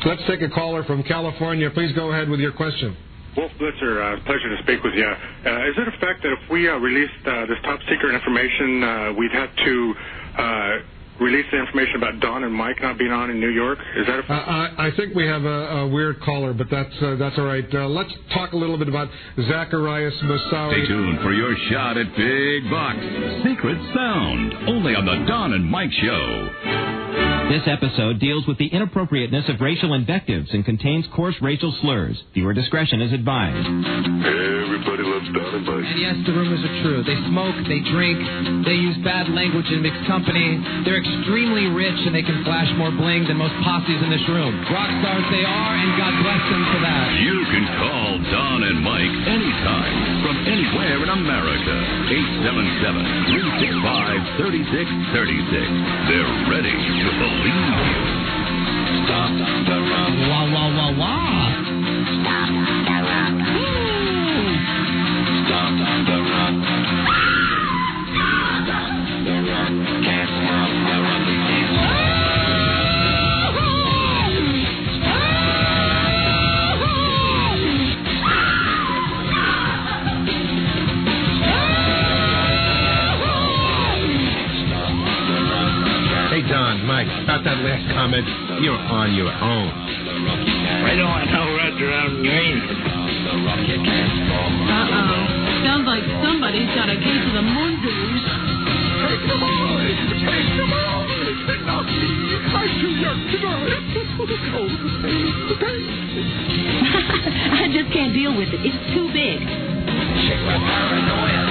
Let's take a caller from California. Please go ahead with your question. Wolf Blitzer, pleasure to speak with you. Is it a fact that if we released this top-secret information, we'd have to release the information about Don and Mike not being on in New York? Is that a fact? I think we have a weird caller, but that's all right. Let's talk a little bit about Zacharias Moussaoui. Stay tuned for your shot at Big Bucks. Secret Sound, only on the Don and Mike Show. This episode deals with the inappropriateness of racial invectives and contains coarse racial slurs. Viewer discretion is advised. Everybody loves Don and Mike. And yes, the rumors are true. They smoke, they drink, they use bad language in mixed company. They're extremely rich and they can flash more bling than most posses in this room. Rock stars they are, and God bless them for that. You can call Don and Mike anytime from anywhere in America. 877-365-3636. They're ready to believe you. Stop the rock. Wah, wah, wah, wah. Stop the rock. Stop the rock. Stop the rock. Can't stop the rock. Hey, Don, Mike, about that last comment, you're on your own. Right on, I'll run around New England. Sounds like somebody's got a case of the moon blues. Take them all! Take them all! They're not me! I'm too young to know it. I just can't deal with it. It's too big. Shake my paranoia.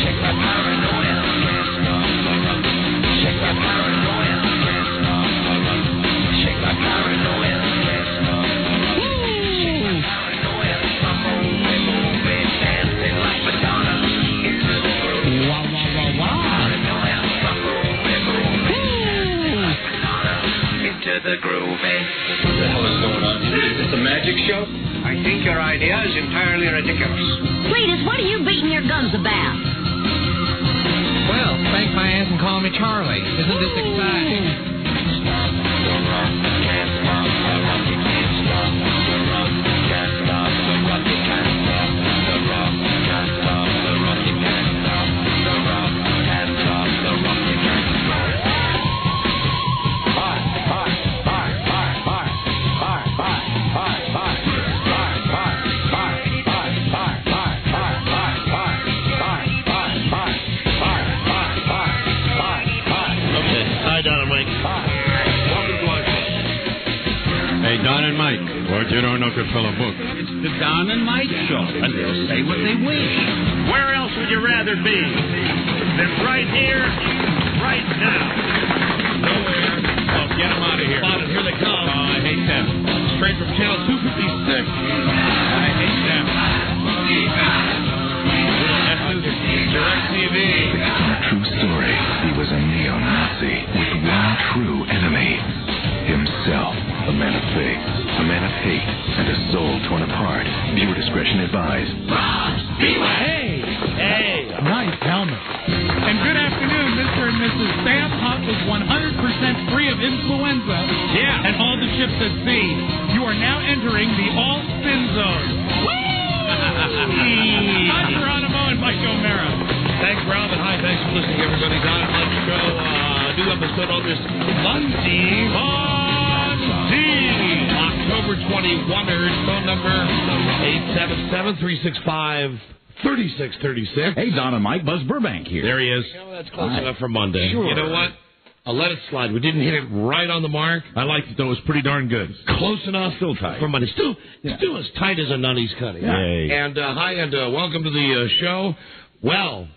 Shake my paranoia. Shake my paranoia. Shake my paranoia. Shake my paranoia. I'm moving, dancing like Madonna. Into the groove. Wah, wah, wah, wah. Paranoia. I'm moving, like Madonna. Into the groove. What the hell is going on? Is this a magic show? I think your idea is entirely ridiculous. Cletus, what are you beating your guns about? Well, spank my ass and call me Charlie. Isn't this exciting? Stop the rock. Can't stop the rock. You can't stop the rock. Can't stop the rock. You can't stop the rock. Can't stop the rock. You can't stop the rock. Can't stop the rock. You can't stop. Hi, hi, hi, hi, hi, hi, hi, hi, hi, hi, hi, Hi, Don and Mike. Welcome to our show. Hey, Don and Mike, what you don't know could fill a book. It's the Don and Mike Show, and they'll say what they wish. Where else would you rather be than right here, right now? Nowhere. Oh, get them out of here. Out of here they come. Oh, I hate them. Straight from Channel 256. I hate them. Direct TV. True story. He was a neo-Nazi with one true enemy. Himself. A man of faith, a man of hate, and a soul torn apart. Viewer discretion advised. Hey! Hey! Nice helmet. And good afternoon, Mr. and Mrs. Sam Hunt is 100% free of influenza. Yeah. And all the ships at sea. You are now entering the all-spin zone. Hi, Geronimo and Mike O'Mara. Thanks, Rob, and hi, thanks for listening, everybody. Don and Mike Show, new episode on this Monday, October 21st. Phone number 877-365-3636. Hey, Don and Mike, Buzz Burbank here. There he is. That's close enough for Monday. Sure. You know what? I'll let it slide. We didn't hit it right on the mark. I liked it, though. It was pretty darn good. Close enough. Still tight. For Monday. Still as tight as a nunny's cutting. Yay. And hi, and welcome to the show. Well,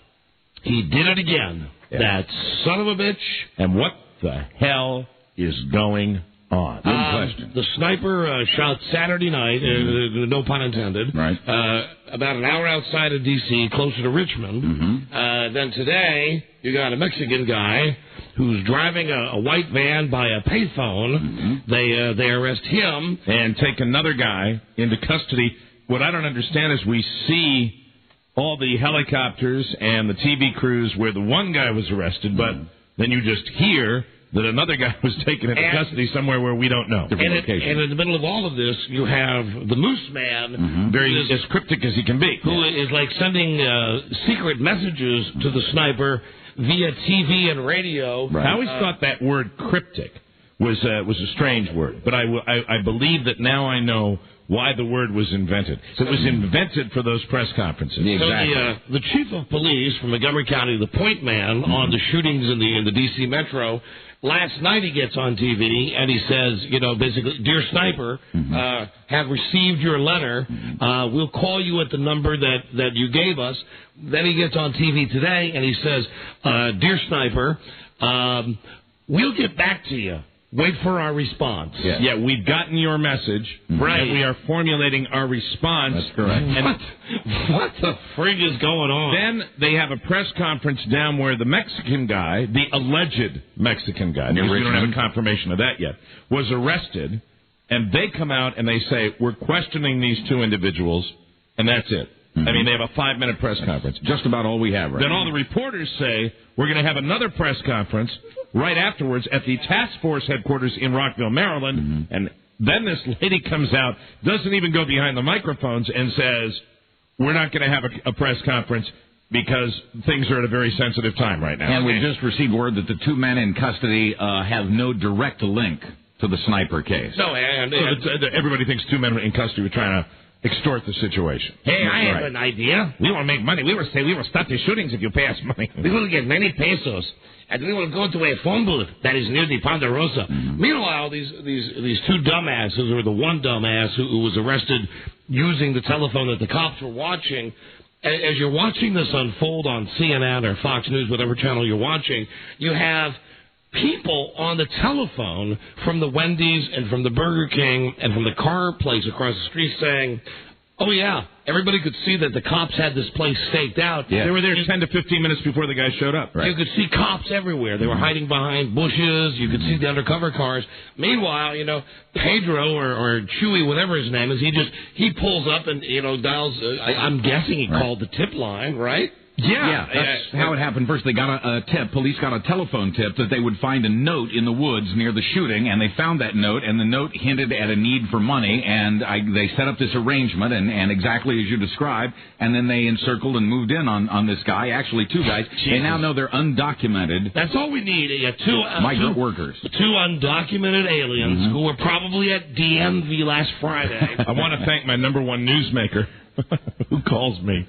he did it again. Yeah. That son of a bitch. And what the hell is going on? Good question. The sniper shot Saturday night, no pun intended, right. About an hour outside of D.C., closer to Richmond. Mm-hmm. Then today, you got a Mexican guy who's driving a white van by a payphone. Mm-hmm. They arrest him. And take another guy into custody. What I don't understand is we see all the helicopters and the TV crews where the one guy was arrested, but then you just hear that another guy was taken into custody somewhere where we don't know. And in the middle of all of this, you have the Moose Man, very as cryptic as he can be, who is like sending secret messages to the sniper via TV and radio. Right. I always thought that word cryptic was a strange word, but I believe that now I know why the word was invented. So it was invented for those press conferences. Exactly. So the chief of police from Montgomery County, the point man on the shootings in the D.C. Metro, last night he gets on TV and he says, basically, dear sniper, have received your letter. We'll call you at the number that you gave us. Then he gets on TV today and he says, dear sniper, we'll get back to you. Wait for our response. Yeah, we've gotten your message. Right. And we are formulating our response. That's correct. And what the frig is going on? Then they have a press conference down where the Mexican guy, the alleged Mexican guy, because we don't have a confirmation of that yet, was arrested. And they come out and they say, we're questioning these two individuals, and that's it. I mean, they have a 5-minute press conference. Just about all we have right Then now. all the reporters say, we're going to have another press conference right afterwards at the task force headquarters in Rockville, Maryland. And then this lady comes out, doesn't even go behind the microphones, and says, we're not going to have a press conference because things are at a very sensitive time right now. And we just received word that the two men in custody have no direct link to the sniper case. No, and everybody thinks two men in custody were trying to extort the situation. Hey, I have an idea. We will make money. We will stop the shootings if you pay us money. We will get many pesos, and we will go to a phone booth that is near the Ponderosa. Meanwhile, these two dumbasses, or the one dumbass who was arrested using the telephone that the cops were watching, as you're watching this unfold on CNN or Fox News, whatever channel you're watching, you have people on the telephone from the Wendy's and from the Burger King and from the car place across the street saying, oh, yeah, everybody could see that the cops had this place staked out. Yeah. They were there 10 to 15 minutes before the guy showed up. You could see cops everywhere. They were hiding behind bushes. You could see the undercover cars. Meanwhile, Pedro or Chewy, whatever his name is, he pulls up and, dials, I'm guessing he called the tip line, right? Yeah, that's how it happened. First, they got a tip. Police got a telephone tip that they would find a note in the woods near the shooting, and they found that note, and the note hinted at a need for money, and they set up this arrangement, and exactly as you described, and then they encircled and moved in on this guy, actually two guys. They now know they're undocumented. That's all we need, two migrant workers. Two undocumented aliens who were probably at DMV last Friday. I want to thank my number one newsmaker who calls me.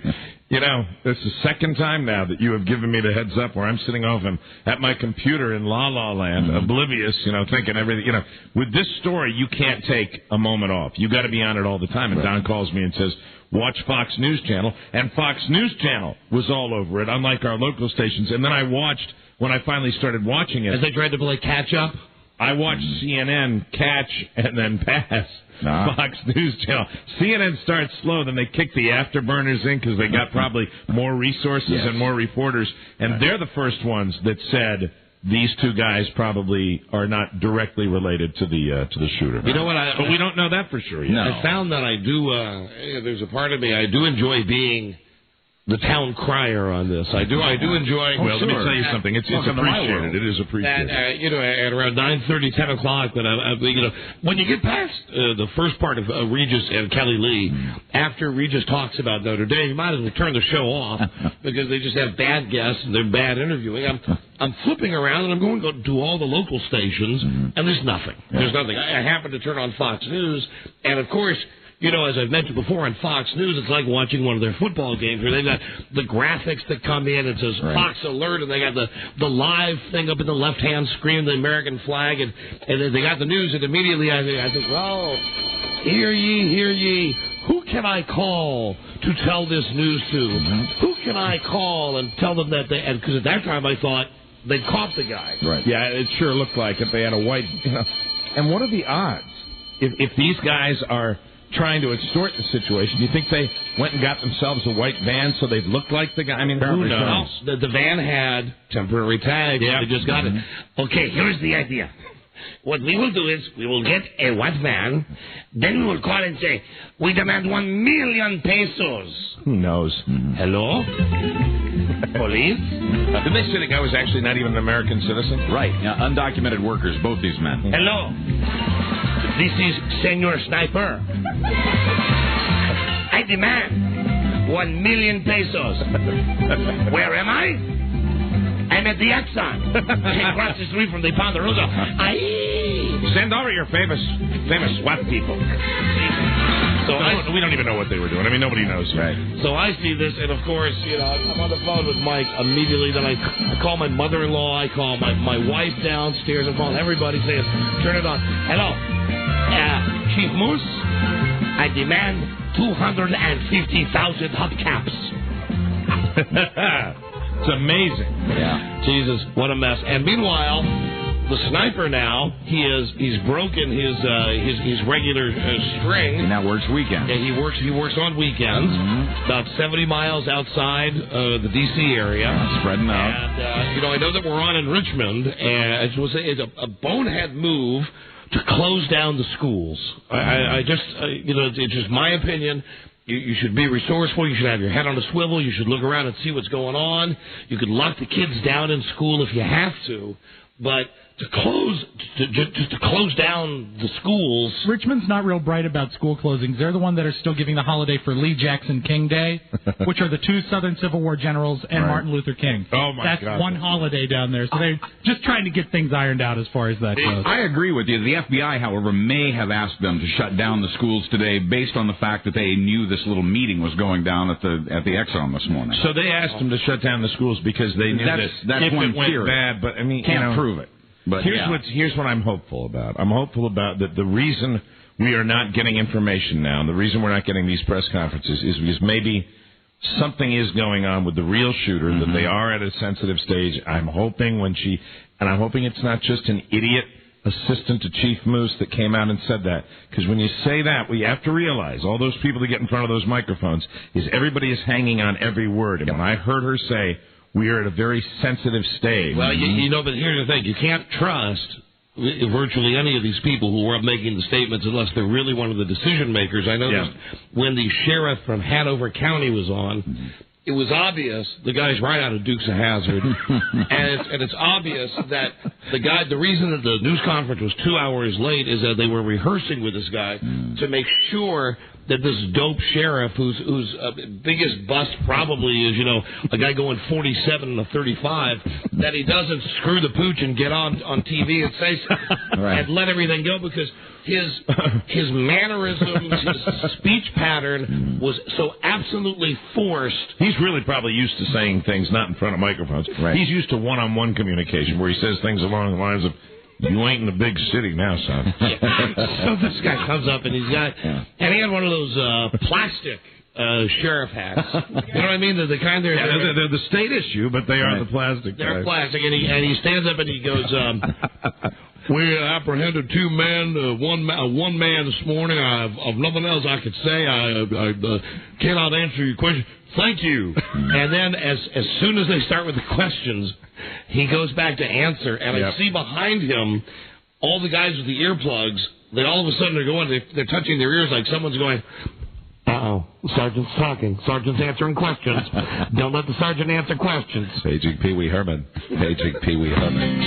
It's the second time now that you have given me the heads up where I'm sitting off and at my computer in La La Land, oblivious, thinking everything. With this story, you can't take a moment off. You got to be on it all the time. And Don calls me and says, watch Fox News Channel. And Fox News Channel was all over it, unlike our local stations. And then I watched, when I finally started watching it. As they tried to play catch up? I watched CNN catch and then pass Fox News Channel. CNN starts slow, then they kick the afterburners in because they got probably more resources and more reporters. And they're the first ones that said these two guys probably are not directly related to the shooter. You know what? But we don't know that for sure yet. No. I found that I do. There's a part of me I do enjoy being the town crier on this. I do enjoy. Well, let me tell you something. It's appreciated. It is appreciated. At around 9:30, 10 o'clock, that when you get past the first part of Regis and Kelly Lee, after Regis talks about Notre Dame, you might as well turn the show off because they just have bad guests and they're bad interviewing. I'm flipping around and I'm going to all the local stations, and there's nothing. There's nothing. I happen to turn on Fox News, and of course, as I've mentioned before on Fox News, it's like watching one of their football games where they've got the graphics that come in. It says Fox Alert, and they got the live thing up in the left-hand screen, the American flag, and then they got the news, and immediately I think, well, hear ye. Who can I call to tell this news to? Who can I call and tell them that they... Because at that time I thought they'd caught the guy. Right. Yeah, it sure looked like it. They had a white... And what are the odds? If these guys are trying to extort the situation, do you think they went and got themselves a white van so they'd look like the guy? I mean, who knows? The van had temporary tags. Yeah. They just got it. Okay, here's the idea. What we will do is we will get a white van, then we will call and say, we demand 1 million pesos. Who knows? Hello? Police? Did they say the guy was actually not even an American citizen? Right. Undocumented workers, both these men. Hello. This is Senor Sniper. I demand 1 million pesos. Where am I? I'm at the Exxon. Across the street from the Ponderosa. Send over your famous SWAT people. So we don't even know what they were doing. I mean, nobody knows. Right. So I see this, and of course, I'm on the phone with Mike immediately. Then I call my mother-in-law. I call my wife downstairs. I call everybody saying, turn it on. Hello. Chief Moose, I demand 250,000 hubcaps. It's amazing. Yeah. Jesus, what a mess. And meanwhile, the sniper now, he's broken his regular string. And that works weekends. Yeah, he works on weekends. Mm-hmm. About 70 miles outside the D.C. area. Spreading out. And I know that we're on in Richmond, and it's a bonehead move to close down the schools. It's just my opinion. You should be resourceful. You should have your head on a swivel. You should look around and see what's going on. You could lock the kids down in school if you have to, but to close down the schools. Richmond's not real bright about school closings. They're the one that are still giving the holiday for Lee Jackson King Day, which are the two Southern Civil War generals and Martin Luther King. Oh, my God. That's one holiday down there. So they're just trying to get things ironed out as far as that goes. I agree with you. The FBI, however, may have asked them to shut down the schools today based on the fact that they knew this little meeting was going down at the Exxon this morning. So they asked them to shut down the schools because they knew that's if one it went theory. bad. But I mean, Can't prove it. But here's what I'm hopeful about. I'm hopeful about that the reason we are not getting information now, and the reason we're not getting these press conferences is because maybe something is going on with the real shooter, that they are at a sensitive stage. I'm hoping I'm hoping it's not just an idiot assistant to Chief Moose that came out and said that. Because when you say that, we have to realize all those people that get in front of those microphones is everybody is hanging on every word. And when I heard her say, we are at a very sensitive stage. Well, but here's the thing. You can't trust virtually any of these people who are making the statements unless they're really one of the decision makers. I noticed when the sheriff from Hanover County was on, it was obvious the guy's right out of Dukes of Hazzard, and it's obvious that the reason that the news conference was 2 hours late is that they were rehearsing with this guy to make sure that this dope sheriff, whose biggest bust probably is, a guy going 47 and a 35, that he doesn't screw the pooch and get on TV and say and let everything go, because his mannerisms, his speech pattern was so absolutely forced. He's really probably used to saying things not in front of microphones. Right. He's used to one-on-one communication where he says things along the lines of, you ain't in the big city now, son. So this guy comes up and and he had one of those plastic sheriff hats. You know what I mean? They're the kind they're the state issue, but they are the plastic. They're plastic, and he stands up and he goes, we apprehended two men, one man this morning. Of nothing else I could say. I cannot answer your question. Thank you. And then as soon as they start with the questions, he goes back to answer, and I see behind him all the guys with the earplugs. They all of a sudden are going, they're touching their ears like someone's going, uh-oh, Sergeant's talking. Sergeant's answering questions. Don't let the sergeant answer questions. Paging Pee Wee Herman. Paging Pee Wee Herman.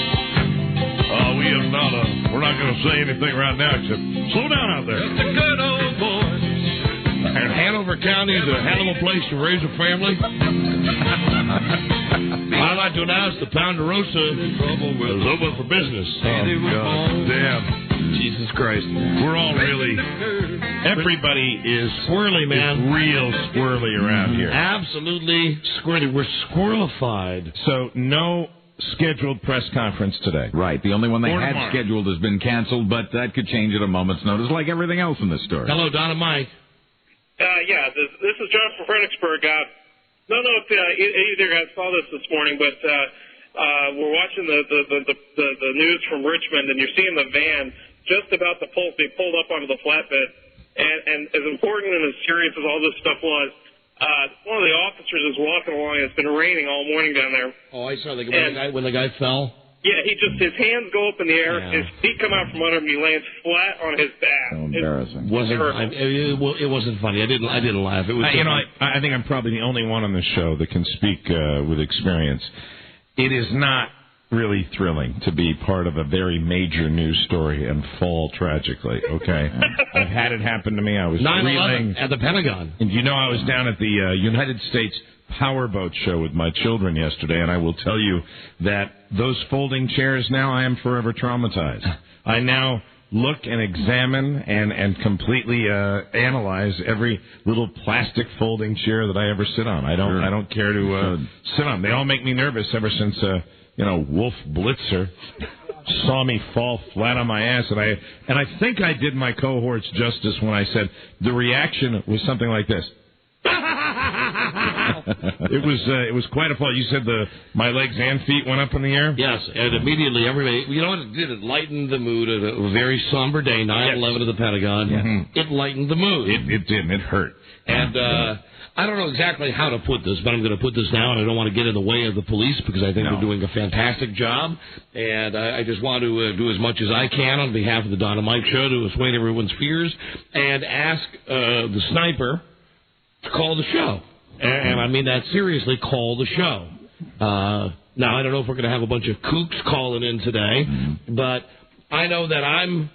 We're not going to say anything right now except slow down out there. Just a good old boy. And Hanover County is a hell of a place to raise a family. I'd like to announce the Ponderosa is open for business. Oh, God damn. Jesus Christ. We're all really... Everybody is... Squirrely, man. Real squirrely around here. Absolutely squirrely. We're squirrelified. So, no scheduled press conference today. Right. The only one they had tomorrow. scheduled has been canceled, but that could change at a moment's notice, like everything else in this story. Hello, Don and Mike. This is John from Fredericksburg. No, either guys saw this morning, but we're watching the news from Richmond, and you're seeing the van just about to be pulled up onto the flatbed. And as important and as serious as all this stuff was, one of the officers is walking along. It's been raining all morning down there. Oh, I saw when the guy fell. Yeah, his hands go up in the air, his feet come out from under him, and he lands flat on his back. So embarrassing. It wasn't funny. I didn't laugh. It was. I think I'm probably the only one on the show that can speak with experience. It is not really thrilling to be part of a very major news story and fall tragically. Okay, I've had it happen to me. I was 9/11 at the Pentagon, and I was down at the United States Powerboat show with my children yesterday, and I will tell you that those folding chairs, now I am forever traumatized. I now look and examine and completely analyze every little plastic folding chair that I ever sit on. I don't care to sit on. They all make me nervous ever since Wolf Blitzer saw me fall flat on my ass, and I think I did my cohorts justice when I said the reaction was something like this. It was quite a fall. You said my legs and feet went up in the air? Yes, and immediately everybody, you know what it did? It lightened the mood at a very somber day, 9/11 at the Pentagon. Mm-hmm. It lightened the mood. It did, and it hurt. And I don't know exactly how to put this, but I'm going to put this now, and I don't want to get in the way of the police because I think they're doing a fantastic job. And I just want to do as much as I can on behalf of the Don and Mike Show to assuage everyone's fears and ask the sniper to call the show. And I mean that seriously, call the show. Now, I don't know if we're going to have a bunch of kooks calling in today, but I know that I'm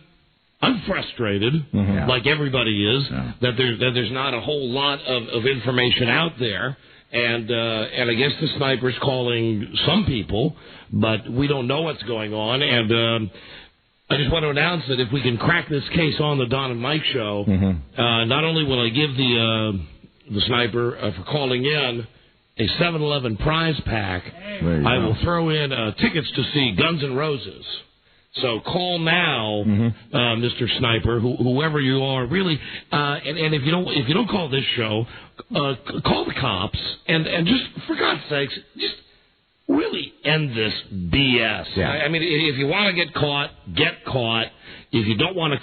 frustrated, like everybody is, that there's not a whole lot of information out there. And I guess the sniper's calling some people, but we don't know what's going on. And I just want to announce that if we can crack this case on the Don and Mike Show, not only will I give the sniper for calling in a 7-Eleven prize pack, I will throw in tickets to see Guns N' Roses. So call now, Mr. Sniper, whoever you are, really. And if you don't call this show, call the cops and just, for God's sakes, just really end this BS. Yeah. I mean, if you want to get caught, get caught. If you don't want to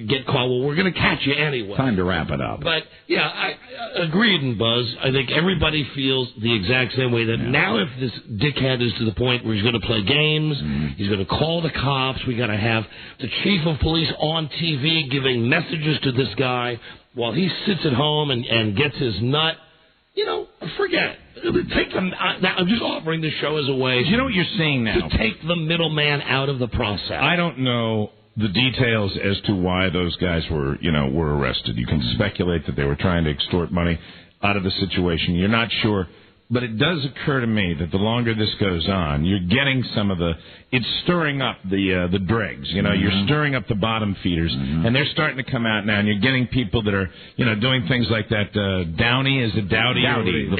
get caught, well, we're going to catch you anyway. Time to wrap it up. But, yeah, I agreed, and Buzz. I think everybody feels the exact same way, that now if this dickhead is to the point where he's going to play games, he's going to call the cops, we got to have the chief of police on TV giving messages to this guy while he sits at home and gets his nut. Forget it. Take them. Now, I'm just offering this show as a way. You know what you're saying now? To take the middleman out of the process. I don't know the details as to why those guys were arrested. You can speculate that they were trying to extort money out of the situation. You're not sure. But it does occur to me that the longer this goes on, you're getting it's stirring up the dregs. You're stirring up the bottom feeders, and they're starting to come out now. And you're getting people that are, doing things like that. Downey, is it Dowdy? Dowdy. The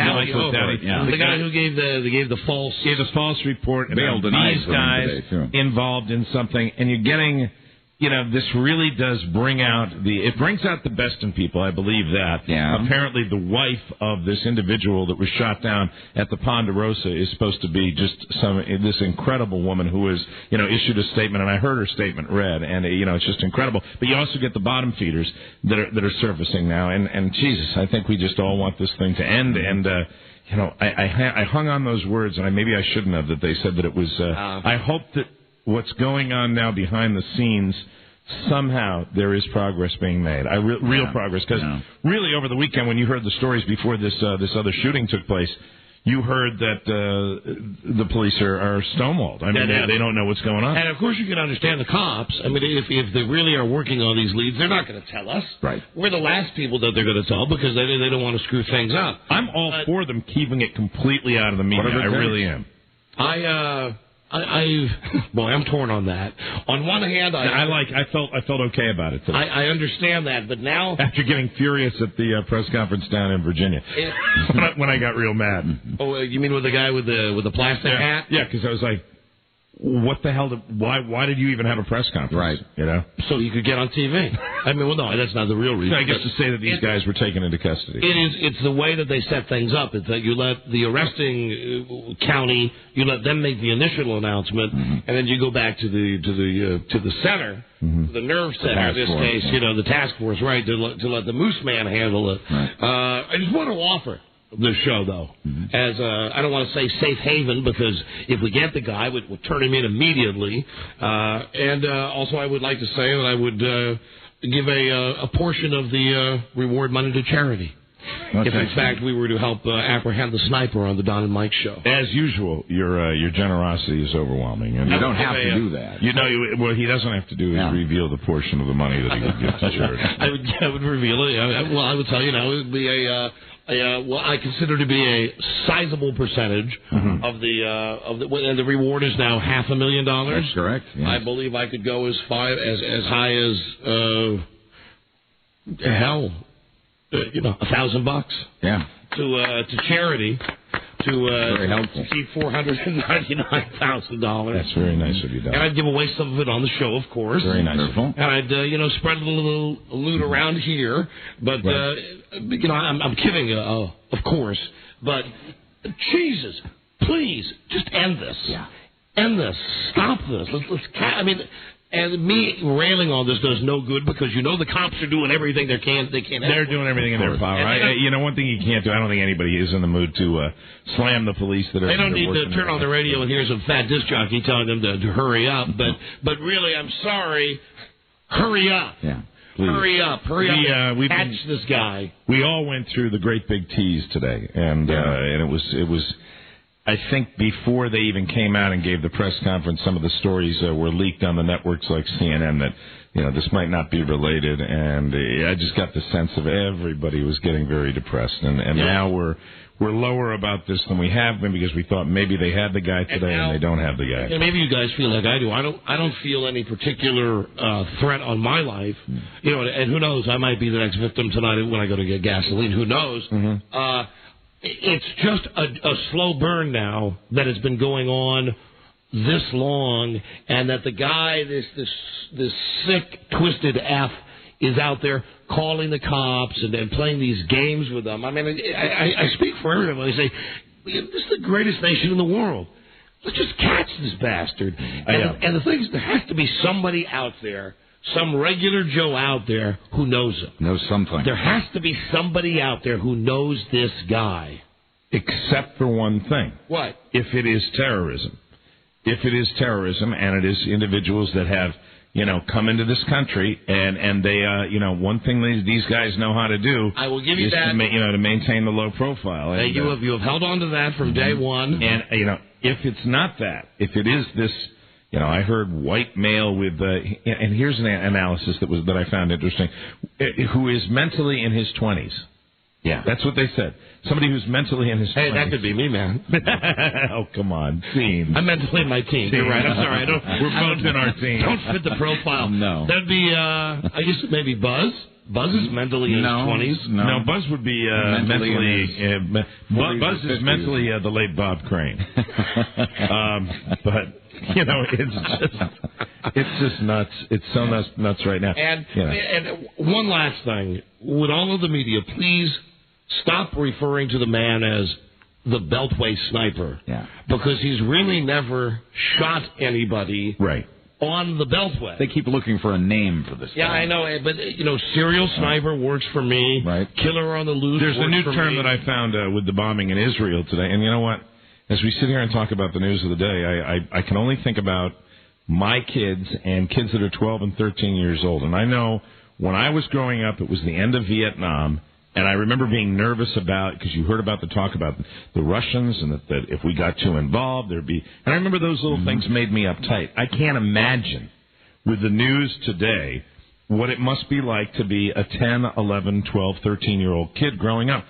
guy who gave the false report about these guys involved in something, and you're getting. This really does bring out the best in people. I believe that. Yeah. Apparently, the wife of this individual that was shot down at the Ponderosa is supposed to be just this incredible woman who has, issued a statement, and I heard her statement read, and it's just incredible. But you also get the bottom feeders that are surfacing now, and Jesus, I think we just all want this thing to end, and. I hung on those words, and maybe I shouldn't have. That they said that it was. I hope that what's going on now behind the scenes, somehow there is progress being made. Real progress, because really over the weekend when you heard the stories before this other shooting took place, you heard that the police are stonewalled. I mean, they don't know what's going on. And of course, you can understand the cops. I mean, if they really are working on these leads, they're not going to tell us. Right. We're the last people that they're going to tell because they don't want to screw things up. I'm all for them keeping it completely out of the media. I really am. I'm torn on that. On one hand, I felt okay about it today. I understand that, but now after getting furious at the press conference down in Virginia, when I got real mad. Oh, you mean with the guy with the plastic hat? Yeah, because I was like, what the hell? Why did you even have a press conference? Right. So you could get on TV. I mean, well, no, that's not the real reason. I guess to say that these guys were taken into custody. It's the way that they set things up. It's that you let the arresting county, you let them make the initial announcement, and then you go back to the center, the nerve center in this case, the task force, right, to let the Moose Man handle it. Right. I just want to offer the show, though, as I don't want to say safe haven, because if we get the guy, we'll turn him in immediately. And also, I would like to say that I would give a portion of the reward money to charity. If, in fact, we were to help apprehend the sniper on the Don and Mike show. As usual, your generosity is overwhelming. And you don't have to do that. You know, what he doesn't have to do is reveal the portion of the money that he would give to charity. I would reveal it. Well, I would tell you now, it would be what I consider to be a sizable percentage of the and the reward is now $500,000. That's correct. Yes. I believe I could go as high as $1,000. Yeah. To charity. Very helpful. Keep $499,000. That's very nice of you, Don. And I'd give away some of it on the show, of course. Very nice. And I'd spread a little loot around here. But I'm kidding, of course. But Jesus, please, just end this. Yeah. End this. Stop this. And me railing on this does no good, because the cops are doing everything they can. They're doing everything in their power. One thing you can't do, I don't think anybody is in the mood to slam the police that are. They don't need to turn on the radio and hear some fat disc jockey telling them to hurry up. But really, I'm sorry. Hurry up. Yeah. Please. Hurry up. Catch this guy. We all went through the great big tease today, and it was. I think before they even came out and gave the press conference, some of the stories were leaked on the networks like CNN that, this might not be related. And I just got the sense of everybody was getting very depressed. And now we're lower about this than we have been, because we thought maybe they had the guy today and they don't have the guy. And maybe you guys feel like I do. I don't feel any particular threat on my life. And who knows? I might be the next victim tonight when I go to get gasoline. Who knows? It's just a slow burn now that has been going on this long, and that the guy, this sick, twisted F, is out there calling the cops and playing these games with them. I mean, I speak for everybody. I say, this is the greatest nation in the world. Let's just catch this bastard. And the thing is, there has to be somebody out there, some regular Joe out there who knows him. Knows something. There has to be somebody out there who knows this guy. Except for one thing. What? If it is terrorism. If it is terrorism, and it is individuals that have, come into this country, and they, one thing these guys know how to do. I will give you is that. To maintain the low profile. And, you have held on to that from day one. And, if it's not that, if it is this, I heard white male with, and here's an analysis that I found interesting, who is mentally in his 20s. Yeah. That's what they said. Somebody who's mentally in his 20s. Hey, that could be me, man. Oh, come on. Teens. I'm mentally in my teens. You're right. I'm sorry. We're both in our teens. Don't fit the profile. No. That'd be, I guess maybe Buzz. Buzz is mentally in his 20s. No, Buzz would be mentally. Buzz is mentally the late Bob Crane. But it's just nuts. It's so nuts right now. And one last thing, would all of the media please stop referring to the man as the Beltway sniper? Yeah. Because he's really never shot anybody. Right. On the Beltway. They keep looking for a name for this guy. Yeah, I know, but, serial sniper works for me. Right. Killer on the loose There's a new term me. that I found with the bombing in Israel today, and you know what? As we sit here and talk about the news of the day, I can only think about my kids and kids that are 12 and 13 years old. And I know when I was growing up, it was the end of Vietnam. And I remember being nervous about, because you heard about the talk about the Russians, and that if we got too involved, there'd be... And I remember those little things made me uptight. I can't imagine, with the news today, what it must be like to be a 10, 11, 12, 13-year-old kid growing up.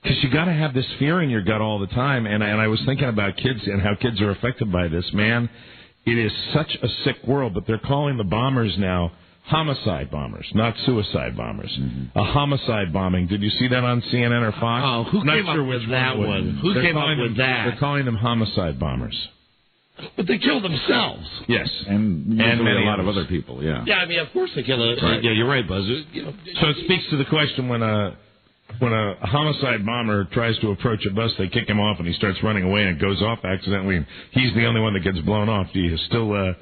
Because you got to have this fear in your gut all the time. And I was thinking about kids and how kids are affected by this. Man, it is such a sick world, but they're calling the bombers now homicide bombers, not suicide bombers. A homicide bombing. Did you see that on CNN or Fox? Oh, who came up with that one? Who came up with that? They're calling them homicide bombers. But they kill themselves. Yes. And many a lot of other people, yeah. Yeah, I mean, of course they kill Right. Yeah, you're right, Buzz. So it speaks to the question when a homicide bomber tries to approach a bus, they kick him off and he starts running away and it goes off accidentally, and he's the only one that gets blown off. Do you still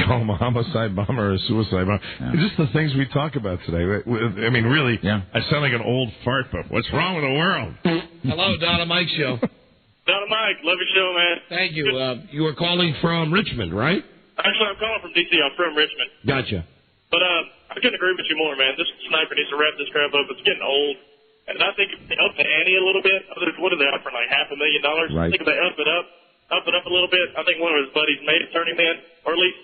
call him a homicide bomber or a suicide bomber? Yeah. Just the things we talk about today. I mean, really, I sound like an old fart, but what's wrong with the world? Hello, Don and Mike Show. Don and Mike, love your show, man. Thank you. You were calling from Richmond, right? Actually, I'm calling from D.C. I'm from Richmond. Gotcha. But I couldn't agree with you more, man. This sniper needs to wrap this crap up. It's getting old. And I think if they up the ante a little bit, what are they offering, like $500,000? Right. I think if they up it up a little bit, I think one of his buddies may turn him in, or at least,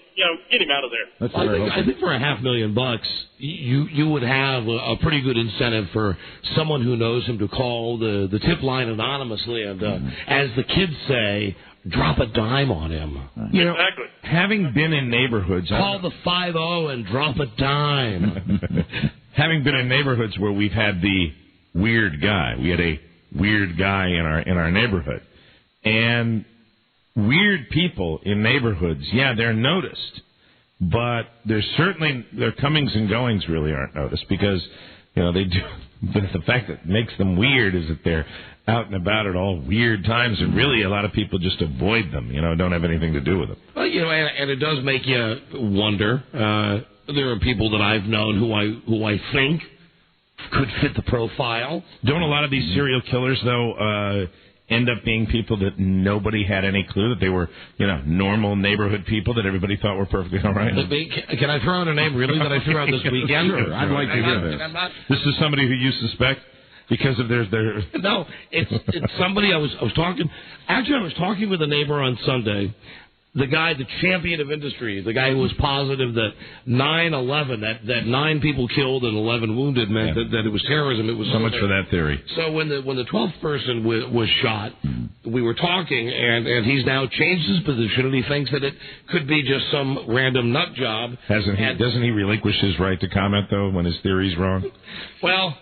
get him out of there. I think for $500,000, you would have a pretty good incentive for someone who knows him to call the tip line anonymously and, as the kids say, drop a dime on him. You know, having been in neighborhoods, call the 50 and drop a dime. Having been in neighborhoods where we've had the weird guy, we had a weird guy in our neighborhood, and weird people in neighborhoods, they're noticed, but their comings and goings really aren't noticed because they do. The fact that makes them weird is that they're out and about at all weird times, and really a lot of people just avoid them. Don't have anything to do with them. Well, and it does make you wonder. There are people that I've known who I think could fit the profile. Don't a lot of these serial killers though end up being people that nobody had any clue that they were, normal neighborhood people that everybody thought were perfectly all right? Can I throw out a name really that I threw out this weekend? Sure, I'd like to hear this. This is somebody who you suspect because of their. No, it's somebody I was talking. Actually, I was talking with a neighbor on Sunday. The guy, the champion of industry, the guy who was positive that 9/11, that 9 people killed and 11 wounded meant that it was terrorism. It was so much for that theory. So when the 12th person was shot, we were talking, and he's now changed his position, and he thinks that it could be just some random nut job. Doesn't he relinquish his right to comment though when his theory's wrong? Well,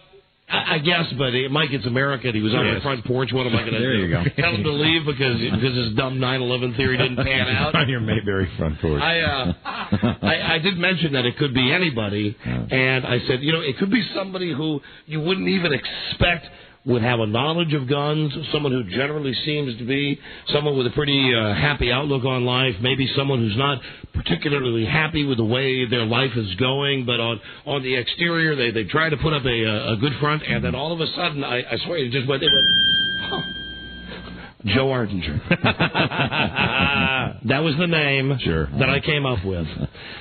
I guess, but Mike, it's America. He was on the front porch. What am I going to do? There you go. Tell him to leave because his dumb 9/11 theory didn't pan out. On your Mayberry front porch. I did mention that it could be anybody, and I said, it could be somebody who you wouldn't even expect would have a knowledge of guns, someone who generally seems to be someone with a pretty happy outlook on life, maybe someone who's not particularly happy with the way their life is going, but on the exterior they try to put up a good front, and then all of a sudden, I swear, it just went, Joe Ardinger. That was the name that I came up with.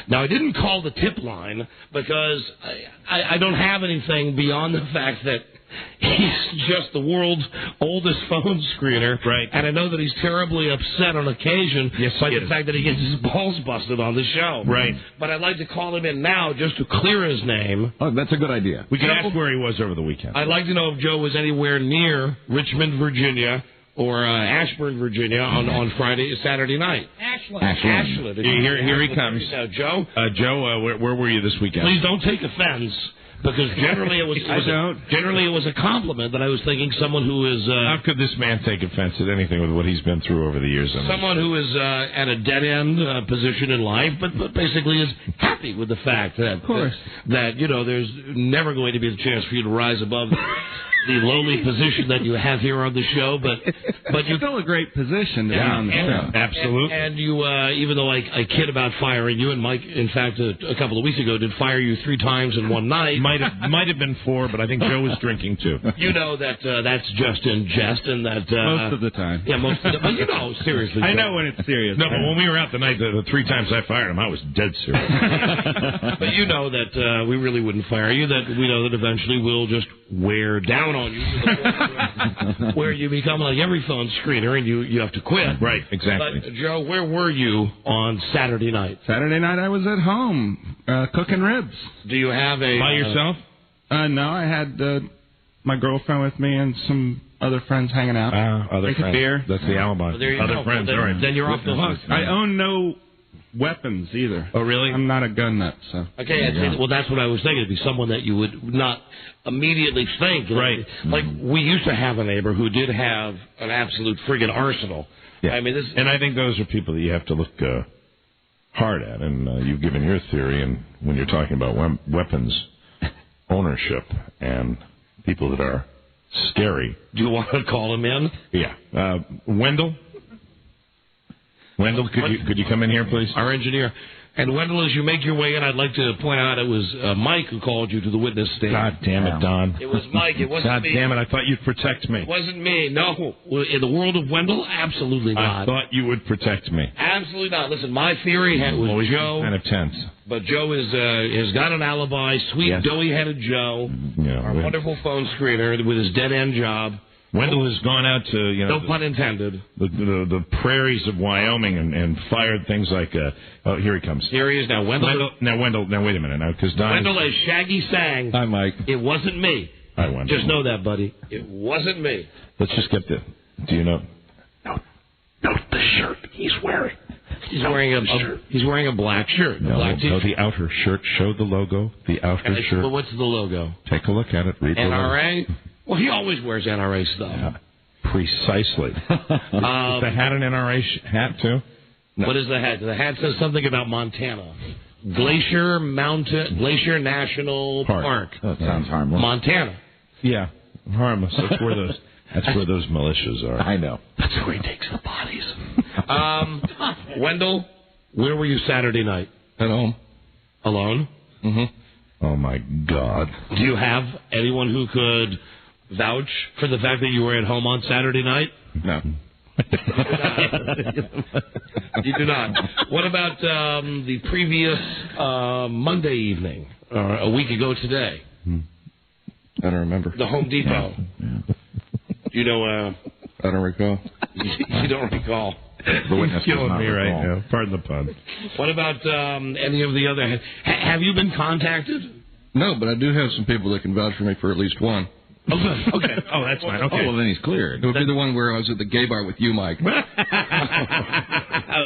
Now, I didn't call the tip line because I don't have anything beyond the fact that he's just the world's oldest phone screener. Right. And I know that he's terribly upset on occasion by the fact that he gets his balls busted on the show. Right. But I'd like to call him in now just to clear his name. Oh, that's a good idea. We can ask where he was over the weekend. I'd like to know if Joe was anywhere near Richmond, Virginia, or Ashburn, Virginia on Saturday night. Ashland. Here he comes. Now, Joe. Joe, where were you this weekend? Please don't take offense. Because generally it was a compliment that I was thinking someone who is... How could this man take offense at anything with what he's been through over the years? Someone who is at a dead-end position in life, but basically is happy with the fact that, there's never going to be the chance for you to rise above the lowly position that you have here on the show, but it's still a great position to be on the show. Absolutely. And you, even though I kid about firing you, and Mike, in fact, a couple of weeks ago did fire you 3 times in one night. Might have been 4, but I think Joe was drinking too. You know that that's just in jest, and that most of the time. Yeah, most of the time. But seriously. I know when it's serious. No, but when we were out the night, the 3 times I fired him, I was dead serious. But you know that we really wouldn't fire you. That we know that eventually we'll just wear down on you, to the point where you become like every phone screener, and you have to quit. Right, exactly. But Joe, where were you on Saturday night? Saturday night I was at home cooking ribs. Do you have a by yourself? No, I had my girlfriend with me and some other friends hanging out. Other friends. Beer. That's the alibi. There you other go. friends. Well, all right. Then you're off the hook. I own no weapons either. Oh, really? I'm not a gun nut, so. Okay, well, that's what I was thinking. It'd be someone that you would not immediately think. Right. Like, we used to have a neighbor who did have an absolute friggin' arsenal. Yeah. I mean, and I think those are people that you have to look hard at, and you've given your theory, and when you're talking about weapons ownership and people that are scary. Do you want to call him in? Yeah. Wendell, could you come in here, please? Our engineer. And Wendell, as you make your way in, I'd like to point out it was Mike who called you to the witness stand. God damn it, Don. It was Mike. It wasn't God me. damn it, I thought you'd protect me. It wasn't me. No. In the world of Wendell, absolutely not. I thought you would protect me. Absolutely not. Listen, my theory was Always Joe. kind of tense. But Joe has got an alibi. Sweet, doughy-headed Joe. Our wonderful phone screener with his dead-end job. Wendell has gone out to, no pun intended, the prairies of Wyoming and fired things like, oh, here he comes. Here he is now. Wendell, now wait a minute now, because Don. Wendell, as Shaggy sang. Hi, Mike. It wasn't me. Hi, Wendell. Just know that, buddy. It wasn't me. Let's just get do you know? Note the shirt he's wearing. He's wearing a black shirt. No, black no, the outer shirt. Show the logo. The outer shirt. Well, what's the logo? Take a look at it. Read NRA? Well, he always wears NRA stuff. Yeah, precisely. Is the hat an NRA hat, too? No. What is the hat? The hat says something about Montana. Glacier National Park. That sounds harmless. Montana. Yeah, harmless. That's where those militias are. I know. That's where he takes the bodies. Wendell, where were you Saturday night? At home. Alone? Mm-hmm. Oh, my God. Do you have anyone who could vouch for the fact that you were at home on Saturday night? No. You do not. What about the previous Monday evening, or a week ago today? I don't remember. The Home Depot. Yeah. You know, I don't recall. You don't recall. The witness He's killing me right now. Pardon the pun. What about any of the other... Have you been contacted? No, but I do have some people that can vouch for me for at least one. Oh, good. Okay. Oh, that's fine. Okay. Oh, well, then he's cleared. It would be the one where I was at the gay bar with you, Mike.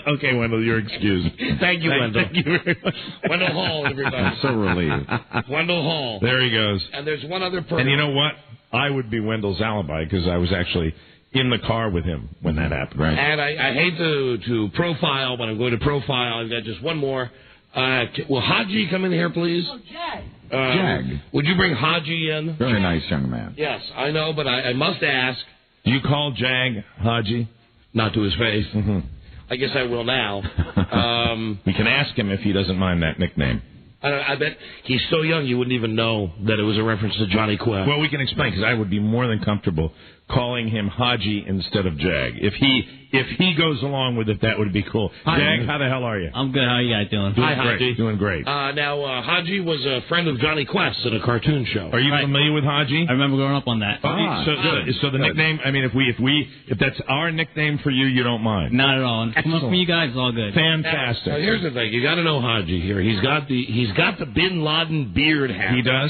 Okay, Wendell, you're excused. Thank you, Wendell. Thank you very much. Wendell Hall, everybody. I'm so relieved. Wendell Hall. There he goes. And there's one other person. And you know what? I would be Wendell's alibi because I was actually in the car with him when that happened. Right. And I hate to profile, but I'm going to profile. I've got just one more. Will Haji come in here, please? Oh, Jag. Jag. Would you bring Haji in? Very nice young man. Yes, I know, but I must ask. Do you call Jag Haji? Not to his face. Mm-hmm. I guess I will now. We can ask him if he doesn't mind that nickname. I bet he's so young you wouldn't even know that it was a reference to Johnny Quest. Well, we can explain because I would be more than comfortable calling him Haji instead of Jag. If he goes along with it, that would be cool. Hi, Jag, how the hell are you? I'm good. How are you guys doing? Hi, Haji. Doing great. Now, Haji was a friend of Johnny Quest in a cartoon show. Are you familiar with Haji? I remember growing up on that. So the nickname. I mean, if that's our nickname for you, you don't mind. Not at all. Coming from you guys, it's all good. Fantastic. Now, here's the thing. You got to know Haji here. He's got the Bin Laden beard hat. He does.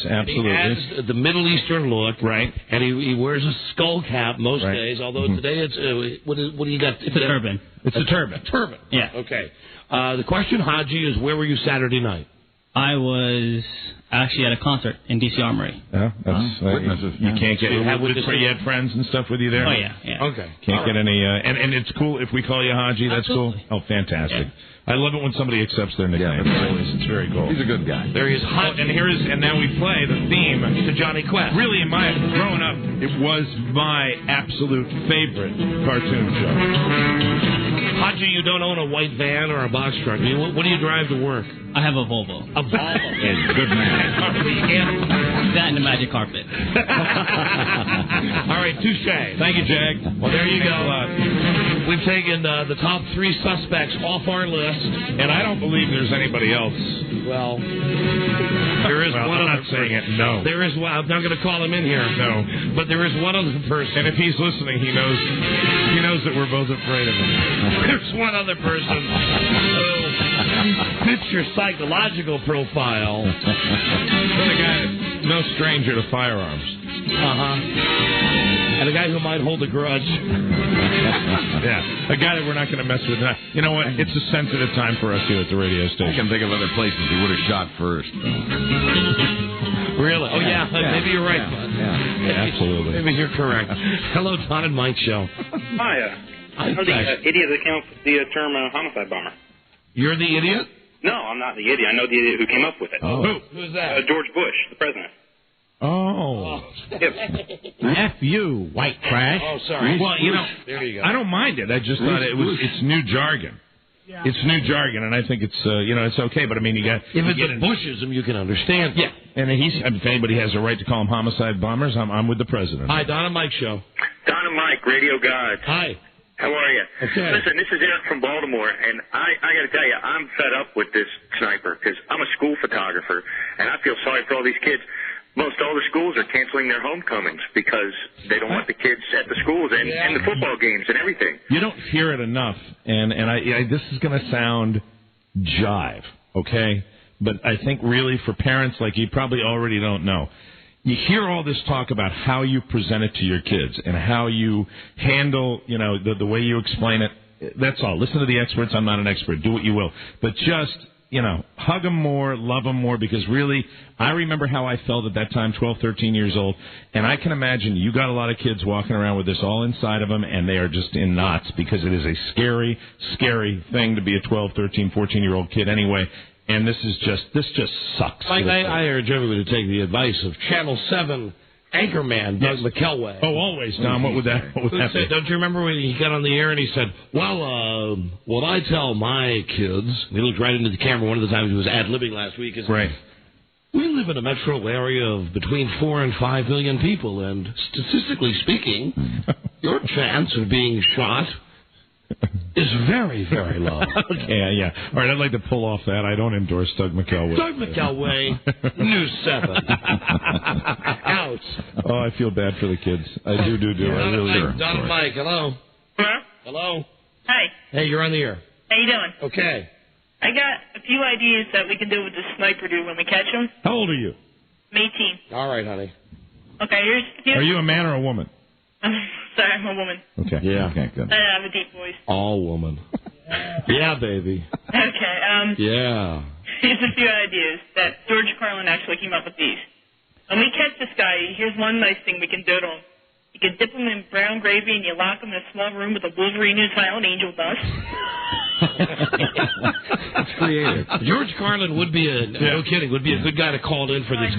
Absolutely. He has the Middle Eastern look. Right. And he wears a skull cap most days. Although today it's what do you got? It's a turban. It's a turban. Turban. Yeah. Okay. The question, Haji, is where were you Saturday night? I was actually at a concert in D.C. Armory. Yeah, that's witnesses. You can't get. You had friends and stuff with you there. Oh yeah. Okay. Can't get any. And it's cool if we call you Haji. That's Absolutely. cool. Oh, fantastic. Yeah. I love it when somebody accepts their nickname. It's very cool. He's a good guy. There he is, Haji. And now we play the theme to Johnny Quest. Really, growing up, it was my absolute favorite cartoon show. Haji, you don't own a white van or a box truck. What do you drive to work? I have a Volvo. A Volvo. Yeah, good man. That and the magic carpet. All right, touche. Thank you, Jag. Well, there you go. We've taken the top 3 suspects off our list. And I don't believe there's anybody else. Well, there is one. I'm not saying it. No. There is one. I'm not going to call him in here. No. But there is one other person. And if he's listening, he knows that we're both afraid of him. There's one other person who fits your psychological profile. The guy, no stranger to firearms. And a guy who might hold a grudge. Yeah, a guy that we're not going to mess with. You know what? It's a sensitive time for us here at the radio station. I can think of other places he would have shot first. Really? Oh, yeah. Maybe you're right, bud. Yeah, absolutely. Maybe you're correct. Hello, Don and Mike Show. Hi. I'm the idiot that came up with the term homicide bomber. You're the idiot? No, I'm not the idiot. I know the idiot who came up with it. Oh. Who's that? George Bush, the president. Oh. Yep. F you, white trash. Oh, sorry. Well, there you go. I don't mind it. I just thought it's new jargon. It's new jargon, and I think it's it's okay. But I mean, you got if it's a Bushism, you can understand. Yeah, and if anybody has a right to call them homicide bombers, I'm with the president. Hi, Don and Mike show. Don and Mike, Radio Gods. Hi. How are you? Okay. Listen, this is Eric from Baltimore, and I got to tell you, I'm fed up with this sniper because I'm a school photographer, and I feel sorry for all these kids. Most all the schools are canceling their homecomings because they don't want the kids at the schools and the football games and everything. You don't hear it enough, and this is going to sound jive, okay? But I think really for parents like you probably already don't know. You hear all this talk about how you present it to your kids and how you handle, the way you explain it. That's all. Listen to the experts. I'm not an expert. Do what you will. But just, hug them more, love them more, because really, I remember how I felt at that time, 12, 13 years old, and I can imagine you got a lot of kids walking around with this all inside of them, and they are just in knots because it is a scary, scary thing to be a 12, 13, 14-year-old kid anyway. And this just sucks. Mike, I urge everybody to take the advice of Channel 7 anchorman Doug McKelway. Oh, always, Tom. What would that be? Don't you remember when he got on the air and he said, well, what I tell my kids, he looked right into the camera one of the times he was ad-libbing last week, is right. We live in a metro area of between 4 and 5 million people, and statistically speaking, your chance of being shot is very, very low. Okay, yeah. All right, I'd like to pull off that. I don't endorse Doug McKelway. Doug McKelway, News 7. Out. Oh, I feel bad for the kids. I do. I really do. Don and Mike, hello. Hello. Hi. Hey, you're on the air. How you doing? Okay. I got a few ideas that we can do with the sniper dude when we catch him. How old are you? I'm 18. All right, honey. Okay, here's Are you a man or a woman? Sorry, I'm a woman. Okay. Yeah. Okay, good. I have a deep voice. All woman. Yeah, baby. Okay, Yeah. here's a few ideas that George Carlin actually came up with these. When we catch this guy, here's one nice thing we can do to him. You can dip him in brown gravy and you lock him in a small room with a Wolverine who's silent angel dust. That's creative. George Carlin would be no kidding, would be a good guy to call in for this.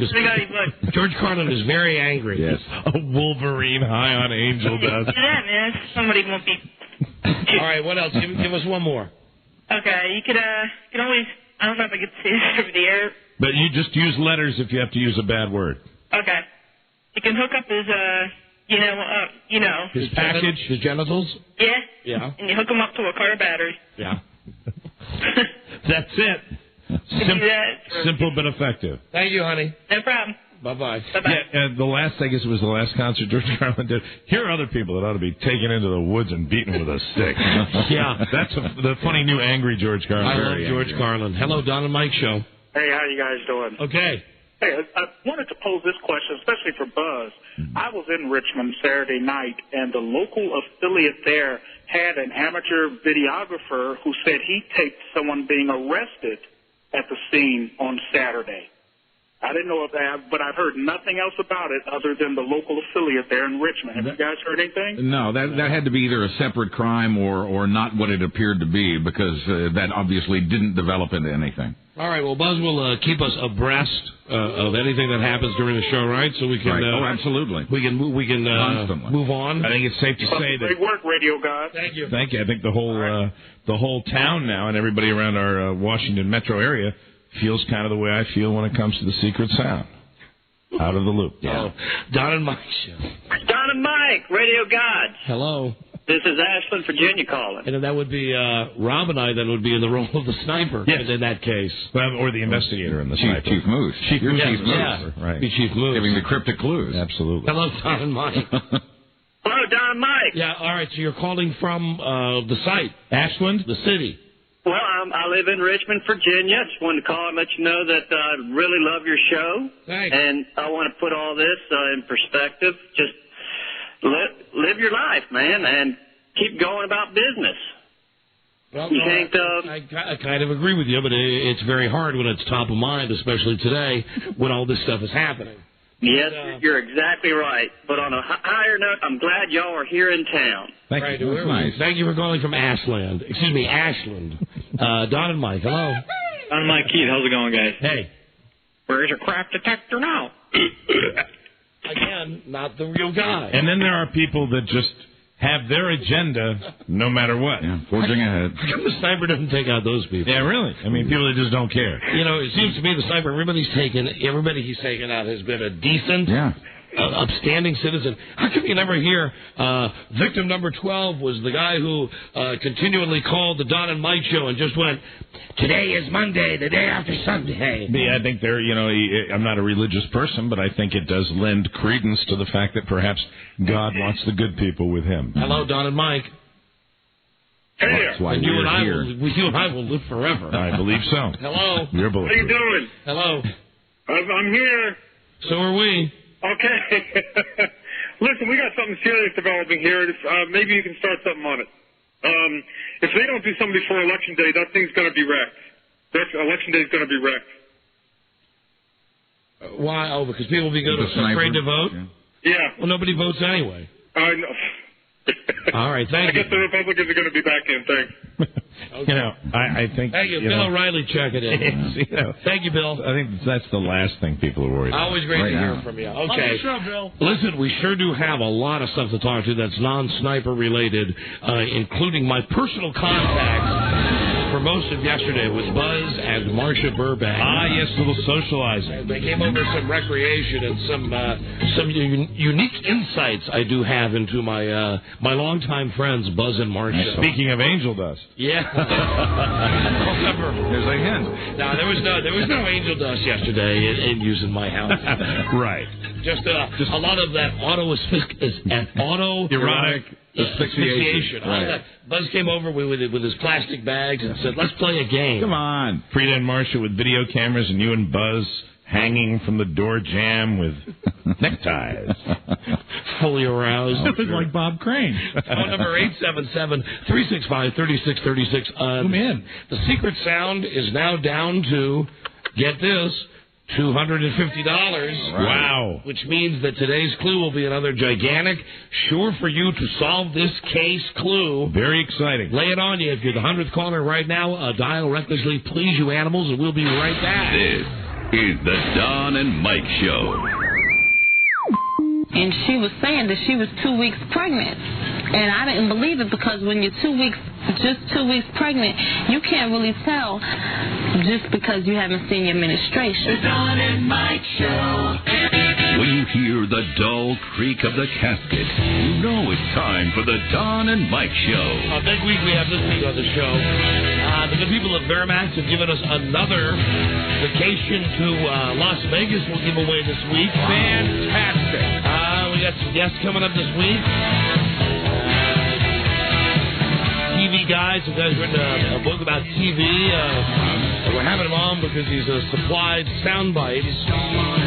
George Carlin is very angry. Yes. A Wolverine high on angel dust. Yeah, man. Somebody won't be. All right, what else? Give us one more. Okay, you could always. I don't know if I could say this over the air. But you just use letters if you have to use a bad word. Okay. You can hook up his his package, his genitals. Yeah. Yeah. And you hook him up to a car battery. Yeah. That's it. Simple but effective. Thank you, honey. No problem. Bye-bye. Yeah, I guess it was the last concert George Carlin did. Here are other people that ought to be taken into the woods and beaten with a stick. Yeah. That's the funny new angry George Carlin. I love George Carlin. Hello, Don and Mike show. Hey, how you guys doing? Okay. Hey, I wanted to pose this question, especially for Buzz. I was in Richmond Saturday night, and the local affiliate there had an amateur videographer who said he taped someone being arrested at the scene on Saturday. I didn't know of that, but I've heard nothing else about it other than the local affiliate there in Richmond. Have you guys heard anything? No, that had to be either a separate crime or not what it appeared to be, because that obviously didn't develop into anything. All right, well, Buzz will keep us abreast of anything that happens during the show, right? So we can. Right. Oh, absolutely. We can move on. I think it's safe to say that. Great work, Radio God. Thank you. Thank you. I think the whole town now and everybody around our Washington metro area feels kind of the way I feel when it comes to the secret sound. Out of the loop. Yeah. Don and Mike show. Don and Mike, Radio Gods. Hello. This is Ashland, Virginia calling. And that would be Rob and I. That would be in the role of the sniper. Yes. In that case. Well, or the investigator in the sniper. Chief Moose. Chief Moose. Yeah. Right. Be Chief Moose. Giving the cryptic clues. Absolutely. Hello, Don and Mike. Hello, Don and Mike. Yeah. All right. So you're calling from the site, Ashland, the city. Well, I live in Richmond, Virginia. Just wanted to call and let you know that I really love your show. Thanks. And I want to put all this in perspective. Just live your life, man, and keep going about business. Well, you think, I kind of agree with you, but it's very hard when it's top of mind, especially today when all this stuff is happening. Yes, you're exactly right. But on a higher note, I'm glad y'all are here in town. Thank you. That's nice. Thank you for calling from Ashland. Excuse me, Ashland. Don and Mike, hello. Don and Mike, Keith, how's it going, guys? Hey. Where's your crap detector now? Again, not the real guy. And then there are people that just have their agenda no matter what. Yeah, forging ahead. How come the sniper doesn't take out those people? Yeah, really. I mean, people that just don't care. You know, it seems to me the sniper, everybody he's taken out has been a decent, upstanding citizen. How come you never hear victim number 12 was the guy who continually called the Don and Mike show and just went, today is Monday, the day after Sunday. Yeah, I think I'm not a religious person, but I think it does lend credence to the fact that perhaps God wants the good people with him. Hello, Don and Mike. That's why and you we're and here. You and I will live forever. I believe so. Hello. You're both. How you doing? Hello. I'm here. So are we. Okay. Listen, we got something serious developing here. Maybe you can start something on it. If they don't do something before Election Day, that thing's going to be wrecked. Election Day is going to be wrecked. Why? Oh, because people will be afraid to vote? Yeah. Well, nobody votes anyway. I know. All right, thank you. I guess the Republicans are going to be back in. Thanks. Okay. You know, I think... Thank you. Bill O'Reilly checking in. Thank you, Bill. I think that's the last thing people are worried about. Always great to hear from you. Okay. Sure, Bill. Listen, we sure do have a lot of stuff to talk to that's non-sniper related, including my personal contacts for most of yesterday with Buzz and Marsha Burbank. Ah, yes, little socializing. They came over some recreation and some unique insights I do have into my my longtime friends Buzz and Marsha. Speaking of angel dust. Yeah. However, there's a hint. No, there was no angel dust yesterday in use in my house. Right. Just a lot of that erotic asphyxiation. Right. Buzz came over with his plastic bags and said, "Let's play a game." Come on, Frida and Marsha with video cameras, and you and Buzz hanging from the door jamb with neckties, fully aroused. It was like Bob Crane. Phone number 877-365-3636. Come in. The secret sound is now down to, get this, $250. Wow. Which means that today's clue will be another gigantic, sure for you to solve this case clue. Very exciting. Lay it on you. If you're the 100th caller right now, dial recklessly, please, you animals, and we'll be right back. This is the Don and Mike Show. And she was saying that she was 2 weeks pregnant. And I didn't believe it because when you're 2 weeks, just 2 weeks pregnant, you can't really tell just because you haven't seen your menstruation. The Don and Mike Show. When you hear the dull creak of the casket, you know it's time for the Don and Mike Show. A big week we have this week on the show. The good people of Verimax have given us another vacation to Las Vegas we'll give away this week. Fantastic. We got some guests coming up this week. TV guys. The guy's written a book about TV. We're having him on because he's supplied sound bites,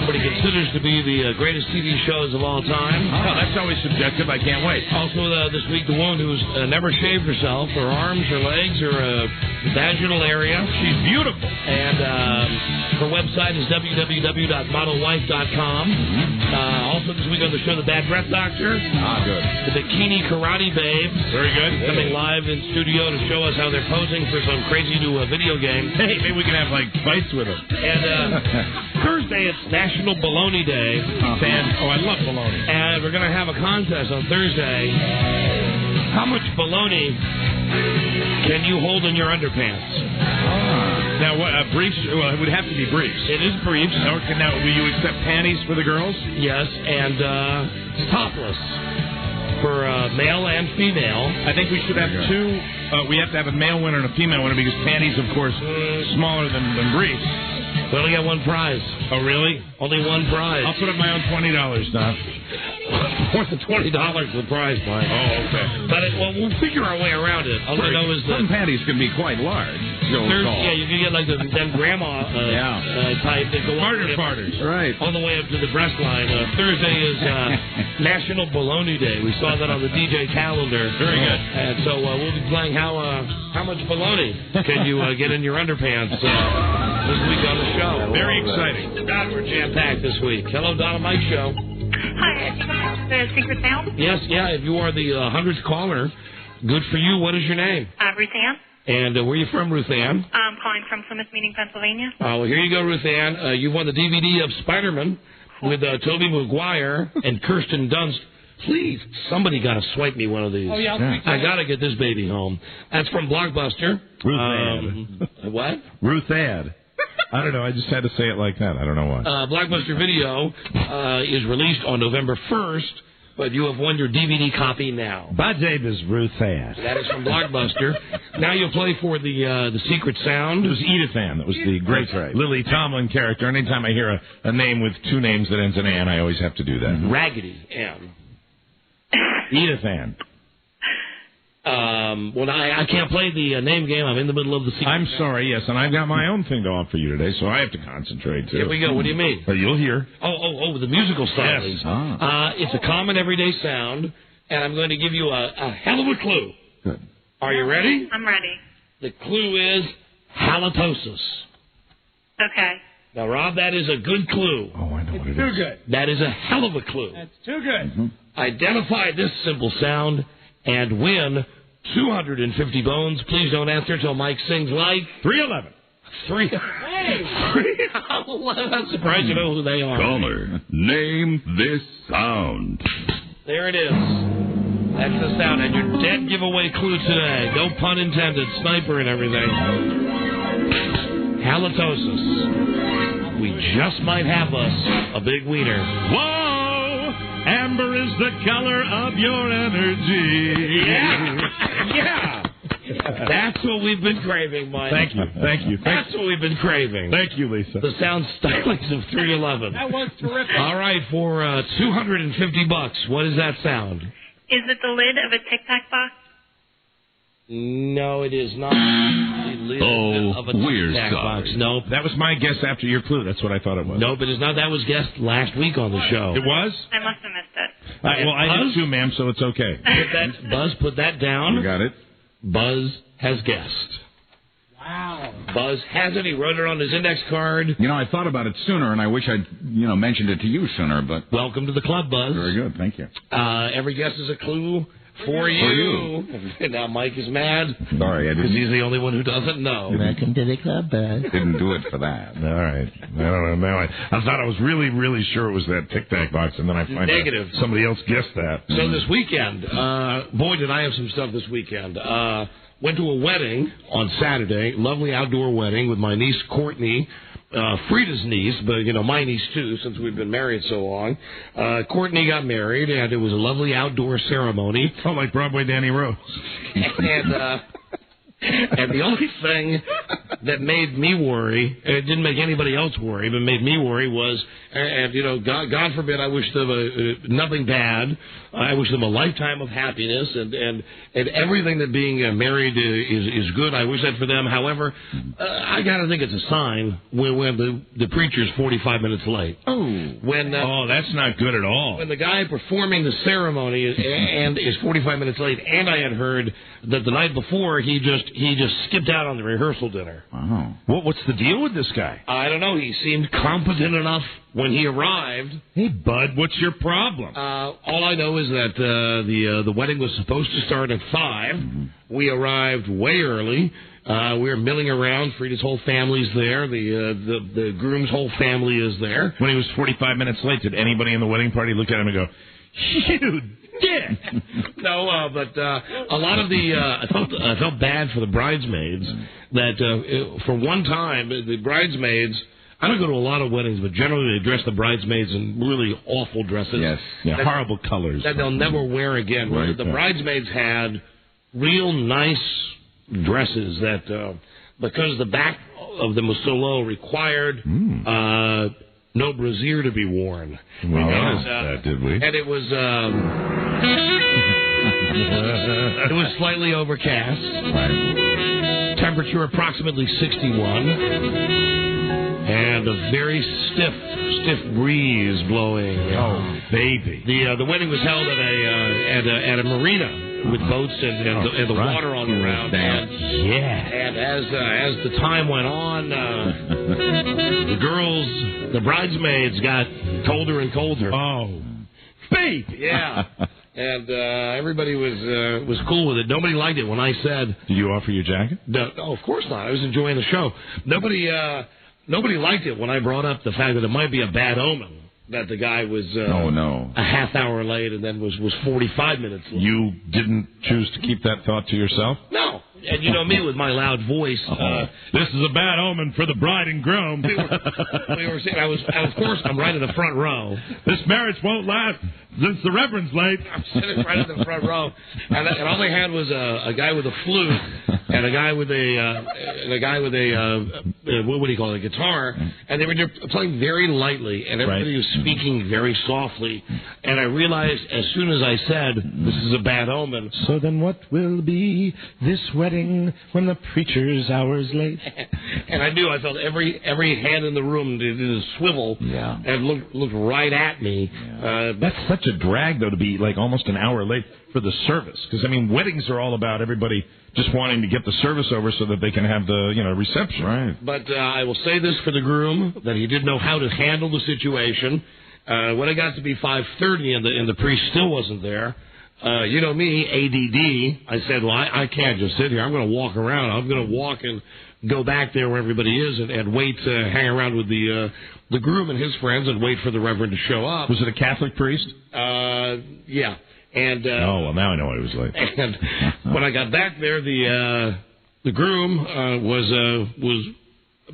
what he considers to be the greatest TV shows of all time. Oh, that's always subjective. I can't wait. Also, this week, the woman who's never shaved herself, her arms, her legs, her vaginal area. She's beautiful. And her website is www.modelwife.com. Also, this week on the show, The Bad Breath Doctor. Ah, good. The Bikini Karate Babe. Very good. Coming live in studio to show us how they're posing for some crazy new video game. Hey, maybe we can have, like, fights with them. And Thursday, it's National Bologna Day. Oh, I love bologna. And we're going to have a contest on Thursday. How much bologna can you hold in your underpants? Now, what, briefs? Well, it would have to be briefs. It is briefs. Now, will you accept panties for the girls? Yes, and topless for male and female. I think we should have two. We have to have a male winner and a female winner because panties, of course, smaller than briefs. We only got one prize. Oh, really? Only one prize. I'll put up my own $20, Don. More than $20 for the prize, Mike. Oh, okay. But we'll figure our way around it. All I know is that some panties can be quite large. Yeah, you can get like them grandma type that go farters. Right. All the way up to the breast line. Thursday is National Bologna Day. We saw that on the DJ calendar. Very good. And so we'll be playing how much bologna can you get in your underpants this week on the show. Very exciting. God, we're jam-packed this week. Hello, Don and Mike Show. Hi, the secret sound? Yes, yeah. If you are the 100th caller, good for you. What is your name? Ruth Ann. And where are you from, Ruth Ann? I'm calling from Plymouth Meeting, Pennsylvania. Well, here you go, Ruth Ann. You won the DVD of Spider-Man with Tobey Maguire and Kirsten Dunst Please, somebody got to swipe me one of these. Oh, yeah, I got to get this baby home. That's from Blockbuster. Ruth Ann. What? Ruth Ann. I don't know. I just had to say it like that. I don't know why. Blockbuster Video is released on November 1st, but you have won your DVD copy now. My name is Ruth Ann. That is from Blockbuster. Now you'll play for the secret sound. It was Edith Ann. That was the great Lily Tomlin character. Anytime I hear a name with two names that ends in Ann, I always have to do that. Raggedy Ann. Edith Ann. Well, I can't play the name game. I'm in the middle of the secret. I'm sorry, yes, and I've got my own thing to offer you today, so I have to concentrate, too. Here we go. What do you mean? Well, you'll hear. Oh, the musical style. Yes. It's a common everyday sound, and I'm going to give you a hell of a clue. Good. Are you ready? I'm ready. The clue is halitosis. Okay. Now, Rob, that is a good clue. Oh, I know what it is. Too good. That is a hell of a clue. That's too good. Identify this simple sound and win 250 bones. Please don't answer until Mike sings like 311. I'm surprised you know who they are. Caller, name this sound. There it is. That's the sound. And your dead giveaway clue today. No pun intended. Sniper and everything. Halitosis. We just might have us a big wiener. Whoa! Amber is the color of your energy. Yeah. That's what we've been craving, Mike. Thank you. That's what we've been craving. Thank you, Lisa. The sound stylings of 311. That was terrific. All right, for $250, what is that sound? Is it the lid of a Tic Tac box? No, it is not. The lid of a we're Tic Tac box. sorry. Nope. That was my guess after your clue. That's what I thought it was. Nope, it is not. That was guessed last week on the show. It was? I must have missed it. Well, I did too, ma'am, so it's okay. Buzz, put that down. You got it. Buzz has guessed. Wow. Buzz has it. He wrote it on his index card. You know, I thought about it sooner, and I wish I'd, mentioned it to you sooner, but... Welcome to the club, Buzz. Very good, thank you. Every guess is a clue for you. And now Mike is mad. Sorry, I didn't... Because he's the only one who doesn't know. Welcome to the club, Buzz. Didn't do it for that. All right. I don't know. I thought I was really, really sure it was that Tic Tac box, and then I find Negative. out somebody else guessed that. So this weekend, boy, did I have some stuff this weekend. Went to a wedding on Saturday, lovely outdoor wedding with my niece Courtney, Frida's niece, but my niece too, since we've been married so long. Courtney got married, and it was a lovely outdoor ceremony. Oh, like Broadway Danny Rose. And the only thing that made me worry, and it didn't make anybody else worry, but made me worry was, God forbid, I wish them nothing bad. I wish them a lifetime of happiness, and everything that being married is good. I wish that for them. However, I got to think it's a sign when the preacher's 45 minutes late. Oh, that's not good at all. When the guy performing the ceremony is 45 minutes late, and I had heard that the night before he just skipped out on the rehearsal dinner. Wow. What's the deal with this guy? I don't know. He seemed competent enough when he arrived. Hey, bud, what's your problem? All I know is that the wedding was supposed to start at 5. Mm-hmm. We arrived way early. We were milling around. Frida's whole family's there. The groom's whole family is there. When he was 45 minutes late, did anybody in the wedding party look at him and go, "You dick"? No, but a lot of I felt bad for the bridesmaids that for one time the bridesmaids. I don't go to a lot of weddings, but generally they dress the bridesmaids in really awful dresses. Yes. Yeah, horrible colors. That they'll never wear again. Right. The bridesmaids had real nice dresses that, because the back of them was so low, required no brassiere to be worn. We noticed that, did we? And it was... it was slightly overcast. Right. Temperature approximately 61. And a very stiff breeze blowing. Oh, baby! The wedding was held at a marina with boats and the water on the ground. And as the time went on, the bridesmaids got colder and colder. Oh, baby! Yeah. And everybody was cool with it. Nobody liked it when I said. Did you offer your jacket? No, of course not. I was enjoying the show. Nobody liked it when I brought up the fact that it might be a bad omen that the guy was a half hour late and then was 45 minutes late. You didn't choose to keep that thought to yourself? No. And you know me with my loud voice. This is a bad omen for the bride and groom. We were saying, of course, I'm right in the front row. This marriage won't last since the Reverend's late. I'm sitting right in the front row, and all they had was a guy with a flute and a guy with a what would you call it, a guitar, and they were playing very lightly, and everybody was speaking very softly. And I realized as soon as I said, "This is a bad omen." So then, what will be this wedding when the preacher's hours late? And I knew. I felt every hand in the room did a swivel and looked right at me. That's such a drag, though, to be like almost an hour late for the service. Because I mean, weddings are all about everybody just wanting to get the service over so that they can have the reception. Right. But I will say this for the groom, that he didn't know how to handle the situation. When it got to be 5:30 and the priest still wasn't there, you know me, ADD, I said, well, I can't just sit here. I'm going to walk around. I'm going to walk and go back there where everybody is and wait to hang around with the groom and his friends and wait for the Reverend to show up. Was it a Catholic priest? Yeah. And oh, well, now I know why he was late. And when I got back there, the groom was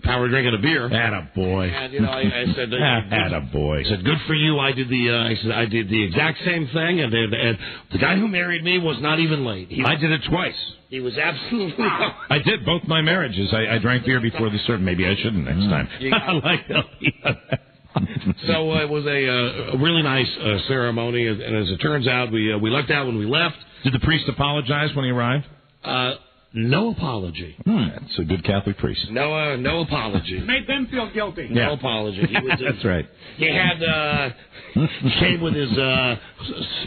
power drinking a beer. Attaboy. And I said, attaboy. I said, good for you. I did the exact same thing, and the guy who married me was not even late. I did it twice. He was absolutely. I did both my marriages. I drank beer before the service. Maybe I shouldn't next time. I like that. So it was a really nice ceremony, and as it turns out, we lucked out when we left. Did the priest apologize when he arrived? No apology. That's a good Catholic priest. No apology. Made them feel guilty. No apology. That's right. He had he came with his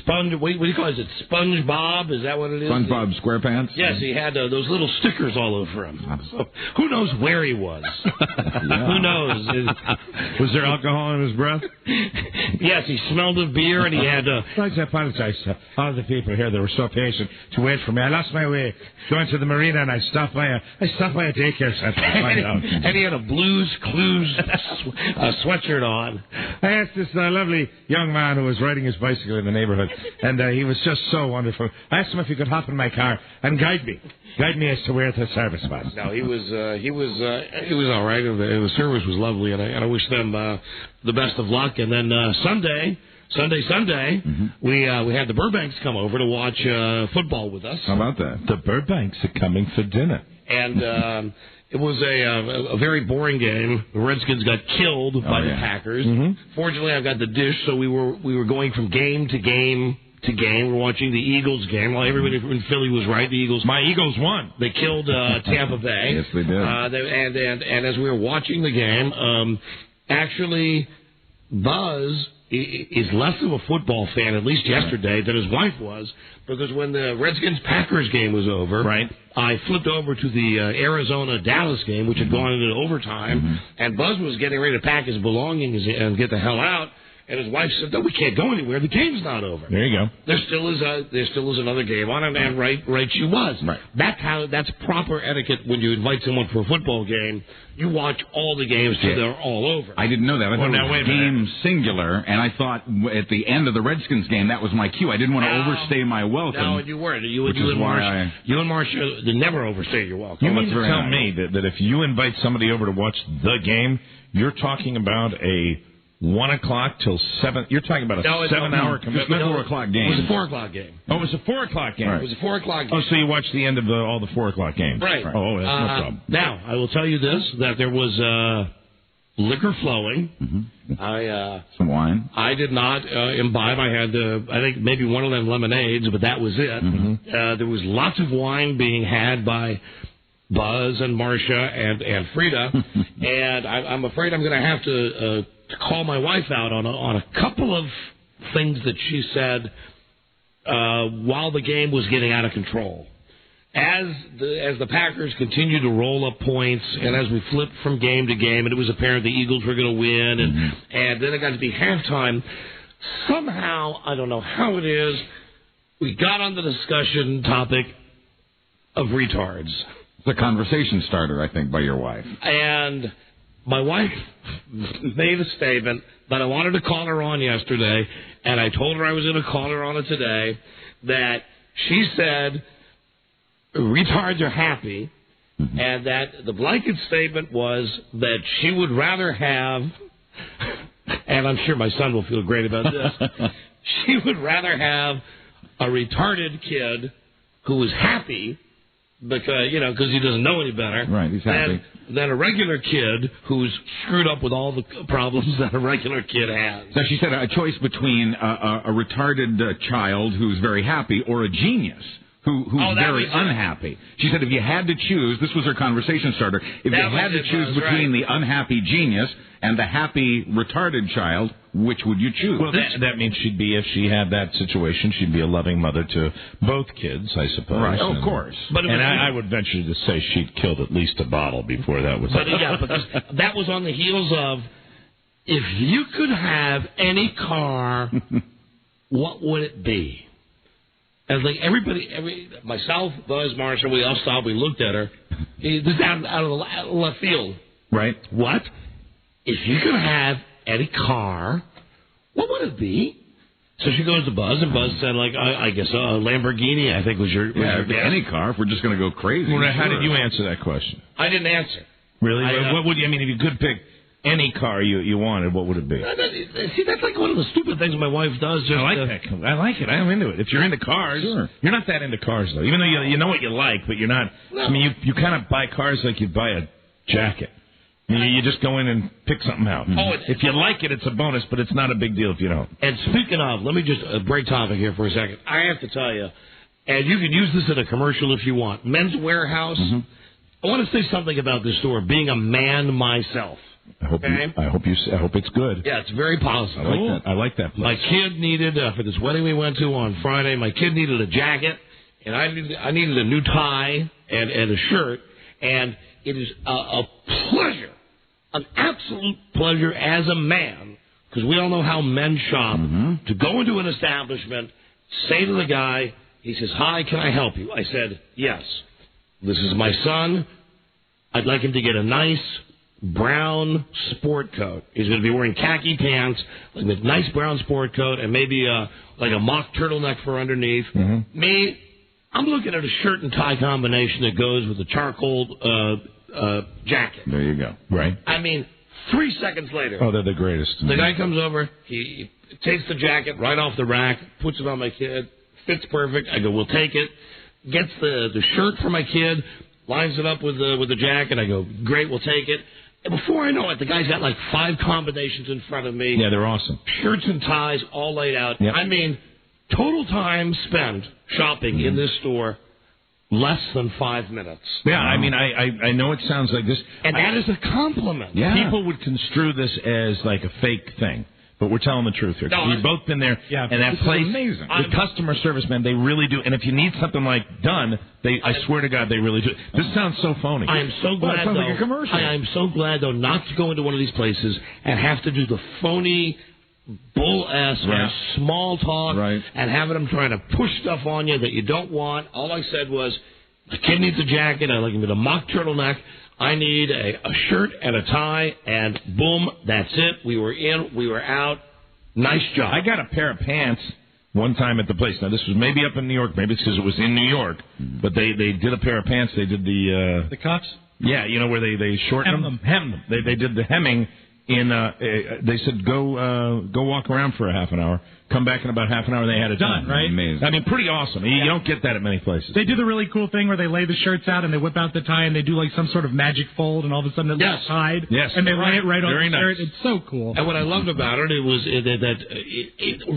sponge. What do you call it? Is it SpongeBob? Is that what it is? SpongeBob SquarePants. Yes, he had those little stickers all over him. So who knows where he was? Who knows? Was there alcohol in his breath? Yes, he smelled of beer, and he had. I'd like to apologize to all the people here that were so patient to wait for me. I lost my way going to the marina, and I stopped by a daycare center to find out. And he had a Blues Clues sweatshirt on. I asked this lovely young man who was riding his bicycle in the neighborhood, and he was just so wonderful. I asked him if he could hop in my car and guide me as to where the service was. No, he was all right. The service was lovely, and I wish them the best of luck. And then Sunday, we had the Burbanks come over to watch football with us. How about that? The Burbanks are coming for dinner. And it was a very boring game. The Redskins got killed by the Packers. Fortunately, I got the dish, so we were going from game to game to game. We're watching the Eagles game. Well, everybody in Philly was right. The Eagles. My Eagles won. They killed Tampa Bay. Yes, they did. And as we were watching the game, actually, Buzz is less of a football fan, at least yesterday, than his wife was, because when the Redskins-Packers game was over, I flipped over to the Arizona-Dallas game, which had gone into overtime, and Buzz was getting ready to pack his belongings and get the hell out, and his wife said, no, we can't go anywhere. The game's not over. There you go. There still is another game on, and right she was. Right. That's proper etiquette when you invite someone for a football game. You watch all the games till they're all over. I didn't know that. I thought it was game singular, and I thought at the end of the Redskins game that was my cue. I didn't want to overstay my welcome. No, you weren't. You and Marsh never overstay your welcome. You mean to tell me that if you invite somebody over to watch the game, you're talking about a 1 o'clock till 7. You're talking about a 7-hour commitment. It was a 4 o'clock game. It was a 4 o'clock game. Oh, it was a 4 o'clock game. Right. It was a 4 o'clock game. Oh, so you watched the end of all the 4 o'clock games. Right. Oh, that's no problem. Now, I will tell you this, that there was liquor flowing. Some wine. I did not imbibe. I had, I think, maybe one of them lemonades, but that was it. There was lots of wine being had by Buzz and Marcia and Frida, and I'm afraid I'm going to have to call my wife out on a couple of things that she said while the game was getting out of control. As the Packers continued to roll up points, and as we flipped from game to game, and it was apparent the Eagles were going to win, and then it got to be halftime, somehow, I don't know how it is, we got on the discussion topic of retards. It's a conversation starter, I think, by your wife. And My wife made a statement that I wanted to call her on yesterday, and I told her I was going to call her on it today, that she said retards are happy, and that the blanket statement was that she would rather have, and I'm sure my son will feel great about this, she would rather have a retarded kid who is happy because he doesn't know any better. Right, he's happy. Than a regular kid who's screwed up with all the problems that a regular kid has. So she said a choice between a retarded child who's very happy or a genius who's very unhappy. She said if you had to choose, this was her conversation starter, if you had to choose between the unhappy genius and the happy retarded child, which would you choose? Well, that means she'd be, if she had that situation, she'd be a loving mother to both kids, I suppose. Right, of course. And I would venture to say she'd killed at least a bottle before that was... But that was on the heels of, if you could have any car, what would it be? And like myself, Buzz, Marshall, we all stopped, we looked at her. This is out of the left field. Right. What? If you could have any car, what would it be? So she goes to Buzz, and Buzz said, I guess a Lamborghini, I think was your guess. Any car, if we're just going to go crazy. Well, how did you answer that question? I didn't answer. Really? What would you, if you could pick any car you wanted, what would it be? See, that's like one of the stupid things my wife does. I like that. I like it. I'm into it. If you're into cars, you're not that into cars, though. Even though you know what you like, but you're not. No. I mean, you kind of buy cars like you'd buy a jacket. You just go in and pick something out. If you like it, it's a bonus, but it's not a big deal if you don't. And speaking of, let me just break topic here for a second. I have to tell you, and you can use this in a commercial if you want. Men's Warehouse. I want to say something about this store. Being a man myself. I hope it's good. Yeah, it's very positive. I like that place. My kid needed, for this wedding we went to on Friday, my kid needed a jacket, and I needed a new tie and a shirt, and it is a pleasure, an absolute pleasure as a man, because we all know how men shop, to go into an establishment, say to the guy, he says, "Hi, can I help you?" I said, "Yes. This is my son. I'd like him to get a nice brown sport coat. He's going to be wearing khaki pants, like a nice brown sport coat, and maybe like a mock turtleneck for underneath." Me, I'm looking at a shirt and tie combination that goes with a charcoal jacket. There you go. Right. I mean, 3 seconds later. Oh, they're the greatest. The guy comes over, he takes the jacket right off the rack, puts it on my kid, fits perfect. I go, "We'll take it." Gets the shirt for my kid, lines it up with the jacket. I go, "Great, we'll take it." And before I know it, the guy's got like 5 combinations in front of me. Yeah, they're awesome. Shirts and ties all laid out. Yep. I mean, total time spent shopping in this store, less than 5 minutes. Yeah, I mean, I know it sounds like this. And that is a compliment. Yeah. People would construe this as like a fake thing. But we're telling the truth here. No, We've both been there, and that place, amazing. The customer service, man, they really do. And if you need something like done, I swear to God, they really do. This sounds so phony. I am so glad, it sounds like a commercial. I am so glad, though, not to go into one of these places and have to do the phony bull-ass small talk and having them trying to push stuff on you that you don't want. All I said was, the kid needs a jacket. I like him with a mock turtleneck. I need a shirt and a tie, and boom, that's it. We were in, we were out. Nice job. I got a pair of pants one time at the place. Now, this was maybe up in New York. Maybe it's because it was in New York. But they did a pair of pants. They did the cuffs? Yeah, you know, where they shorten them. Hem them. They did the hemming. They said, go walk around for a half an hour. Come back in about half an hour. They had it done. Right? Amazing. I mean, pretty awesome. You don't get that at many places. They do the really cool thing where they lay the shirts out and they whip out the tie and they do like some sort of magic fold and all of a sudden it looks tied. Yes. And they lay it right on Very the shirt. nice. It's so cool. And what I loved about it was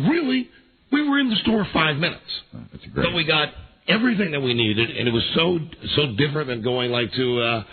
really, we were in the store 5 minutes. That's great. But we got everything that we needed, and it was so different than going like to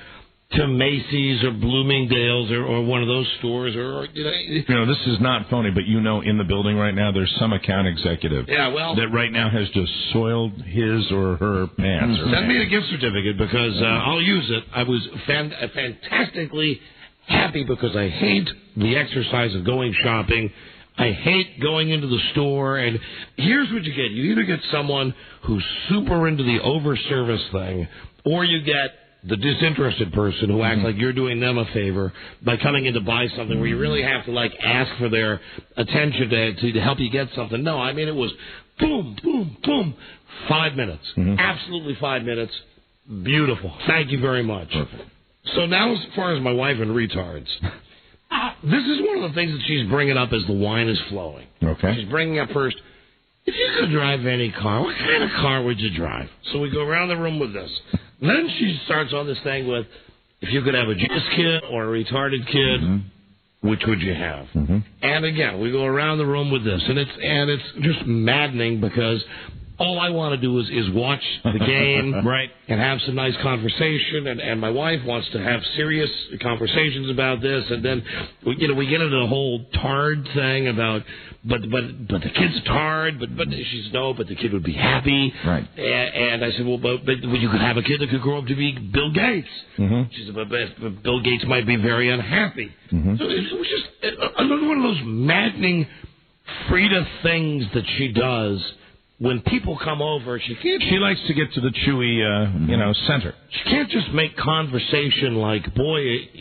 Macy's or Bloomingdale's or one of those stores you know, this is not phony, but you know, in the building right now, there's some account executive that right now has just soiled his or her pants. Send me a gift certificate because I'll use it. I was fantastically happy because I hate the exercise of going shopping. I hate going into the store, and here's what you get. You either get someone who's super into the over-service thing, or you get the disinterested person who acts like you're doing them a favor by coming in to buy something where you really have to, like, ask for their attention to help you get something. No, I mean, it was boom, boom, boom. 5 minutes. Absolutely 5 minutes. Beautiful. Thank you very much. Perfect. So now, as far as my wife and retards, this is one of the things that she's bringing up as the wine is flowing. Okay. She's bringing up first, if you could drive any car, what kind of car would you drive? So we go around the room with this. Then she starts on this thing with, if you could have a genius kid or a retarded kid, which would you have? And again, we go around the room with this, and it's just maddening because all I want to do is watch the game, right, and have some nice conversation. And my wife wants to have serious conversations about this. And then, we get into the whole tard thing about, but the kid's tard. But she says no, but the kid would be happy. Right. And I said, well, but you could have a kid that could grow up to be Bill Gates. She said, but Bill Gates might be very unhappy. So it was just another one of those maddening Frida things that she does. When people come over, she likes to get to the chewy, center. She can't just make conversation like, boy,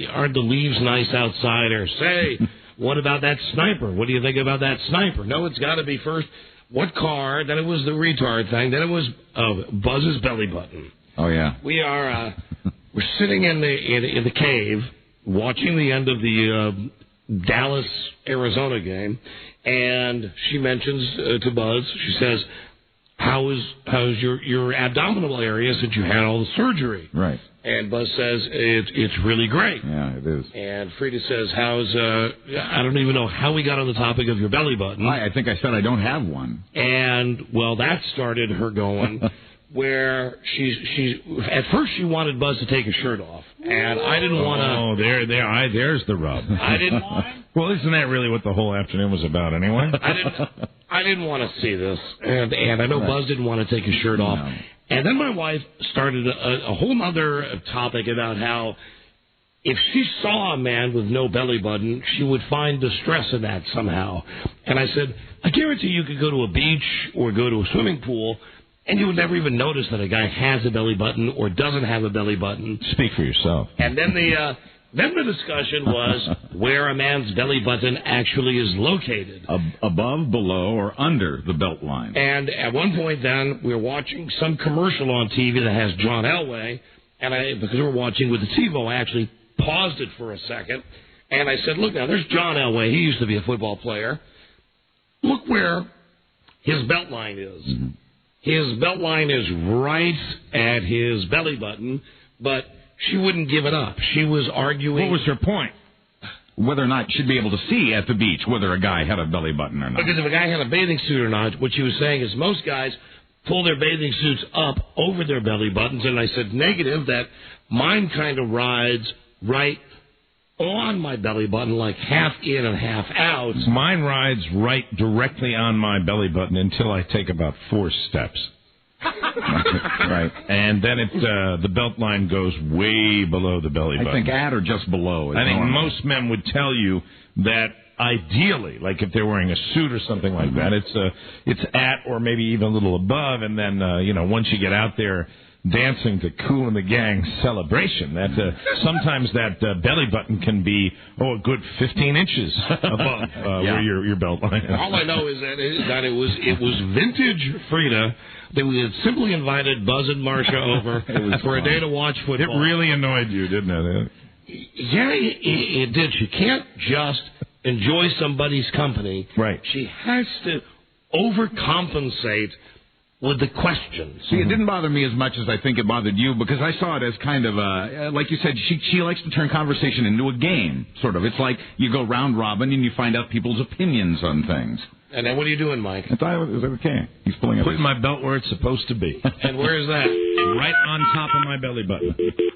aren't the leaves nice outside? Or say, what about that sniper? What do you think about that sniper? No, it's got to be first, what car? Then it was the retard thing. Then it was Buzz's belly button. Oh, yeah. We are we're sitting in the cave watching the end of the Dallas, Arizona game. And she mentions to Buzz, she says, how's your abdominal area since you had all the surgery? Right. And Buzz says, it's really great. Yeah, it is. And Frida says, I don't even know how we got on the topic of your belly button. I think I said I don't have one. And, well, that started her going, where she's at first she wanted Buzz to take his shirt off. And I didn't want to... Oh, there's the rub. I didn't... Well, isn't that really what the whole afternoon was about anyway? I didn't want to see this, and I know Buzz didn't want to take his shirt off. No. And then my wife started a whole other topic about how if she saw a man with no belly button, she would find distress in that somehow. And I said, I guarantee you could go to a beach or go to a swimming pool, and you would never even notice that a guy has a belly button or doesn't have a belly button. Speak for yourself. And then the discussion was where a man's belly button actually is located. Above, below, or under the belt line. And at one point then, we were watching some commercial on TV that has John Elway, and because we were watching with the TiVo, I actually paused it for a second, and I said, look now, there's John Elway. He used to be a football player. Look where his belt line is. His belt line is right at his belly button, but she wouldn't give it up. She was arguing. What was her point? Whether or not she'd be able to see at the beach whether a guy had a belly button or not. Because if a guy had a bathing suit or not, what she was saying is most guys pull their bathing suits up over their belly buttons, and I said negative, that mine kind of rides right on my belly button, like half in and half out. Mine rides right directly on my belly button until I take about 4 steps. Right. And then the belt line goes way below the belly button. I think at or just below. I think most men would tell you that ideally, like if they're wearing a suit or something like that, it's at or maybe even a little above, and then once you get out there dancing to Kool and the Gang Celebration, that sometimes that belly button can be a good 15 inches above where your belt line is. All I know is that it was vintage Frida. That we had simply invited Buzz and Marcia over for a day to watch football. It really annoyed you, didn't it? Yeah, it did. She can't just enjoy somebody's company. Right. She has to overcompensate with the questions. See, it didn't bother me as much as I think it bothered you, because I saw it as kind of like you said, she likes to turn conversation into a game, sort of. It's like you go round robin and you find out people's opinions on things. And then what are you doing, Mike? I thought it was okay. He's pulling up. Putting my belt where it's supposed to be. And where is that? Right on top of my belly button.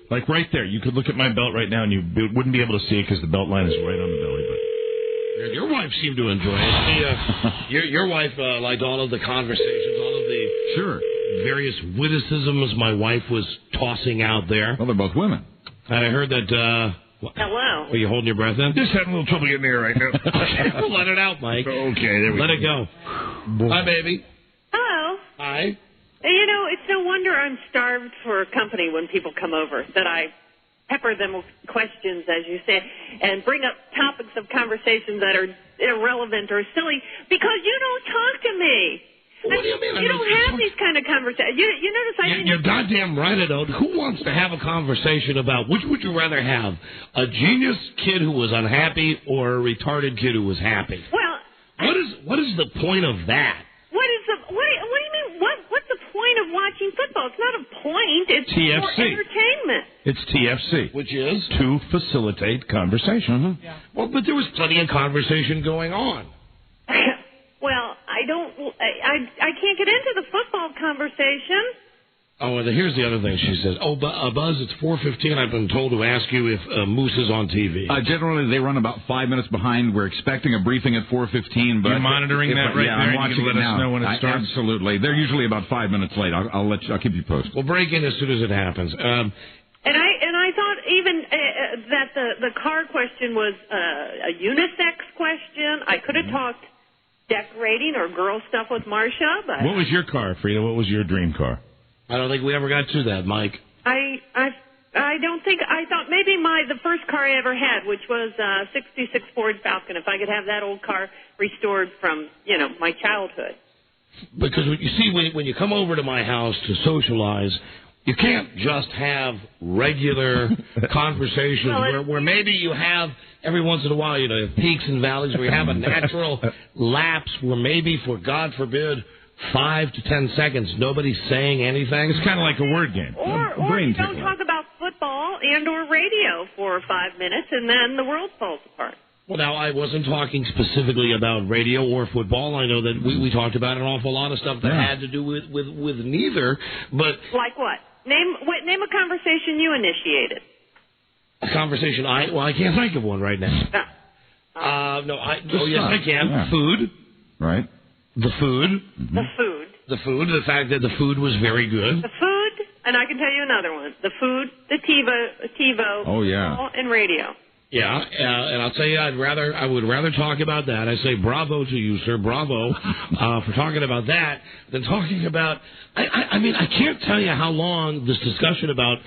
Like right there. You could look at my belt right now and you wouldn't be able to see it because the belt line is right on the belly button. Your wife seemed to enjoy it. Your wife liked all of the conversations, all of the various witticisms my wife was tossing out there. Well, they're both women. And I heard that... Hello. Are you holding your breath in? Just having a little trouble getting air right now. Okay, let it out, Mike. Okay, there we go. Let it go. Hi, baby. Hello. Hi. It's no wonder wonder I'm starved for company when people come over, that I pepper them with questions, as you said, and bring up topics of conversation that are irrelevant or silly, because you don't talk to me. What do you mean? You don't have these kind of conversations. You notice I didn't... You're goddamn right, I don't. Who wants to have a conversation about which would you rather have, a genius kid who was unhappy or a retarded kid who was happy? Well, what is the point of that? What do you mean? What's the point of watching football? It's not a point. It's TFC. for entertainment. It's TFC. Which is? To facilitate conversation. Yeah. Well, but there was plenty of conversation going on. Well, I can't get into the football conversation. Oh, and here's the other thing she says. Oh, Buzz, it's 4:15. I've been told to ask you if Moose is on TV. Generally, they run about 5 minutes behind. We're expecting a briefing at 4:15. But you're monitoring that right yeah, there? I'm watching you can let it now. us know when it starts? Absolutely. They're usually about 5 minutes late. I'll keep you posted. We'll break in as soon as it happens. And I thought even that the car question was a unisex question. I could have talked decorating or girl stuff with Marcia, but What was your car, Frida? What was your dream car? I don't think we ever got to that, Mike. I don't think I thought maybe the first car I ever had, which was a '66 Ford Falcon. If I could have that old car restored from my childhood. Because you see, when you come over to my house to socialize, you can't just have regular conversations where maybe you have every once in a while, peaks and valleys, where you have a natural lapse where maybe, for God forbid, 5 to 10 seconds, nobody's saying anything. It's kind of like a word game. Or you don't talk about football and or radio for 5 minutes, and then the world falls apart. Well, now, I wasn't talking specifically about radio or football. I know that we talked about an awful lot of stuff that had to do with neither, but... Like what? Name a conversation you initiated. A conversation I can't think of one right now. No. Yes, I can. Yeah. Food. Right. The food. Mm-hmm. The food. The fact that the food was very good. The food, and I can tell you another one. The food, the TiVo. Oh, yeah. And radio. Yeah, and I'll tell you, I would rather talk about that. I say bravo to you, sir. Bravo for talking about that than talking about. I mean, I can't tell you how long this discussion about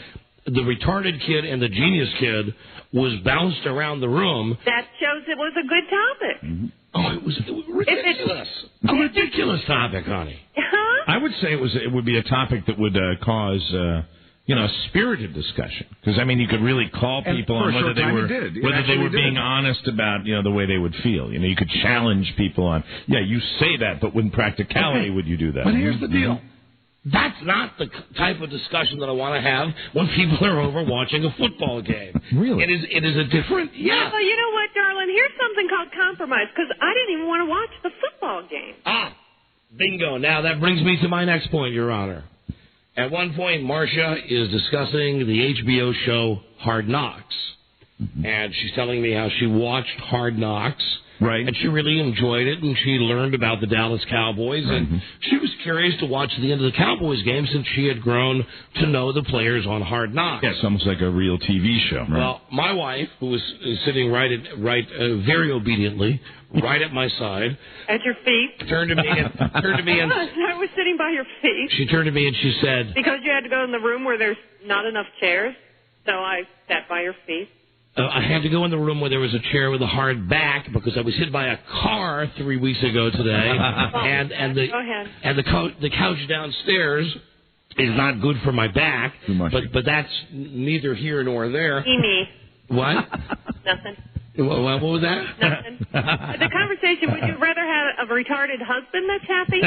the retarded kid and the genius kid was bounced around the room. That shows it was a good topic. Mm-hmm. Oh, it was ridiculous. A ridiculous topic, honey. Huh? I would say it would be a topic that would cause a spirited discussion, because I mean you could really call people on whether they were being honest about the way they would feel. You could challenge people on you say that, but in practicality would you do that? But here's the deal. That's not the type of discussion that I want to have when people are over watching a football game. Really? It is a different... Yeah. Well, you know what, darling? Here's something called compromise, because I didn't even want to watch the football game. Ah, bingo. Now, that brings me to my next point, Your Honor. At one point, Marcia is discussing the HBO show Hard Knocks. Mm-hmm. And she's telling me how she watched Hard Knocks. Right. And she really enjoyed it, and she learned about the Dallas Cowboys, and she was curious to watch the end of the Cowboys game since she had grown to know the players on Hard Knocks. Yeah, it's almost like a real TV show. Right? Well, my wife, who is sitting very obediently, right at my side. At your feet? Turned to me and... I was sitting by your feet. She turned to me and she said... Because you had to go in the room where there's not enough chairs, so I sat by your feet. I had to go in the room where there was a chair with a hard back because I was hit by a car 3 weeks ago today, and the couch downstairs is not good for my back. Too much. But that's neither here nor there. Me. What? Nothing. What was that? Nothing. The conversation, would you rather have a retarded husband that's happy?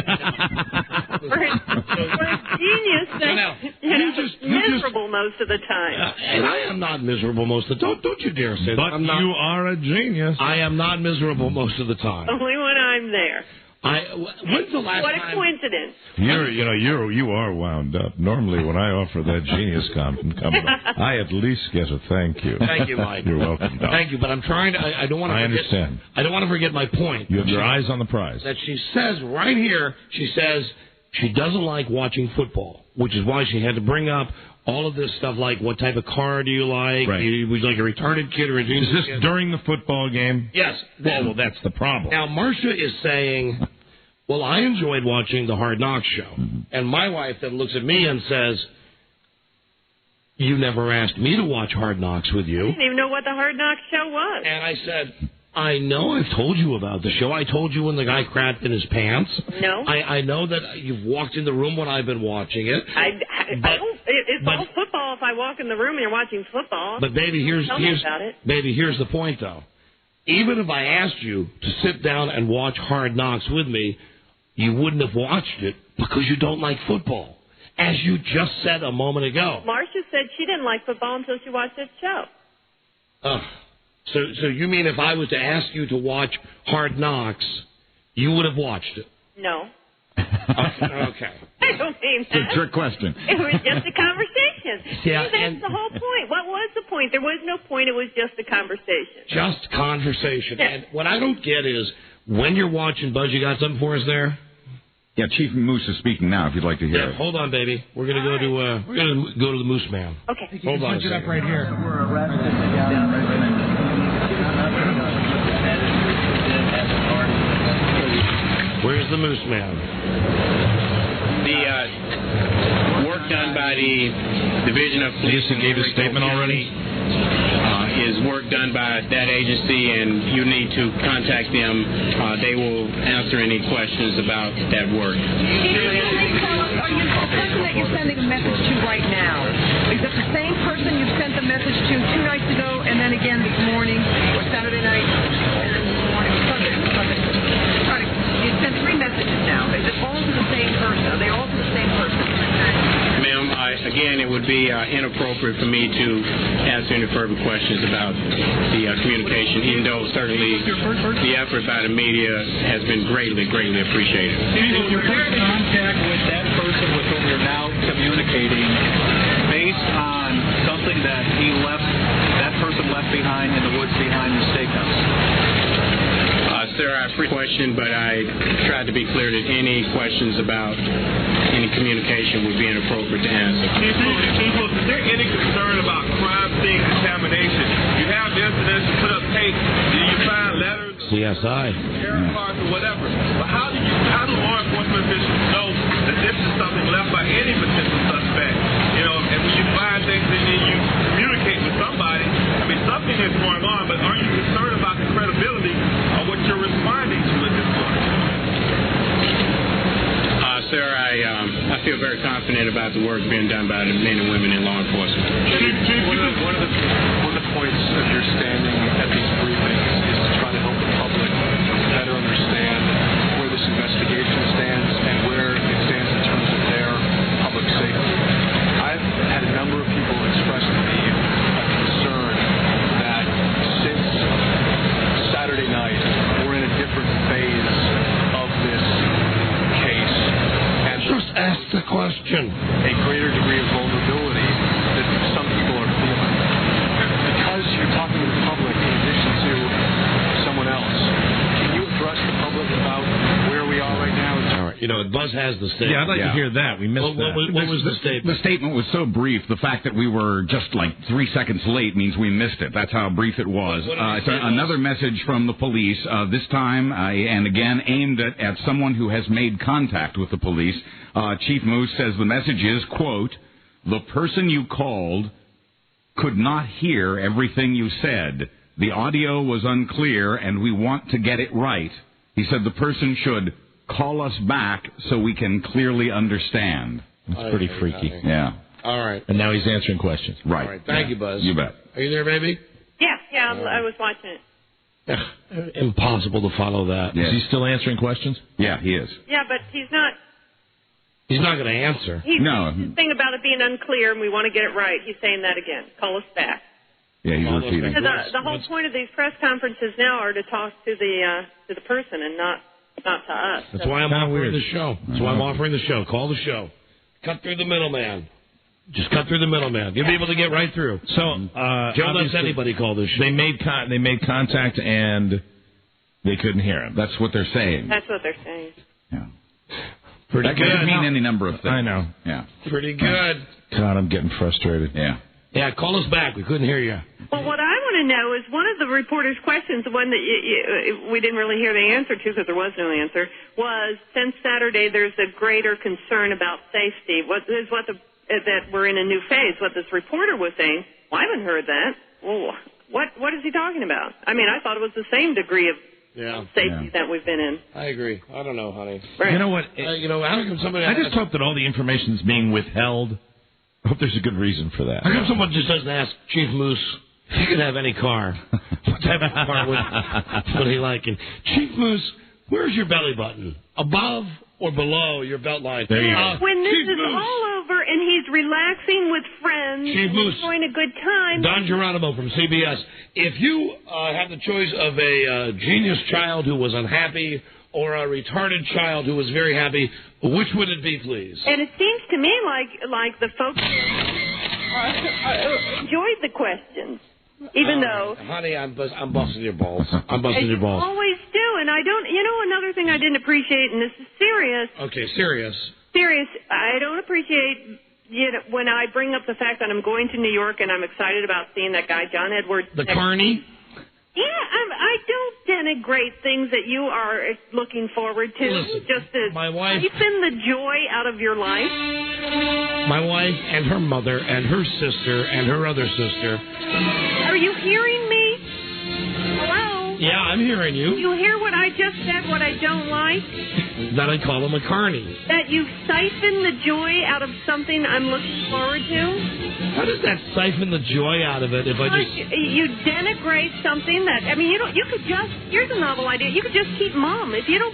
or a genius that's miserable most of the time? And I am not miserable most of the time. Don't you dare say that. But you are a genius. I am not miserable most of the time. Only when I'm there. When's the last What a time? coincidence. You are wound up. Normally, when I offer that genius comment, I at least get a thank you. Thank you, Mike. You're welcome, Doc. Thank you, but I'm trying to. I don't want to. I understand. I don't want to forget my point. You have your eyes on the prize. That she says right here. She says she doesn't like watching football, which is why she had to bring up all of this stuff like what type of car do you like? Right. Was like a retarded kid or a genius Is this kid? During the football game? Yes. Well, that's the problem. Now, Marcia is saying, Well, I enjoyed watching the Hard Knocks show. And my wife then looks at me and says, you never asked me to watch Hard Knocks with you. I didn't even know what the Hard Knocks show was. And I said, I know I've told you about the show. I told you when the guy crapped in his pants. No. I know that you've walked in the room when I've been watching it. I don't. It's all football if I walk in the room and you're watching football. But baby, Tell me about it. here's the point though. Even if I asked you to sit down and watch Hard Knocks with me, you wouldn't have watched it because you don't like football, as you just said a moment ago. Marcia said she didn't like football until she watched this show. So you mean if I was to ask you to watch Hard Knocks, you would have watched it? No. Okay. I don't mean that. It's a trick question. It was just a conversation. Yeah, See, that's the whole point. What was the point? There was no point. It was just a conversation. Just conversation. Yeah. And what I don't get is, when you're watching, Buzz, you got something for us there? Yeah, Chief Moose is speaking now. If you'd like to hear it. Hold on, baby. We're gonna go to the Moose Man. Okay. Hold on. Punch it up right here. Where's the Moose Man? The work done by the Division of Police He gave his statement already. Is work done by that agency, and you need to contact them. They will answer any questions about that work. Are you the person that you're sending a message to right now? Is it the same person you sent the message to 2 nights ago, and then again this morning, or Saturday night, and then this morning, Sunday? Sorry, you sent 3 messages now. Is it all to the same person? Are they all to the same person? Ma'am, again, it would be inappropriate for me to answer any further questions about the communication, even though certainly the effort by the media has been greatly, greatly appreciated. Is your first contact with that person with whom you're now communicating based on something that that person left behind in the woods behind the steakhouse? Sir, I appreciate the question, but I tried to be clear that any questions about any communication would be inappropriate to answer. Is there any concern about crime scene contamination? You have incidents, you put up tape, you find letters, CSI. air cards, or whatever. But how do law enforcement officials know that this is something left by any potential suspect? You know, and when you find things and then you communicate with somebody, I mean, something is going on, but are you concerned about the credibility of what you're responding to at this point? Sir, I feel very confident about the work being done by the men and women in law enforcement. One of the points of your standing at these briefings is to try to help the public better understand where this investigation stands and where it stands in terms of their public safety. I've had a number of people express to me a concern that since Saturday night, we're in a different phase of this case. And just ask the question. A greater degree of vulnerability that some people are feeling. Because you're talking to the public in addition to someone else, can you address the public about where we are right now? All right. You know, Buzz has the statement. Yeah, I'd like to hear that. We missed that. What was the statement? The statement was so brief. The fact that we were just like 3 seconds late means we missed it. That's how brief it was. It's another message from the police, this time, and again, aimed at someone who has made contact with the police. Chief Moose says the message is, quote, the person you called could not hear everything you said. The audio was unclear, and we want to get it right. He said the person should call us back so we can clearly understand. That's pretty freaky. Yeah. All right. And now he's answering questions. Right. All right. Thank you, Buzz. You bet. Are you there, baby? Yeah, I was watching it. Impossible to follow that. Yes. Is he still answering questions? Yeah, he is. Yeah, but he's not. He's not going to answer. He's the thing about it being unclear, and we want to get it right. He's saying that again. Call us back. Yeah, he's repeating. The whole point of these press conferences now are to talk to the person and not to us. That's why I'm offering the show. That's why I'm offering the show. Call the show. Cut through the middleman. Just cut through the middleman. You'll be able to get right through. So, don't let anybody call this show. They made contact and they couldn't hear him. That's what they're saying. That's what they're saying. Yeah. Pretty that good. could mean any number of things. I know. Yeah. Pretty good. God, I'm getting frustrated. Yeah. Yeah, call us back. We couldn't hear you. Well, what I want to to know is one of the reporter's questions, the one that we didn't really hear the answer to because there was no answer, was since Saturday there's a greater concern about safety. That we're in a new phase. What this reporter was saying, well, I haven't heard that. Well, what is he talking about? I mean, I thought it was the same degree of safety that we've been in. I agree. I don't know, honey. You know what? How come somebody? I just hope that all the information's being withheld. I hope there's a good reason for that. How come someone just doesn't ask Chief Moose if he could have any car? What type of car would he like? And Chief Moose, where's your belly button? Above or below your belt line? There you go. When this is all over and he's relaxing with friends Chief and Moose. enjoying a good time. Don Geronimo from CBS. If you had the choice of a genius child who was unhappy or a retarded child who was very happy, which would it be, please? And it seems to me like the folks enjoyed the questions, even though. Honey, I'm busting your balls. I'm busting your balls. Always do, and I don't. You know, another thing I didn't appreciate, and this is serious. Okay, serious. Serious. I don't appreciate. When I bring up the fact that I'm going to New York and I'm excited about seeing that guy John Edwards. The Carney. Yeah, I don't denigrate things that you are looking forward to. Listen, just to my wife, deepen the joy out of your life. My wife and her mother and her sister and her other sister. Are you hearing me? Hello? Yeah, I'm hearing you. You hear what I just said, what I don't like? That I call him a carny. That you siphon the joy out of something I'm looking forward to? How does that siphon the joy out of it if I just... You denigrate something that... I mean, you could just... Here's a novel idea. You could just keep Mom. If you don't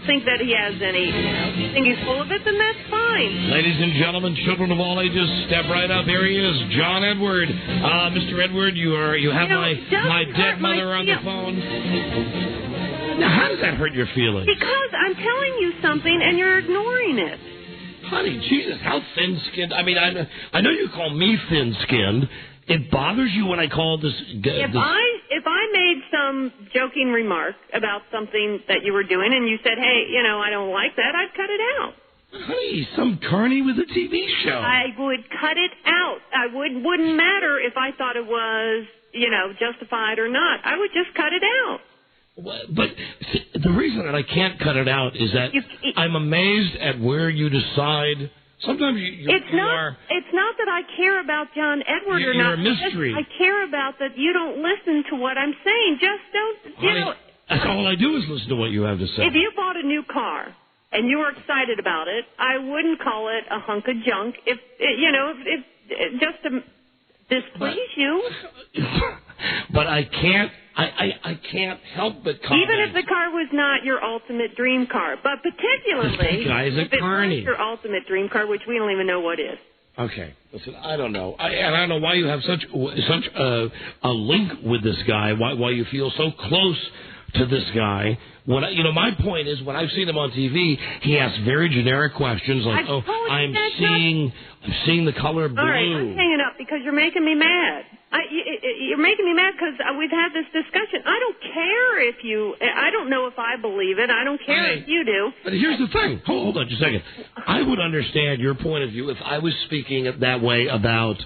think that he has any... you think he's full of it, then that's fine. Ladies and gentlemen, children of all ages, step right up. Here he is, John Edward. Mr. Edward, you have my dead mother on the phone. Now, how does that hurt your feelings? Because I'm telling you something and you're ignoring it. Honey, Jesus, how thin-skinned. I mean, I know you call me thin-skinned. It bothers you when I call this... If I made some joking remark about something that you were doing and you said, hey, I don't like that, I'd cut it out. Honey, some carny with a TV show. I would cut it out. Wouldn't matter if I thought it was, justified or not. I would just cut it out. But the reason that I can't cut it out is that I'm amazed at where you decide. Sometimes it's not that I care about John Edward or not. You're a mystery. I care about that you don't listen to what I'm saying. Just don't. That's all I do is listen to what you have to say. If you bought a new car and you were excited about it, I wouldn't call it a hunk of junk. If just to displease you. But I can't. I can't help but comment. Even if the car was not your ultimate dream car, but particularly if it was your ultimate dream car, which we don't even know what is. Okay, listen, I don't know, and I don't know why you have such a link with this guy. Why you feel so close to this guy? My point is, when I've seen him on TV, he asks very generic questions like, I'm seeing the color blue. All right, I'm hanging up because you're making me mad. You're making me mad because we've had this discussion. I don't care if I don't know if I believe it. I don't care if you do. But here's the thing. Hold on just a second. I would understand your point of view if I was speaking that way about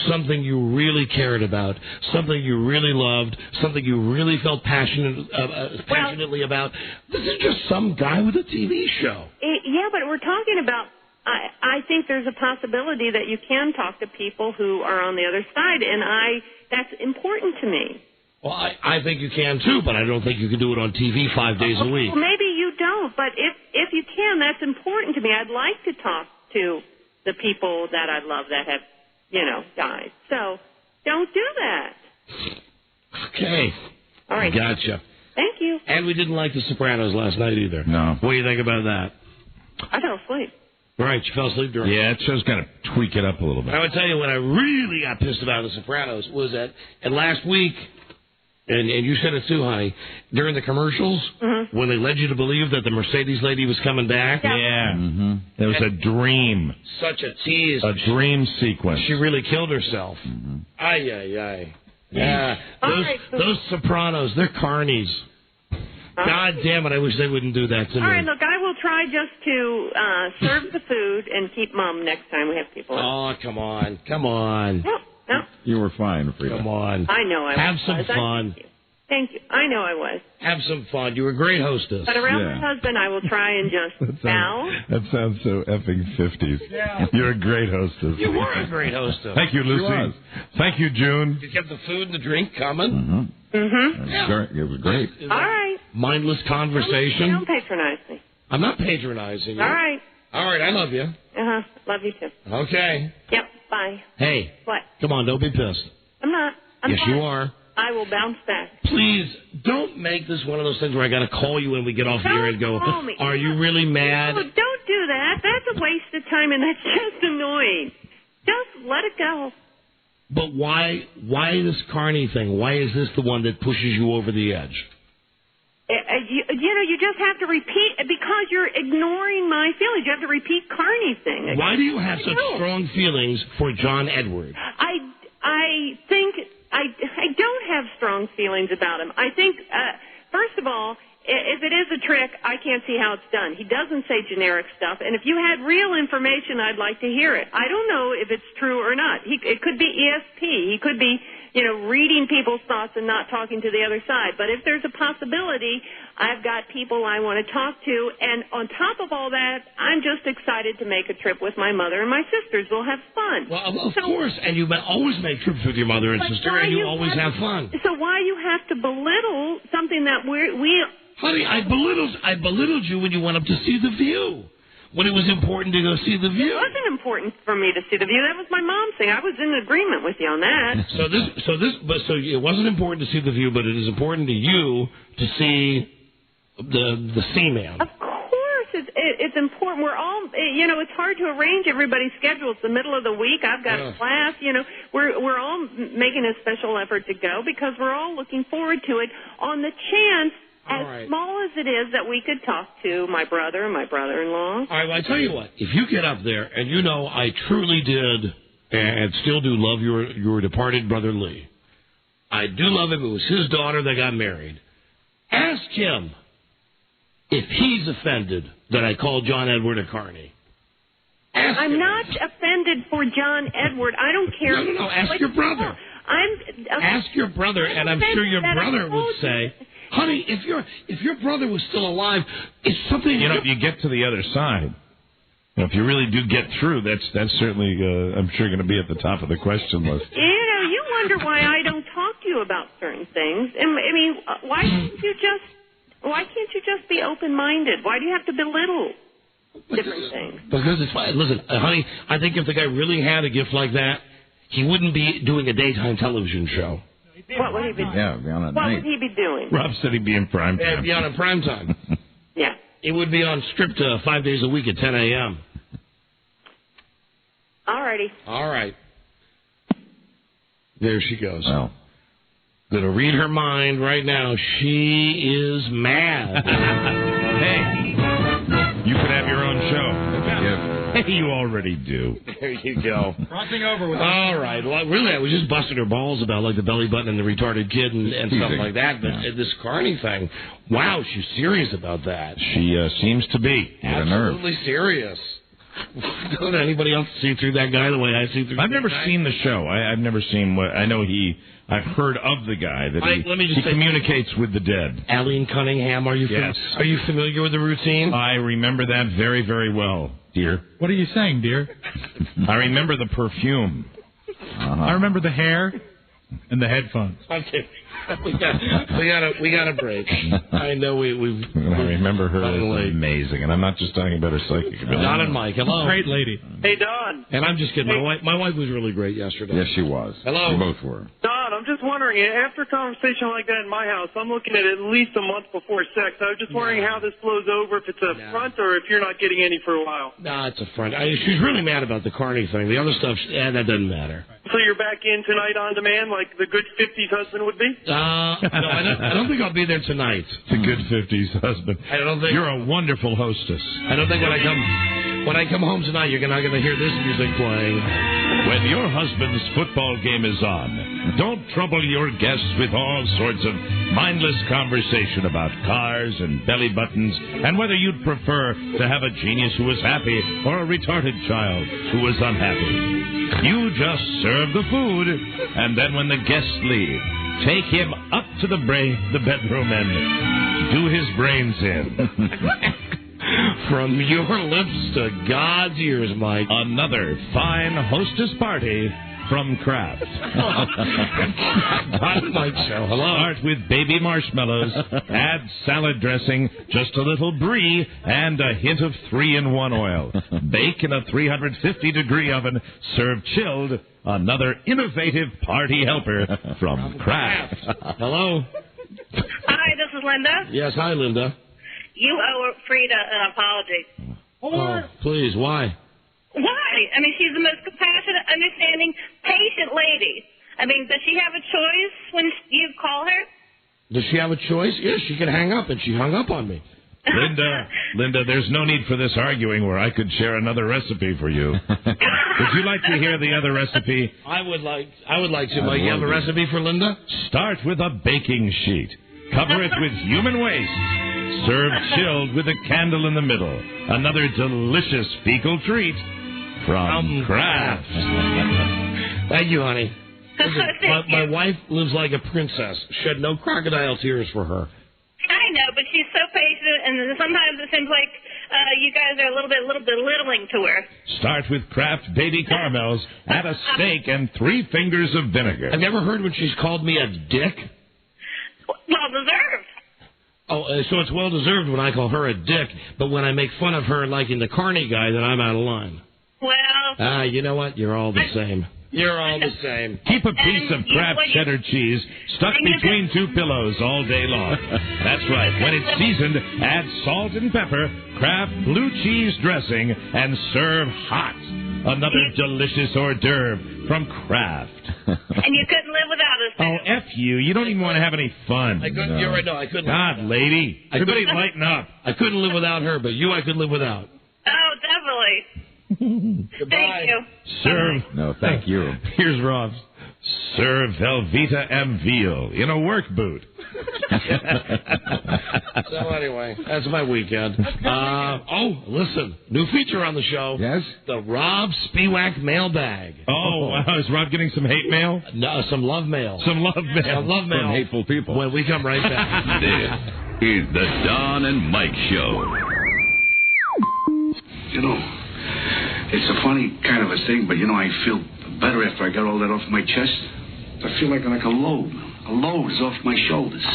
something you really cared about, something you really loved, something you really felt passionately about. This is just some guy with a TV show. Yeah, but we're talking about... I think there's a possibility that you can talk to people who are on the other side, and that's important to me. Well, I think you can, too, but I don't think you can do it on TV 5 days a week. Well, maybe you don't, but if you can, that's important to me. I'd like to talk to the people that I love that have, died. So don't do that. Okay. All right. Gotcha. Thank you. And we didn't like The Sopranos last night either. No. What do you think about that? I fell asleep. Right, you fell asleep during. Yeah, that show's got to tweak it up a little bit. I would tell you what I really got pissed about The Sopranos was that last week, and you said it too, honey, during the commercials, when they led you to believe that the Mercedes lady was coming back. Yeah. Mm-hmm. It was a dream. Such a tease. A dream sequence. She really killed herself. Mm-hmm. Ay. Yeah. Those Sopranos, they're carnies. God damn it, I wish they wouldn't do that to me. All right, look, I will try just to serve the food and keep Mom next time we have people. Oh, come on. Well, No. You were fine, Frida. Come on. I know I Have was. some fun. Thank you. I know I was. Have some fun. You were a great hostess. But around my husband, I will try and just bow. That sounds so effing 50s. Yeah. You're a great hostess. You were a great hostess. Thank you, Lucy. Thank you, June. You kept the food and the drink coming. It was great. All right. Mindless conversation. Don't patronize me. I'm not patronizing you. All right. All right, I love you. Uh-huh. Love you, too. Okay. Yep. Bye. Hey. What? Come on, don't be pissed. I'm not. I'm Yes, fine. you are. I will bounce back. Please don't make this one of those things where I got to call you when we get off the air and go, call me. are you really mad? No, don't do that. That's a waste of time, and that's just annoying. Just let it go. But why this Carney thing? Why is this the one that pushes you over the edge? You just have to repeat, because you're ignoring my feelings. You have to repeat Carney thing. Why do you have such strong feelings for John Edward? I think I don't have strong feelings about him. I think, first of all, if it is a trick, I can't see how it's done. He doesn't say generic stuff, and if you had real information, I'd like to hear it. I don't know if it's true or not. It could be ESP. He could be, reading people's thoughts and not talking to the other side. But if there's a possibility, I've got people I want to talk to, and on top of all that, I'm just excited to make a trip with my mother and my sisters. We'll have fun. Well, of course, and you always make trips with your mother and sister, and you always have fun. So why you have to belittle something that we Honey, I belittled you when you went up to see The View. When it was important to go see The View. It wasn't important for me to see The View. That was my mom's thing. I was in agreement with you on that. So it wasn't important to see The View, but it is important to you to see the Seaman. Of course, it's important. We're all, it's hard to arrange everybody's schedule. It's the middle of the week. I've got a class. We're all making a special effort to go because we're all looking forward to it on the chance. As small as it is that we could talk to my brother and my brother-in-law. All right, well, I tell you what. If you get up there, and I truly did and still do love your departed brother Lee. I do love him. It was his daughter that got married. Ask him if he's offended that I called John Edward a carny. I'm not offended for John Edward. I don't care. No. Ask your brother. Ask your brother, and I'm sure your brother would say... Honey, if your brother was still alive, it's something... if you get to the other side, if you really do get through, that's certainly, I'm sure, going to be at the top of the question list. You wonder why I don't talk to you about certain things. I mean, why can't you just be open-minded? Why do you have to belittle different things? Because it's fine. Listen, honey, I think if the guy really had a gift like that, he wouldn't be doing a daytime television show. What would he be doing? Yeah, be on at What night. would he be doing? Rob said he'd be in prime time. Yeah, it'd be on in prime time. Yeah. It would be on script 5 days a week at 10 a.m. Alrighty. All right. There she goes. Well. Gonna read her mind right now. She is mad. Hey, you could have your own show. Hey, you already do. There you go. Crossing over with. All right. Well, really, I was just busting her balls about like the belly button and the retarded kid and stuff like that. But this Carney thing, wow, she's serious about that. She seems to be. Absolutely serious. Don't anybody else see through that guy the way I see through? I've never seen the show. I've never seen what I know. I've heard of the guy that he communicates with the dead. Aline Cunningham, are you are you familiar with the routine? I remember that very, very well, dear. What are you saying, dear? I remember the perfume. I remember the hair and the headphones. Okay. We got a break. I know we've I remember her as amazing, and I'm not just talking about her psychic ability. Don and Mike, hello. Great lady. Hey, Don. And I'm just kidding. My wife was really great yesterday. Yes, she was. Hello. They both were. Don, I'm just wondering, after a conversation like that in my house, I'm looking at least a month before sex. I was just wondering how this flows over, if it's a front or if you're not getting any for a while. No, it's a front. She's really mad about the Carney thing. The other stuff, that doesn't matter. So you're back in tonight on demand like the good 50s husband would be? No, I don't think I'll be there tonight. The good 50s husband. I don't think you're a wonderful hostess. I don't think when I come. When I come home tonight, you're not going to hear this music playing. When your husband's football game is on, don't trouble your guests with all sorts of mindless conversation about cars and belly buttons and whether you'd prefer to have a genius who was happy or a retarded child who was unhappy. You just serve the food, and then when the guests leave, take him up to the bedroom and do his brains in. From your lips to God's ears, Mike. Another fine hostess party from Kraft. Mike show. Hello. Start with baby marshmallows. Add salad dressing, just a little brie, and a hint of 3-in-1 oil. Bake in a 350-degree oven. Serve chilled. Another innovative party helper from Kraft. Hello. Hi, this is Linda. Yes, hi, Linda. You owe Frida an apology. Oh, please, why? Why? I mean, she's the most compassionate, understanding, patient lady. I mean, does she have a choice when you call her? Does she have a choice? Yes, she can hang up, and she hung up on me. Linda, there's no need for this arguing where I could share another recipe for you. Would you like to hear the other recipe? I would like to. Mike, you have a recipe for Linda? Start with a baking sheet. Cover it with human waste. Serve chilled with a candle in the middle. Another delicious fecal treat from Kraft. Thank you, honey. Listen, my wife lives like a princess. Shed no crocodile tears for her. I know, but she's so patient, and sometimes it seems like you guys are a little bit belittling to her. Start with Kraft baby caramels. Add a steak and 3 fingers of vinegar. Have you ever heard when she's called me a dick? Well deserved. Oh, so it's well deserved when I call her a dick, but when I make fun of her liking the Carney guy, then I'm out of line. Well. You know what? You're all the same. You're all the same. Keep a piece of Kraft cheddar cheese stuck between 2 pillows all day long. That's right. When it's seasoned, add salt and pepper, Kraft blue cheese dressing, and serve hot. Another delicious hors d'oeuvre from Kraft. And you couldn't live without us. Oh, F you. You don't even want to have any fun. I couldn't. No. You're right. No, I couldn't. God, lady. Everybody lighten up. I couldn't live without her, but you I could live without. Oh, definitely. Goodbye. Thank you. Serve. No, thank you. Here's Rob's. Serve Velveeta and veal in a work boot. So anyway, that's my weekend. Listen, new feature on the show. Yes? The Rob Spiewak mailbag. Oh, wow. Is Rob getting some hate mail? No, some love mail. Some love mail. Some love mail. From hateful people. When we come right back. This is the Don and Mike Show. You know, it's a funny kind of a thing, but, I feel better after I got all that off my chest. I feel like a load. A load is off my shoulders.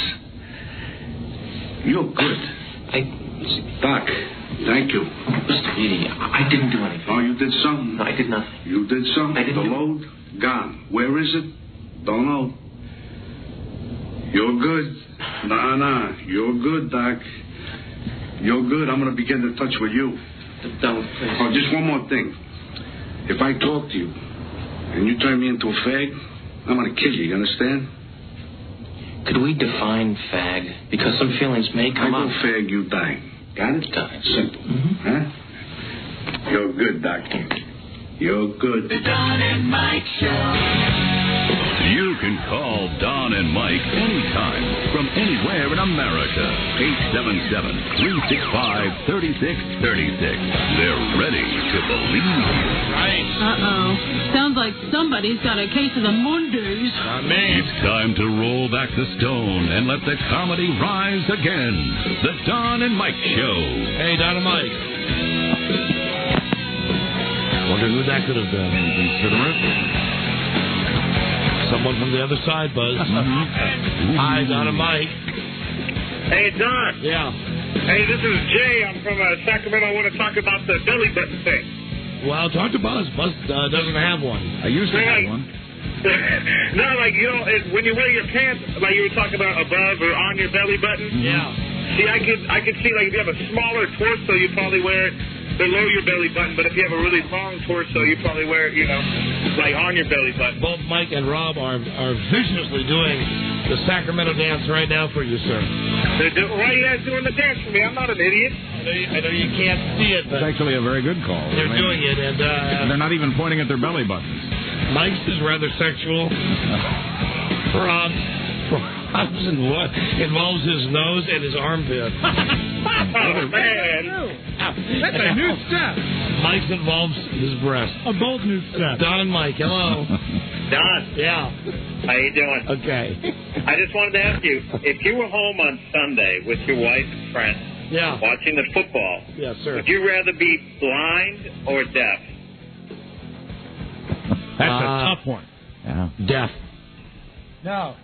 You're good. Doc, thank you. Mr. Edie, I didn't do anything. Oh, you did something? No, I did nothing. You did something? I didn't. The load? Gone. Where is it? Don't know. You're good. Nah. You're good, Doc. You're good. I'm going to begin to touch with you. Don't, please. Oh, just one more thing. If I talk to you and you turn me into a fag, I'm going to kill you. You understand? Could we define fag? Because some feelings may come up. I go fag, you die. Got it? Got it. Simple. Mm-hmm. Huh? You're good, Doctor. You're good. The Don and Mike Show. You can call Don and Mike anytime from anywhere in America. 877-365-3636. They're ready to believe you. Right. Uh-oh. Sounds like somebody's got a case of the Mondays. Not me. It's time to roll back the stone and let the comedy rise again. The Don and Mike Show. Hey, Don and Mike. Wonder who that could have been. Consider it. Someone from the other side, Buzz. Hi, Don and Mike. Hey, Don. Yeah. Hey, this is Jay. I'm from Sacramento. I want to talk about the belly button thing. Well, talk to Buzz. Buzz doesn't have one. I used to have one. No, when you wear your pants, like you were talking about above or on your belly button. Yeah. See, I could see, like, if you have a smaller torso, you probably wear it below your belly button, but if you have a really long torso, you probably wear it, like on your belly button. Both Mike and Rob are viciously doing the Sacramento dance right now for you, sir. Why are you guys doing the dance for me? I'm not an idiot. know you can't see it, but It's actually a very good call. they're doing it, and they're not even pointing at their belly buttons. Mike's is rather sexual. Rob's involves his nose and his armpit. Oh, man. That's a new step. Mike's involves his breast. A bold new step. Don and Mike, hello. Don. Yeah. How you doing? Okay. I just wanted to ask you, if you were home on Sunday with your wife and friends, watching the football, yes, sir. would you rather be blind or deaf? That's a tough one. Yeah. Deaf. No.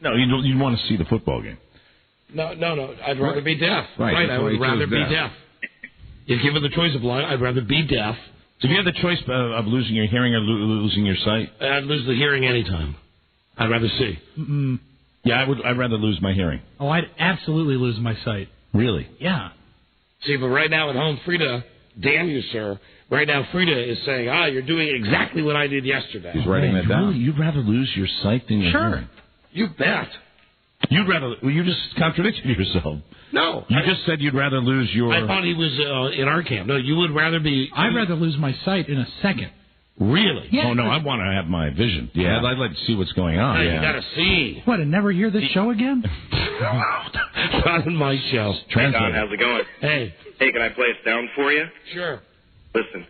No, you'd want to see the football game. No. I'd rather be deaf. Right, I would rather be deaf. If given the choice of blind, I'd rather be deaf. So if you had the choice of losing your hearing or losing your sight? I'd lose the hearing anytime. I'd rather see. Mm-mm. Yeah, I'd rather lose my hearing. Oh, I'd absolutely lose my sight. Really? Yeah. See, but right now at home, Frida, damn you, sir. Right now, Frida is saying, you're doing exactly what I did yesterday. He's writing that down. Really? You'd rather lose your sight than your hearing? You bet. You'd rather... Well, you just contradicted yourself. No. You just said you'd rather lose your... I thought he was in our camp. No, you would rather be... I'd rather lose my sight in a second. Really? Yeah. Oh, no, I want to have my vision. Yeah. I'd like to see what's going on. You got to see. What, and never hear this show again? Not in my show. Hey, Don, how's it going? Hey. Hey, can I play a sound for you? Sure. Listen.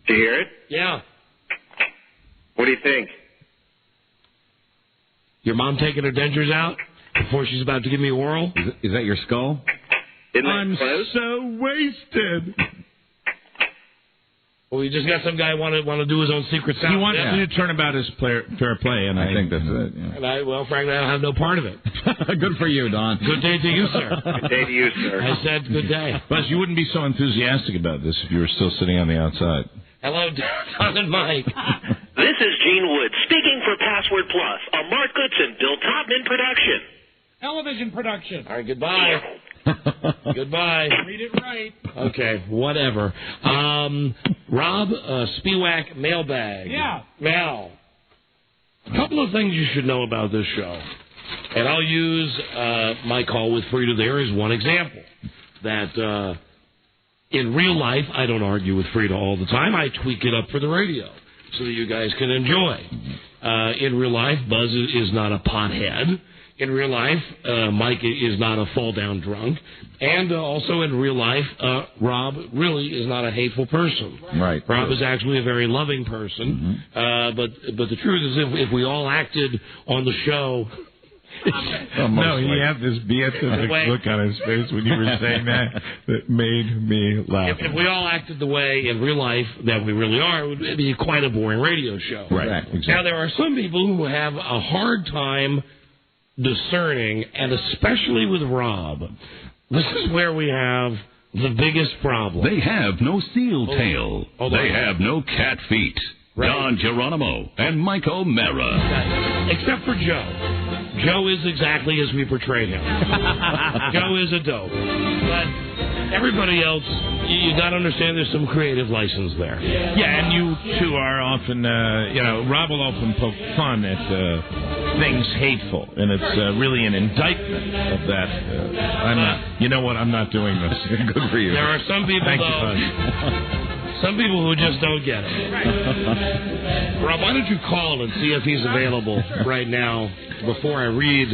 Do you hear it? Yeah. What do you think? Your mom taking her dentures out before she's about to give me oral? Is that your skull? I'm so wasted. Well, we just got some guy want to do his own secret sound. He wants to turn about his fair play, and I think that's it. Yeah. And frankly, I don't have no part of it. Good for you, Don. Good day to you, sir. Good day to you, sir. I said good day. Buzz, you wouldn't be so enthusiastic about this if you were still sitting on the outside. Hello, Don and Mike. This is Gene Wood speaking for Password Plus, a Mark Goodson, Bill Topman production. Television production. All right, goodbye. Goodbye. Read it right. Okay, whatever. Rob, Spiewak mailbag. Yeah. Now, a couple of things you should know about this show. And I'll use my call with Frida there as one example. That in real life, I don't argue with Frida all the time. I tweak it up for the radio so that you guys can enjoy. In real life, Buzz is not a pothead. In real life, Mike is not a fall-down drunk. And also in real life, Rob really is not a hateful person. Right. Rob is actually a very loving person. But the truth is, if we all acted on the show... No, he had this beatific look on his face when you were saying that made me laugh. If we all acted the way in real life that we really are, it would be quite a boring radio show. Right. Exactly. Now, there are some people who have a hard time discerning, and especially with Rob, this is where we have the biggest problem. They have no seal tail. They have no cat feet. Right. Don Geronimo and Mike O'Mara. Except for Joe. Joe is exactly as we portray him. Joe is a dope. But everybody else, you got to understand there's some creative license there. Yeah, and you two are often, Rob will often poke fun at things hateful, and it's really an indictment of that. I'm not. You know what? I'm not doing this. Good for you. There are some people, Thank you, though. Buzz. Some people who just don't get it. Rob, why don't you call and see if he's available right now before I read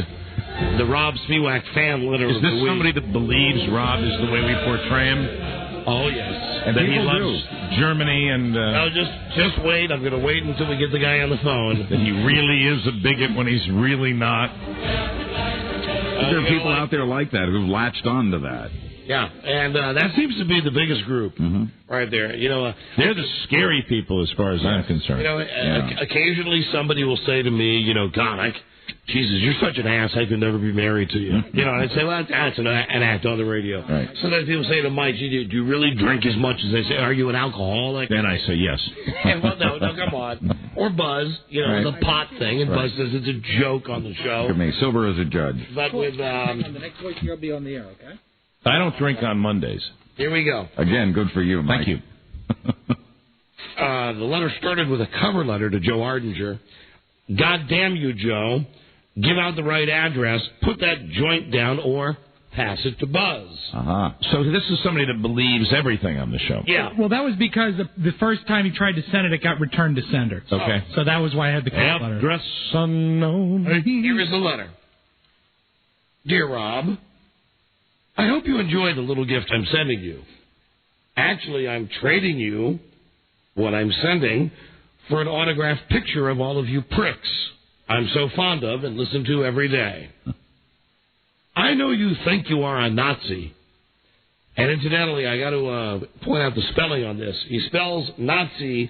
the Rob Spiewak fan letter Is of this the week. somebody that believes Rob is the way we portray him? Oh, yes. And that he loves Germany and... No, just wait. I'm going to wait until we get the guy on the phone. That he really is a bigot when he's really not. There are people out there like that who've latched on to that. Yeah, and that seems to be the biggest group right there. They're the scary people as far as I'm concerned. Occasionally somebody will say to me, God, Jesus, you're such an ass, I could never be married to you. And I'd say, well, that's an act on the radio. Right. Sometimes people say to Mike, do you really drink as much as they say? Are you an alcoholic? Then I say yes. Well, no, come on. Or Buzz, the pot thing, and Buzz says it's a joke on the show. Look at me, sober as a judge. But with... the next week you'll be on the air, okay? I don't drink on Mondays. Here we go. Again, good for you, Mike. Thank you. The letter started with a cover letter to Joe Ardinger. God damn you, Joe. Give out the right address, put that joint down, or pass it to Buzz. So this is somebody that believes everything on the show. Yeah. Well, that was because the first time he tried to send it, it got returned to sender. Okay. So that was why I had the cat letter. Address unknown. Here is the letter. Dear Rob, I hope you enjoy the little gift I'm sending you. Actually, I'm trading you what I'm sending for an autographed picture of all of you pricks I'm so fond of and listen to every day. I know you think you are a Nazi. And incidentally, I got to point out the spelling on this. He spells Nazi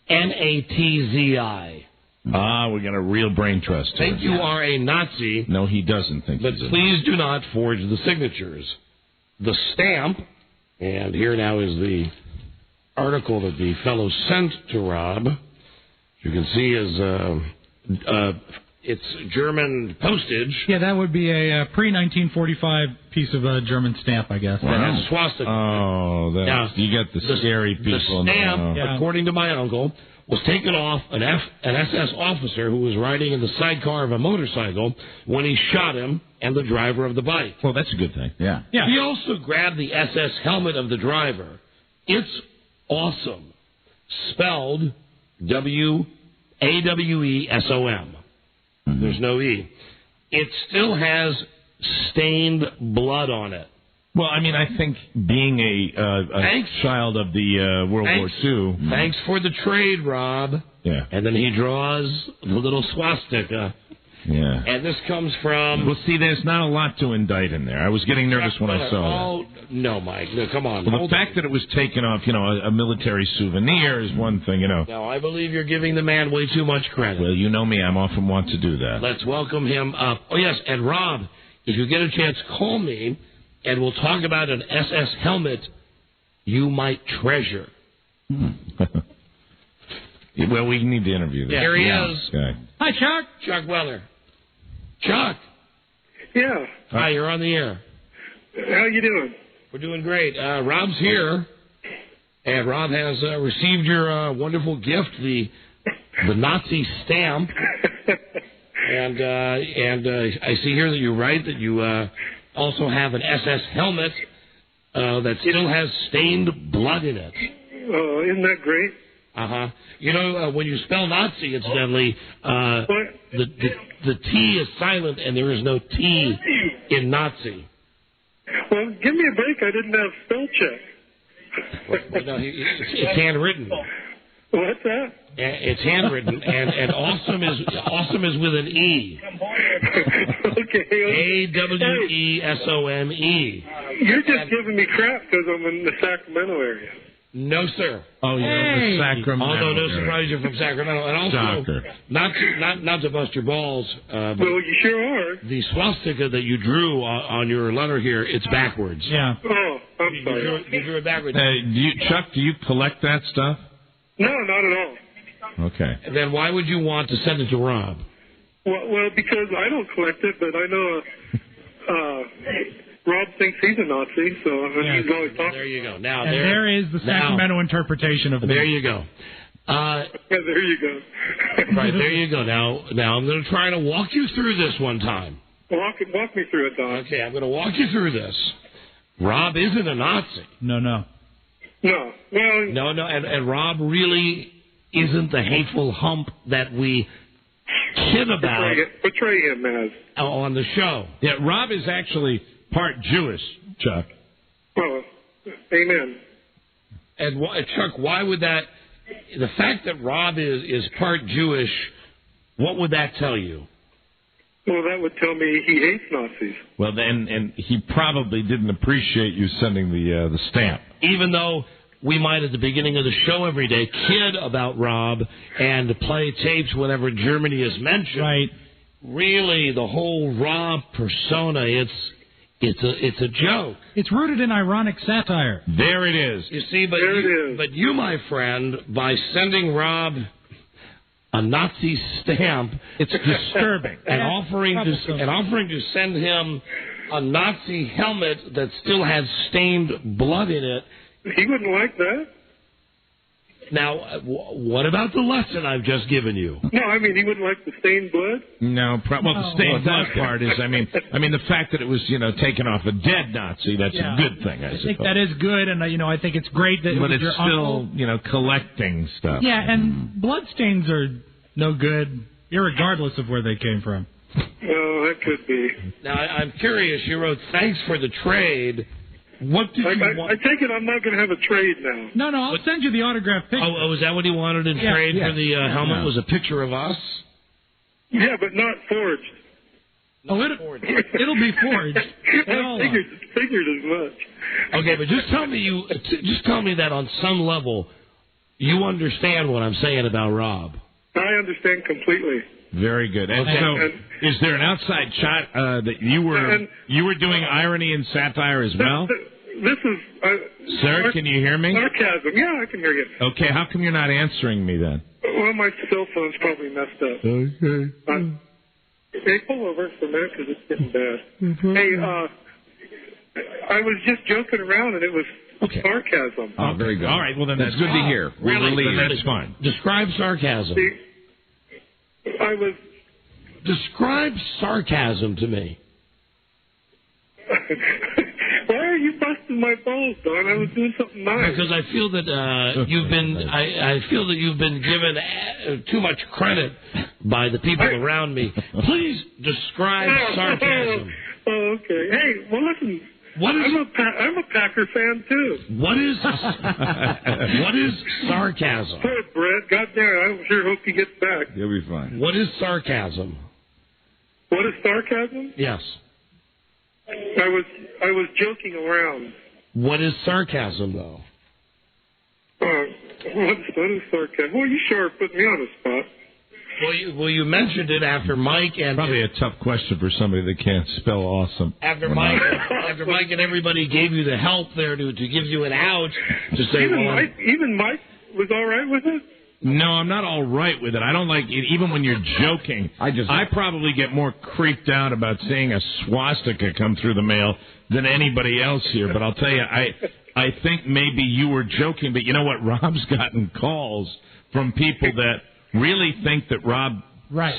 N-A-T-Z-I. We got a real brain trust. Think you are a Nazi. No, he doesn't think But he's a please do not forge the signatures. The stamp, and here now is the article that the fellow sent to Rob. You can see is it's German postage. Yeah, that would be a pre-1945 piece of German stamp, I guess. That has a swastika. Oh, you got the scary people. The stamp, according to my uncle, was taken off an SS officer who was riding in the sidecar of a motorcycle when he shot him and the driver of the bike. Well, that's a good thing. Yeah. He also grabbed the SS helmet of the driver. It's awesome. Spelled W-A-W-E-S-O-M. There's no E. It still has stained blood on it. Well, I mean, I think being a child of the World War II. Thanks for the trade, Rob. Yeah. And then he draws the little swastika. Yeah. And this comes from... Well, see, there's not a lot to indict in there. I was getting nervous when I saw that. No, Mike. No, come on. Well, the fact that it was taken off, a military souvenir is one thing, Now, I believe you're giving the man way too much credit. Well, you know me. I'm often want to do that. Let's welcome him up. Oh, yes, and Rob, if you get a chance, call me, and we'll talk about an SS helmet you might treasure. Well, we need to interview this. Here he is. Okay. Hi, Chuck. Chuck Weller. Chuck. Yeah. Hi, you're on the air. How you doing? We're doing great. Rob's here, and Rob has received your wonderful gift, the Nazi stamp. and I see here that you write that you also have an SS helmet that still has stained blood in it. Oh, isn't that great? Uh-huh. When you spell Nazi, incidentally, the T is silent and there is no T in Nazi. Well, give me a break. I didn't have spell check. No, it's handwritten. What's that? It's handwritten, and awesome is with an E. Okay. A-W-E-S-O-M-E. You're just giving me crap because I'm in the Sacramento area. No, sir. Oh, you're in the Sacramento. Although no surprise, you're from Sacramento, and also not to bust your balls. But well, you sure are. The swastika that you drew on your letter here, it's backwards. Yeah. Oh, I'm sorry. You drew it backwards. Chuck, do you collect that stuff? No, not at all. Okay. And then why would you want to send it to Rob? Well, because I don't collect it, but I know Rob thinks he's a Nazi, so he's always talking. There you go. Now there is the Sacramento interpretation of it. There you go. There you go. Right, there you go. Now I'm going to try to walk you through this one time. Walk me through it, Don. Okay, I'm going to walk you through this. Rob isn't a Nazi. No. No. Well, No, and Rob really isn't the hateful hump that we kid about. Portray him as. On the show. Yeah, Rob is actually part Jewish, Chuck. Well, amen. And Chuck, why would that? The fact that Rob is part Jewish, what would that tell you? Well, that would tell me he hates Nazis. Well, then, and he probably didn't appreciate you sending the stamp. Even though we might, at the beginning of the show every day, kid about Rob and play tapes whenever Germany is mentioned. Right. Really, the whole Rob persona, it's a joke. It's rooted in ironic satire. There it is. You see, but you, my friend, by sending Rob a Nazi stamp, it's disturbing, and offering to send him a Nazi helmet that still has stained blood in it. He wouldn't like that. Now, what about the lesson I've just given you? No, I mean, he wouldn't like the stained blood? No, the stained blood part is, I mean, the fact that it was, taken off a dead Nazi, that's a good thing, I suppose. I think that is good, and, I think it's great that But it was it's your still, uncle. collecting stuff. Yeah, and bloodstains are no good, irregardless of where they came from. Oh, that could be. Now, I'm curious. You wrote, thanks for the trade. What did you want? I take it I'm not going to have a trade now. No, I'll send you the autographed picture. Oh, is that what he wanted in trade for the helmet? Was a picture of us? Yeah, but not forged. Oh, it'll be forged. I figured as much. Okay, but just tell me that on some level you understand what I'm saying about Rob. I understand completely. Very good. And so, is there an outside shot that you were doing irony and satire as well? This is... Sir, can you hear me? Sarcasm. Yeah, I can hear you. Okay, how come you're not answering me then? Well, my cell phone's probably messed up. Okay. Hey, pull over for a minute because it's getting bad. Hey, I was just joking around and it was sarcasm. Oh, very good. All right, well then that's good to hear. We're relieved. That's fine. Describe sarcasm. Describe sarcasm to me. Why are you busting my balls, Don? I was doing something nice. Because I feel that you've been. I feel that you've been given too much credit by the people around me. Please describe sarcasm. Oh, okay. Hey, well, listen. I'm a Packer fan too. What is sarcasm? Poor Brett. Goddamn, I sure hope he gets back. He'll be fine. What is sarcasm? What is sarcasm? Yes. I was joking around. What is sarcasm, though? What is sarcasm? Well, you sure put me on the spot. Well, you mentioned it after Mike and probably a tough question for somebody that can't spell awesome. After Mike and everybody gave you the help there to give you an out to say. Even Mike was all right with it. No, I'm not all right with it. I don't like it, even when you're joking. I probably get more creeped out about seeing a swastika come through the mail than anybody else here. But I'll tell you, I think maybe you were joking. But you know what? Rob's gotten calls from people that really think that Rob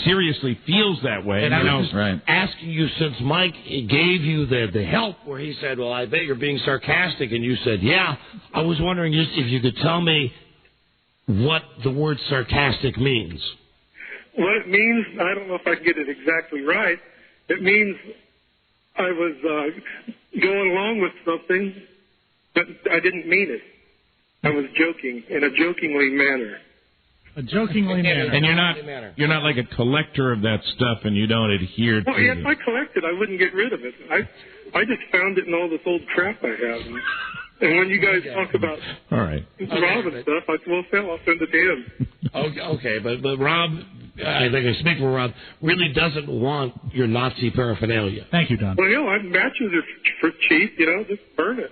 seriously feels that way. And I was just asking you, since Mike gave you the help where he said, well, I bet you're being sarcastic, and you said, yeah, I was wondering just if you could tell me what the word sarcastic means. What it means, I don't know if I can get it exactly right. It means I was going along with something, but I didn't mean it. I was joking in a jokingly manner. A jokingly manner. And you're not like a collector of that stuff, and you don't adhere to it. If I collected, I wouldn't get rid of it. I just found it in all this old crap I have. And when you guys talk about Rob and stuff, I said, well, I'll send it to him. Okay, but Rob, I think I speak for Rob, really doesn't want your Nazi paraphernalia. Thank you, Don. Well, matches are for cheap, just burn it.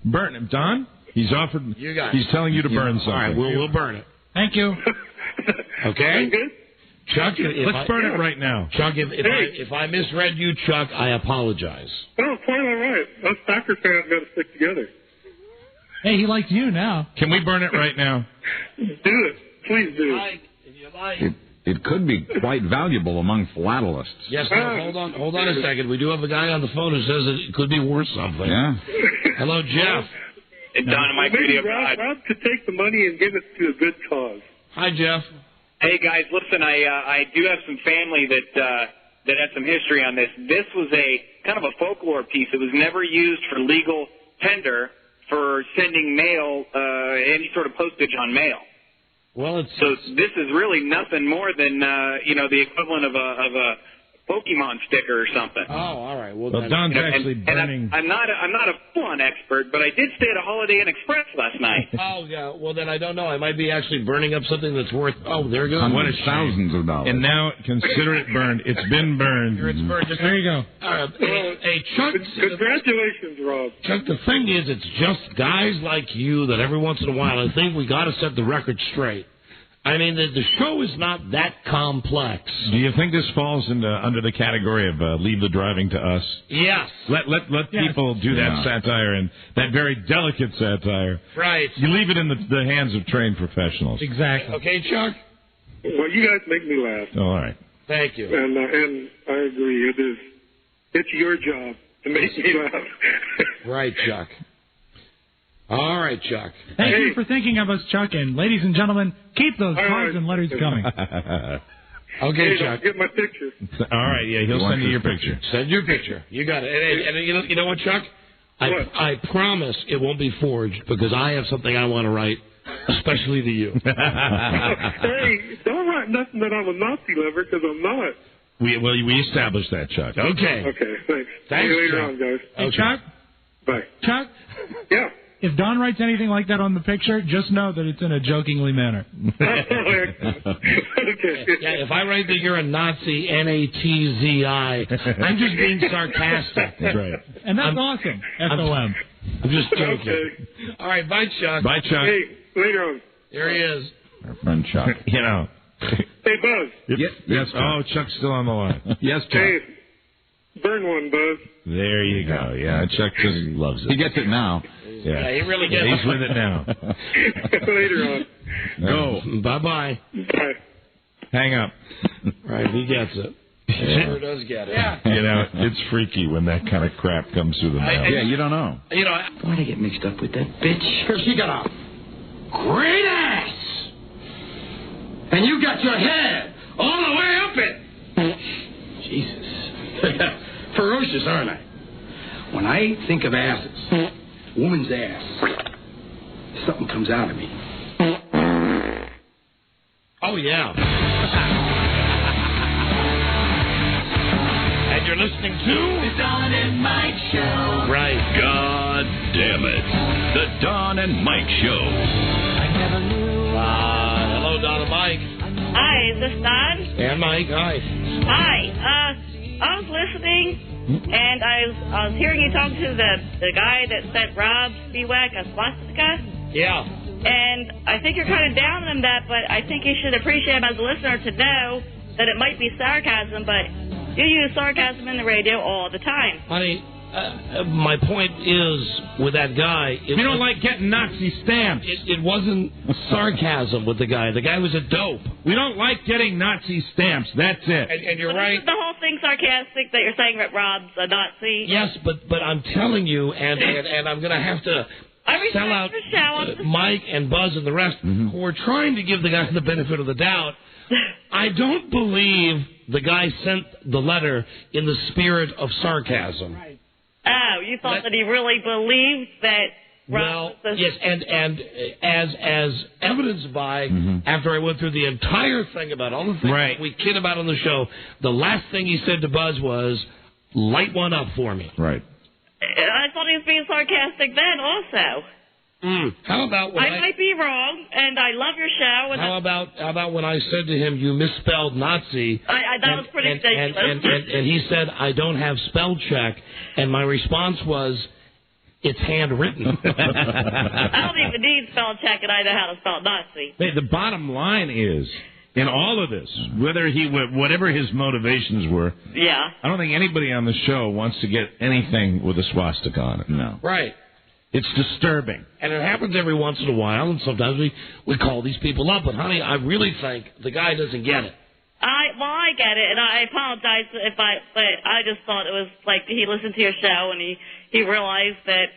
Burn it, Don? He's offered. He's telling you to burn something. All right, we'll burn it. Thank you. Okay? Chuck, let's burn it right now. Chuck, if I misread you, Chuck, I apologize. Oh, quite all right. Us Packer fans got to stick together. Hey, he likes you now. Can we burn it right now? Do it. Please do. It could be quite valuable among philatelists. Yes, no, hold on a second. We do have a guy on the phone who says it could be worth something. Yeah. Hello, Jeff. Don and Mike Radio. Rob could take the money and give it to a good cause. Hi, Jeff. Hey, guys, listen, I do have some family that has some history on this. This was a kind of a folklore piece. It was never used for legal tender for sending mail, any sort of postage on mail. Well, so this is really nothing more than the equivalent of a Pokemon sticker or something. Oh, all right. Well, Don's actually burning. I'm not a full-on expert, but I did stay at a Holiday Inn Express last night. Oh, yeah. Well, then I don't know. I might be actually burning up something that's worth. Oh, there goes. Hundreds, thousands of dollars. And now consider it burned. It's been burned. It's burned. There you go. Hey, Chuck. Congratulations, Rob. Chuck, the thing is, it's just guys like you that every once in a while I think we got to set the record straight. I mean, the show is not that complex. Do you think this falls under the category of leave the driving to us? Yes. Let people do that satire and that very delicate satire. Right. You leave it in the hands of trained professionals. Exactly. Okay, Chuck? Well, you guys make me laugh. Oh, all right. Thank you. And I agree. It is. It's your job to make me laugh. Right, Chuck. All right, Chuck. Thank you for thinking of us, Chuck. And ladies and gentlemen, keep those cards and letters coming. Okay, Chuck. Get my picture. All right, yeah, he'll send you your picture. Send your picture. You got it. And you know what, Chuck? I promise it won't be forged because I have something I want to write, especially to you. Hey, don't write nothing that I'm a Nazi lover because I'm not. We established that, Chuck. Okay. Okay, thanks. Thanks, See you later Chuck. on, guys. Hey, Chuck? Bye. Chuck? Yeah. If Don writes anything like that on the picture, just know that it's in a jokingly manner. Yeah, if I write that you're a Nazi, N-A-T-Z-I, I'm just being sarcastic. That's right. And that's awesome. S-O-M. I'm just joking. Okay. All right, bye, Chuck. Bye, Chuck. Hey, later on. There he is. Our friend Chuck. You know. Hey, Buzz. Yes. Oh, Chuck's still on the line. Yes, Chuck. Hey, burn one, Buzz. There you go. Yeah, Chuck just loves it. He gets it now. Yeah, he really gets He's with it now. Later on. Go. Bye-bye. Bye. Hang up. Right, he gets it. He sure does get it. Yeah. You know, it's freaky when that kind of crap comes through the mail. Yeah, you don't know. You know, Why'd I get mixed up with that bitch? She got a great ass. And you got your head all the way up it. Jesus. Ferocious, aren't I? When I think of asses, woman's ass, something comes out of me. oh, yeah. And you're listening to The Don and Mike Show. Right. God damn it. The Don and Mike Show. I never knew. Hello, Don and Mike. Hi, is this Don? And Mike, hi. Hi. I was listening, and I was hearing you talk to the guy that sent Rob Spiewak a swastika. Yeah. And I think you're kind of down on that, but I think you should appreciate him as a listener to know that it might be sarcasm, but you use sarcasm in the radio all the time. Honey, my point is, with that guy... You don't like getting Nazi stamps. It wasn't sarcasm with the guy. The guy was a dope. We don't like getting Nazi stamps. That's it. And you're But right. isn't the whole thing sarcastic that you're saying that Rob's a Nazi? Yes, but I'm telling you, and I'm going to have to sell out Mike and Buzz and the rest who are trying to give the guy the benefit of the doubt. I don't believe the guy sent the letter in the spirit of sarcasm. Right. Oh, you thought that he really believed that Rob was the... Yes, and as evidenced by, after I went through the entire thing about all the things that we kid about on the show, the last thing he said to Buzz was, light one up for me. Right. I thought he was being sarcastic then also. How about when I might be wrong, and I love your show. And how about when I said to him, you misspelled Nazi? That was pretty ridiculous. And he said, I don't have spell check. And my response was, it's handwritten. I don't even need spell check, and I know how to spell Nazi. Hey, the bottom line is, in all of this, whatever his motivations were, I don't think anybody on the show wants to get anything with a swastika on it. No. Right. It's disturbing. And it happens every once in a while, and sometimes we call these people up. But, honey, I really think the guy doesn't get it. I get it, and I apologize but I just thought it was like he listened to your show, and he realized that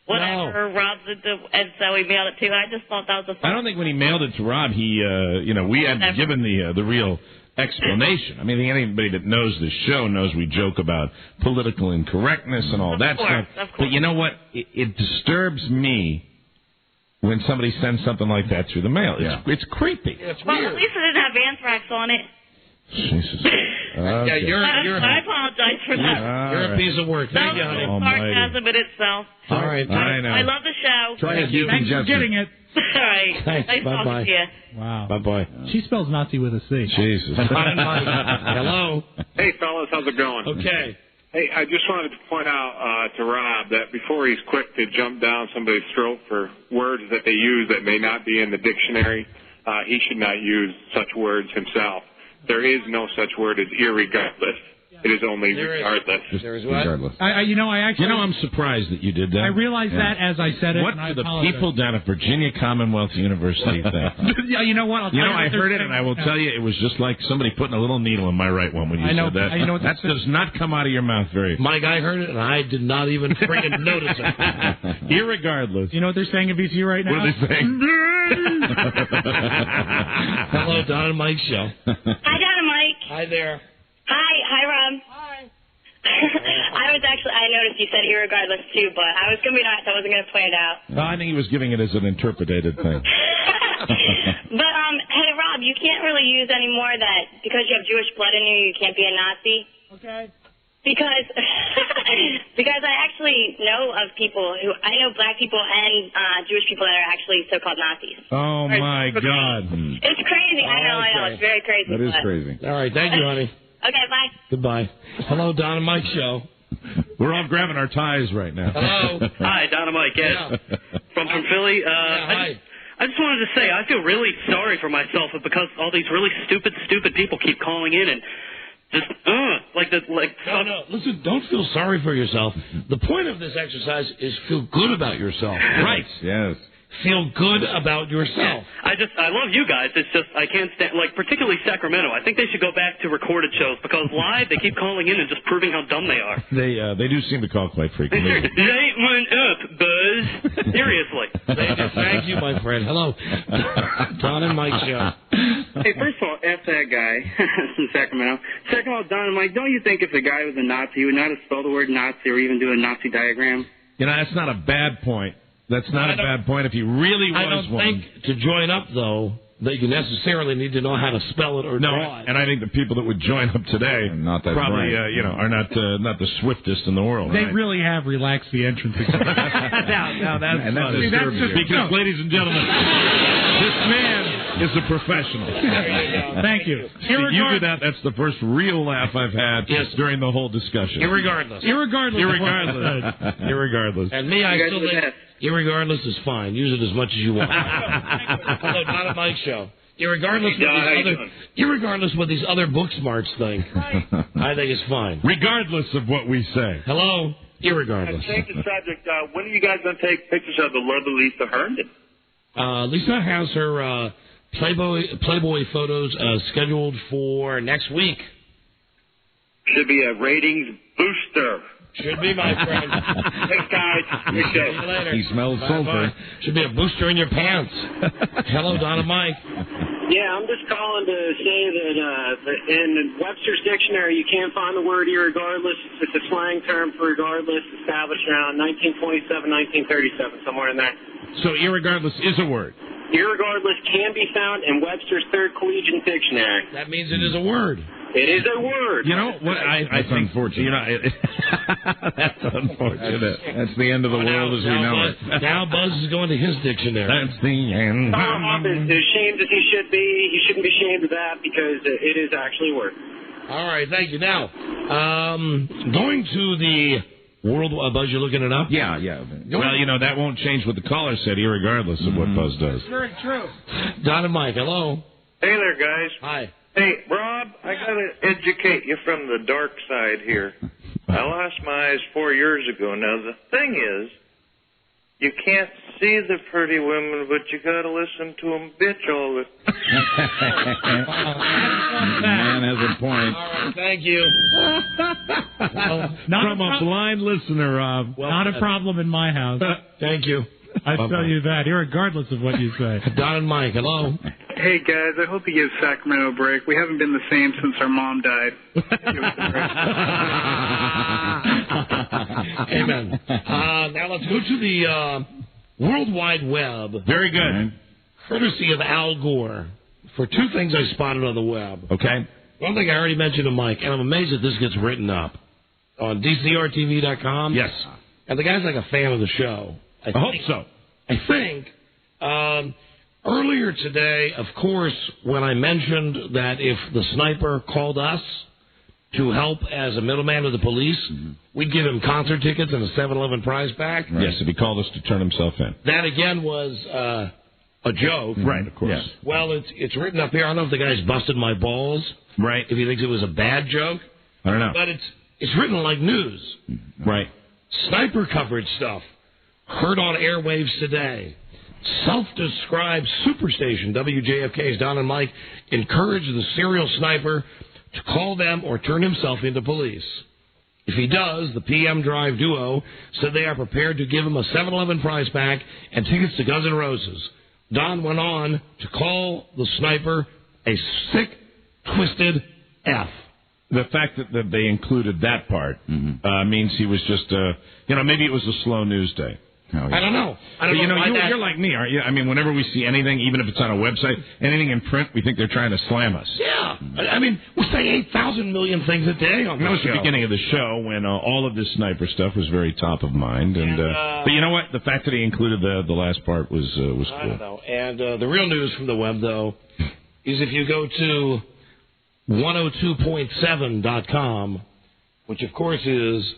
whatever Rob's into, and so he mailed it to you. I just thought that was I don't think when he mailed it to Rob, we had given the real explanation. I mean, anybody that knows this show knows we joke about political incorrectness and all that stuff. But you know what? It disturbs me when somebody sends something like that through the mail. It's creepy. Well, at least it didn't have anthrax on it. Jesus. Yeah, I apologize for that. You're a piece of work. Thank you, honey. Sarcasm in itself. All right. I know. I love the show. Thanks for getting it. All right. Thanks. Nice talking to you. Wow. Bye-bye. She spells Nazi with a C. Jesus. Hello. Hey, fellas. How's it going? Okay. Hey, I just wanted to point out to Rob that before he's quick to jump down somebody's throat for words that they use that may not be in the dictionary, he should not use such words himself. There is no such word as irregardless. It is only regardless. There is what? Regardless. I'm surprised that you did that. I realized that as I said it. What and I do the apologize. people down at Virginia Commonwealth University think? Yeah, you know what? I heard it, and I will tell you, it was just like somebody putting a little needle in my right one when you said that. That does not come out of your mouth very. Mike, I heard it, and I did not even freaking notice it. Irregardless. You know what they're saying at VCU right now? What are they saying? Hello, Don and Mike show. Hi, Don and Mike. Hi there. Hi, Rob. Hi. I noticed you said irregardless too, but I was going to be nice. I wasn't going to point it out. No, I think he was giving it as an interpreted thing. But, hey, Rob, you can't really use anymore that because you have Jewish blood in you, you can't be a Nazi. Okay. Because I actually know of people I know black people and Jewish people that are actually so-called Nazis. Oh, my God. It's crazy. I know. It's very crazy. That is crazy. All right, thank you, honey. Okay, bye. Goodbye. Hello, Don and Mike show. We're all grabbing our ties right now. Hello. Hi, Don and Mike. Ed. From Philly. Hi. I just wanted to say I feel really sorry for myself because all these really stupid people keep calling in and just No. Listen, don't feel sorry for yourself. The point of this exercise is feel good about yourself. Right. Yes. Feel good about yourself. I love you guys. It's just I can't stand, particularly Sacramento. I think they should go back to recorded shows because live they keep calling in and just proving how dumb they are. They do seem to call quite frequently. Light one up, Buzz. Seriously. Thank you, my friend. Hello, Don and Mike show. Hey, first of all, F that guy from Sacramento. Second of all, Don and Mike, don't you think if the guy was a Nazi, he would not have spelled the word Nazi or even do a Nazi diagram? That's not a bad point. That's not a bad point if he really was I don't one. think to join up, though, that you necessarily need to know how to spell it or draw it. And I think the people that would join up today probably, are not the swiftest in the world. They really have relaxed the entrance exam. Now that's disturbing. Because, ladies and gentlemen, this man is a professional. Thank you. You do that. That's the first real laugh I've had during the whole discussion. Irregardless. And me, I still think irregardless is fine. Use it as much as you want. Hello, Don and Mike show. Irregardless what these other book smarts think, I think it's fine. Regardless of what we say. Hello, irregardless. Change the subject. When are you guys going to take pictures of the lovely Lisa Herndon? Lisa has her Playboy photos scheduled for next week. Should be a ratings booster. Should be, my friend. Thanks, guys. See you later. He smells sulfur. Should be a booster in your pants. Hello, Don and Mike. Yeah, I'm just calling to say that in Webster's dictionary, you can't find the word irregardless. It's a slang term for regardless, established around 1927, 1937, somewhere in there. So irregardless is a word. Irregardless can be found in Webster's Third Collegiate Dictionary. That means it is a word. It is a word. You know what? I think unfortunate. That's unfortunate. That's the end of the world as we know it. Now Buzz is going to his dictionary. That's the end. Bob is as ashamed as he should be. He shouldn't be ashamed of that because it is actually a word. All right, thank you. Now, going to the world, Buzz, you're looking it up? Yeah. Well, that won't change what the caller said, irregardless of what Buzz does. Very true. Don and Mike, hello. Hey there, guys. Hi. Hey, Rob, I got to educate you from the dark side here. I lost my eyes 4 years ago. Now, the thing is, you can't see the pretty women, but you got to listen to them bitch all the Man has a point. All right, thank you. From a blind listener, Rob. Not a problem in my house. Thank you. I tell you that, irregardless of what you say. Don and Mike, hello. Hey, guys, I hope you give Sacramento a break. We haven't been the same since our mom died. Amen. Now let's go to the World Wide Web. Very good. Courtesy of Al Gore. For two things I spotted on the web. Okay. One thing I already mentioned to Mike, and I'm amazed that this gets written up. On DCRTV.com. Yes. And the guy's like a fan of the show. I hope so. I think. Earlier today, of course, when I mentioned that if the sniper called us to help as a middleman with the police, we'd give him concert tickets and a 7-Eleven prize pack. Right. Yes, if he called us to turn himself in. That, again, was a joke. Right, of course. Yes. Well, it's written up here. I don't know if the guy's busted my balls. Right. If he thinks it was a bad joke. I don't know. But it's written like news. Right. Sniper coverage stuff. Heard on airwaves today. Self-described superstation, WJFK's Don and Mike, encourage the serial sniper to call them or turn himself into police. If he does, the PM Drive duo said they are prepared to give him a 7-Eleven prize pack and tickets to Guns N' Roses. Don went on to call the sniper a sick, twisted F. The fact that they included that part means he was just, maybe it was a slow news day. I don't know. You're like me, aren't you? I mean, whenever we see anything, even if it's on a website, anything in print, we think they're trying to slam us. Yeah. I mean, we say 8,000 million things a day on the show. That was the beginning of the show when all of this sniper stuff was very top of mind. But you know what? The fact that he included the last part was cool. I don't know. And the real news from the web, though, is if you go to 102.7.com, which, of course, is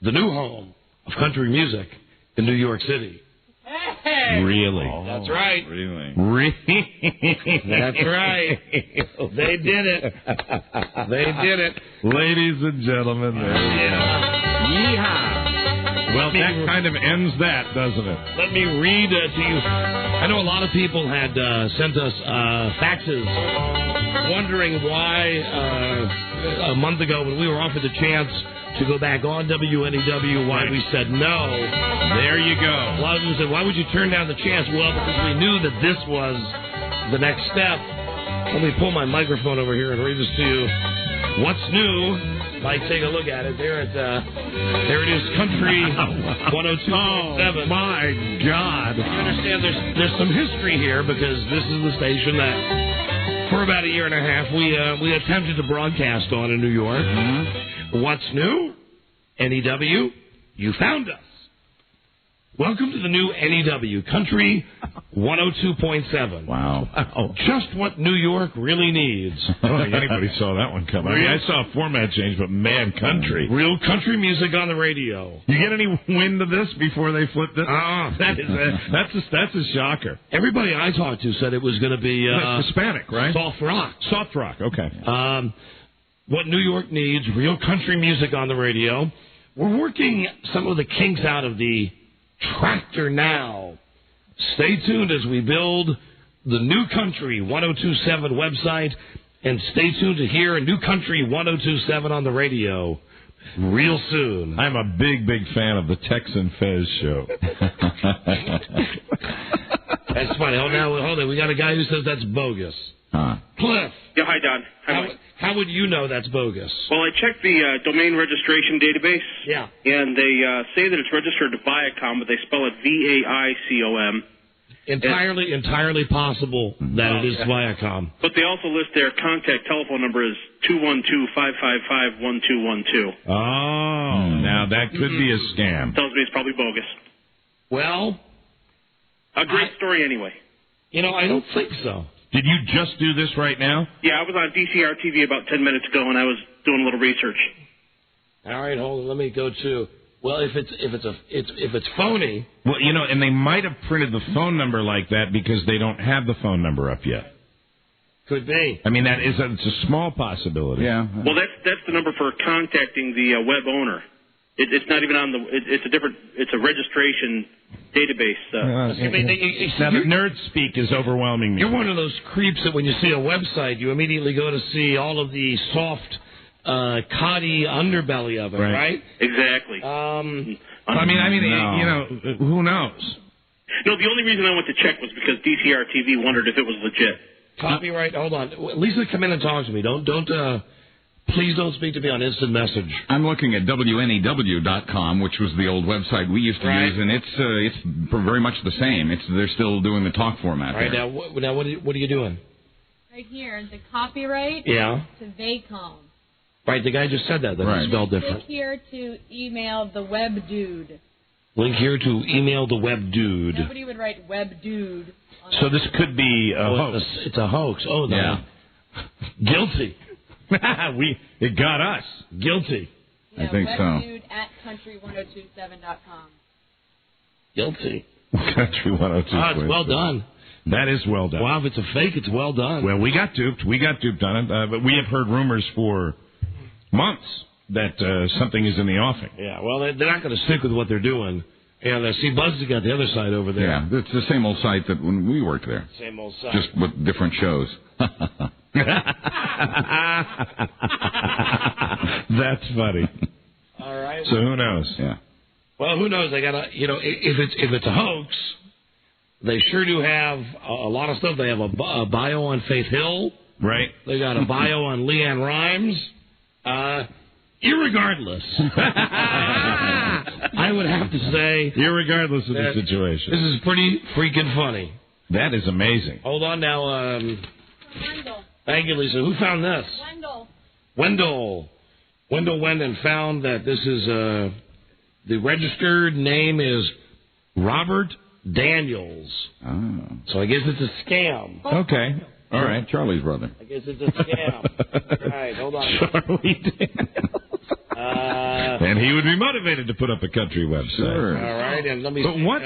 the new home of country music in New York City. Hey! Really? That's right. Really? That's right. They did it. They did it. Ladies and gentlemen, there you go. Yeehaw. Well, that kind of ends that, doesn't it? Let me read to you. I know a lot of people had sent us faxes wondering why a month ago when we were offered the chance to go back on WNEW, why we said no. There you go. A lot of them said, why would you turn down the chance? Well, because we knew that this was the next step. Let me pull my microphone over here and read this to you. What's new? Mike, take a look at it. There it is, Country 102.7. Oh, my God. You understand there's some history here because this is the station that for about a year and a half we attempted to broadcast on in New York. What's new? NEW, you found us. Welcome to the new NEW, Country 102.7. Wow. Just what New York really needs. I don't think anybody saw that one coming. I mean, I saw a format change, but man, country. Real country music on the radio. You get any wind of this before they flipped it? That's a shocker. Everybody I talked to said it was going to be Hispanic, right? Soft rock. Soft rock, okay. What New York needs, real country music on the radio. We're working some of the kinks out of the tractor now. Stay tuned as we build the New Country 102.7 website, and stay tuned to hear a New Country 102.7 on the radio real soon. I'm a big, big fan of the Tex and Fez show. That's funny. Hold on. We got a guy who says that's bogus. Cliff. Yeah, hi, Don. How would you know that's bogus? Well, I checked the domain registration database. Yeah. And they say that it's registered to Viacom, but they spell it Viacom. Entirely possible that it is Viacom. But they also list their contact telephone number as 212-555-1212. Oh, now that could be a scam. Tells me it's probably bogus. Well, a great story anyway. I don't think so. Did you just do this right now? Yeah, I was on DCR TV about 10 minutes ago, and I was doing a little research. All right, hold on. Let me go to. Well, if it's phony. Well, and they might have printed the phone number like that because they don't have the phone number up yet. Could be. I mean, it's a small possibility. Yeah. Well, that's the number for contacting the web owner. It's not even on the. It's a registration database. Now the nerd speak is overwhelming me. You're one of those creeps that when you see a website, you immediately go to see all of the soft, coddy underbelly of it, right? Exactly. Who knows? No, the only reason I went to check was because DCR TV wondered if it was legit. Copyright. Hold on. Lisa, come in and talk to me. Please don't speak to me on instant message. I'm looking at WNEW.com, which was the old website we used to use, and it's very much the same. They're still doing the talk format. All right, there. now what are you doing? Right here, the copyright to Vacom. Right, the guy just said that. It's spelled different. Click here to email the web dude. Link here to email the web dude. Nobody would write web dude. So this could be a hoax. It's a hoax. Oh, no. Yeah. Guilty. It got us. Guilty. Yeah, I think so. Webdude@country1027.com. Guilty. Country 102. It's well done. That is well done. Wow, if it's a fake, it's well done. Well, we got duped. We got duped on it. But we have heard rumors for months that something is in the offing. Yeah, well, they're not going to stick with what they're doing. And see, Buzz has got the other side over there. Yeah, it's the same old site that when we worked there. Same old site. Just with different shows. That's funny. All right. So who knows? Yeah. Well, who knows? They got to, if it's a hoax, they sure do have a lot of stuff. They have a bio on Faith Hill. Right. They got a bio on Leanne Rimes. Irregardless, I would have to say, irregardless of the situation, this is pretty freaking funny. That is amazing. Hold on now. Thank you, Lisa. Who found this? Wendell Wendon found that this is the registered name is Robert Daniels. Oh. So I guess it's a scam. Okay. All right, Charlie's brother. I guess it's a scam. All right, hold on. Charlie Daniels. And he would be motivated to put up a country website. Sure. All right, and let me But see. what?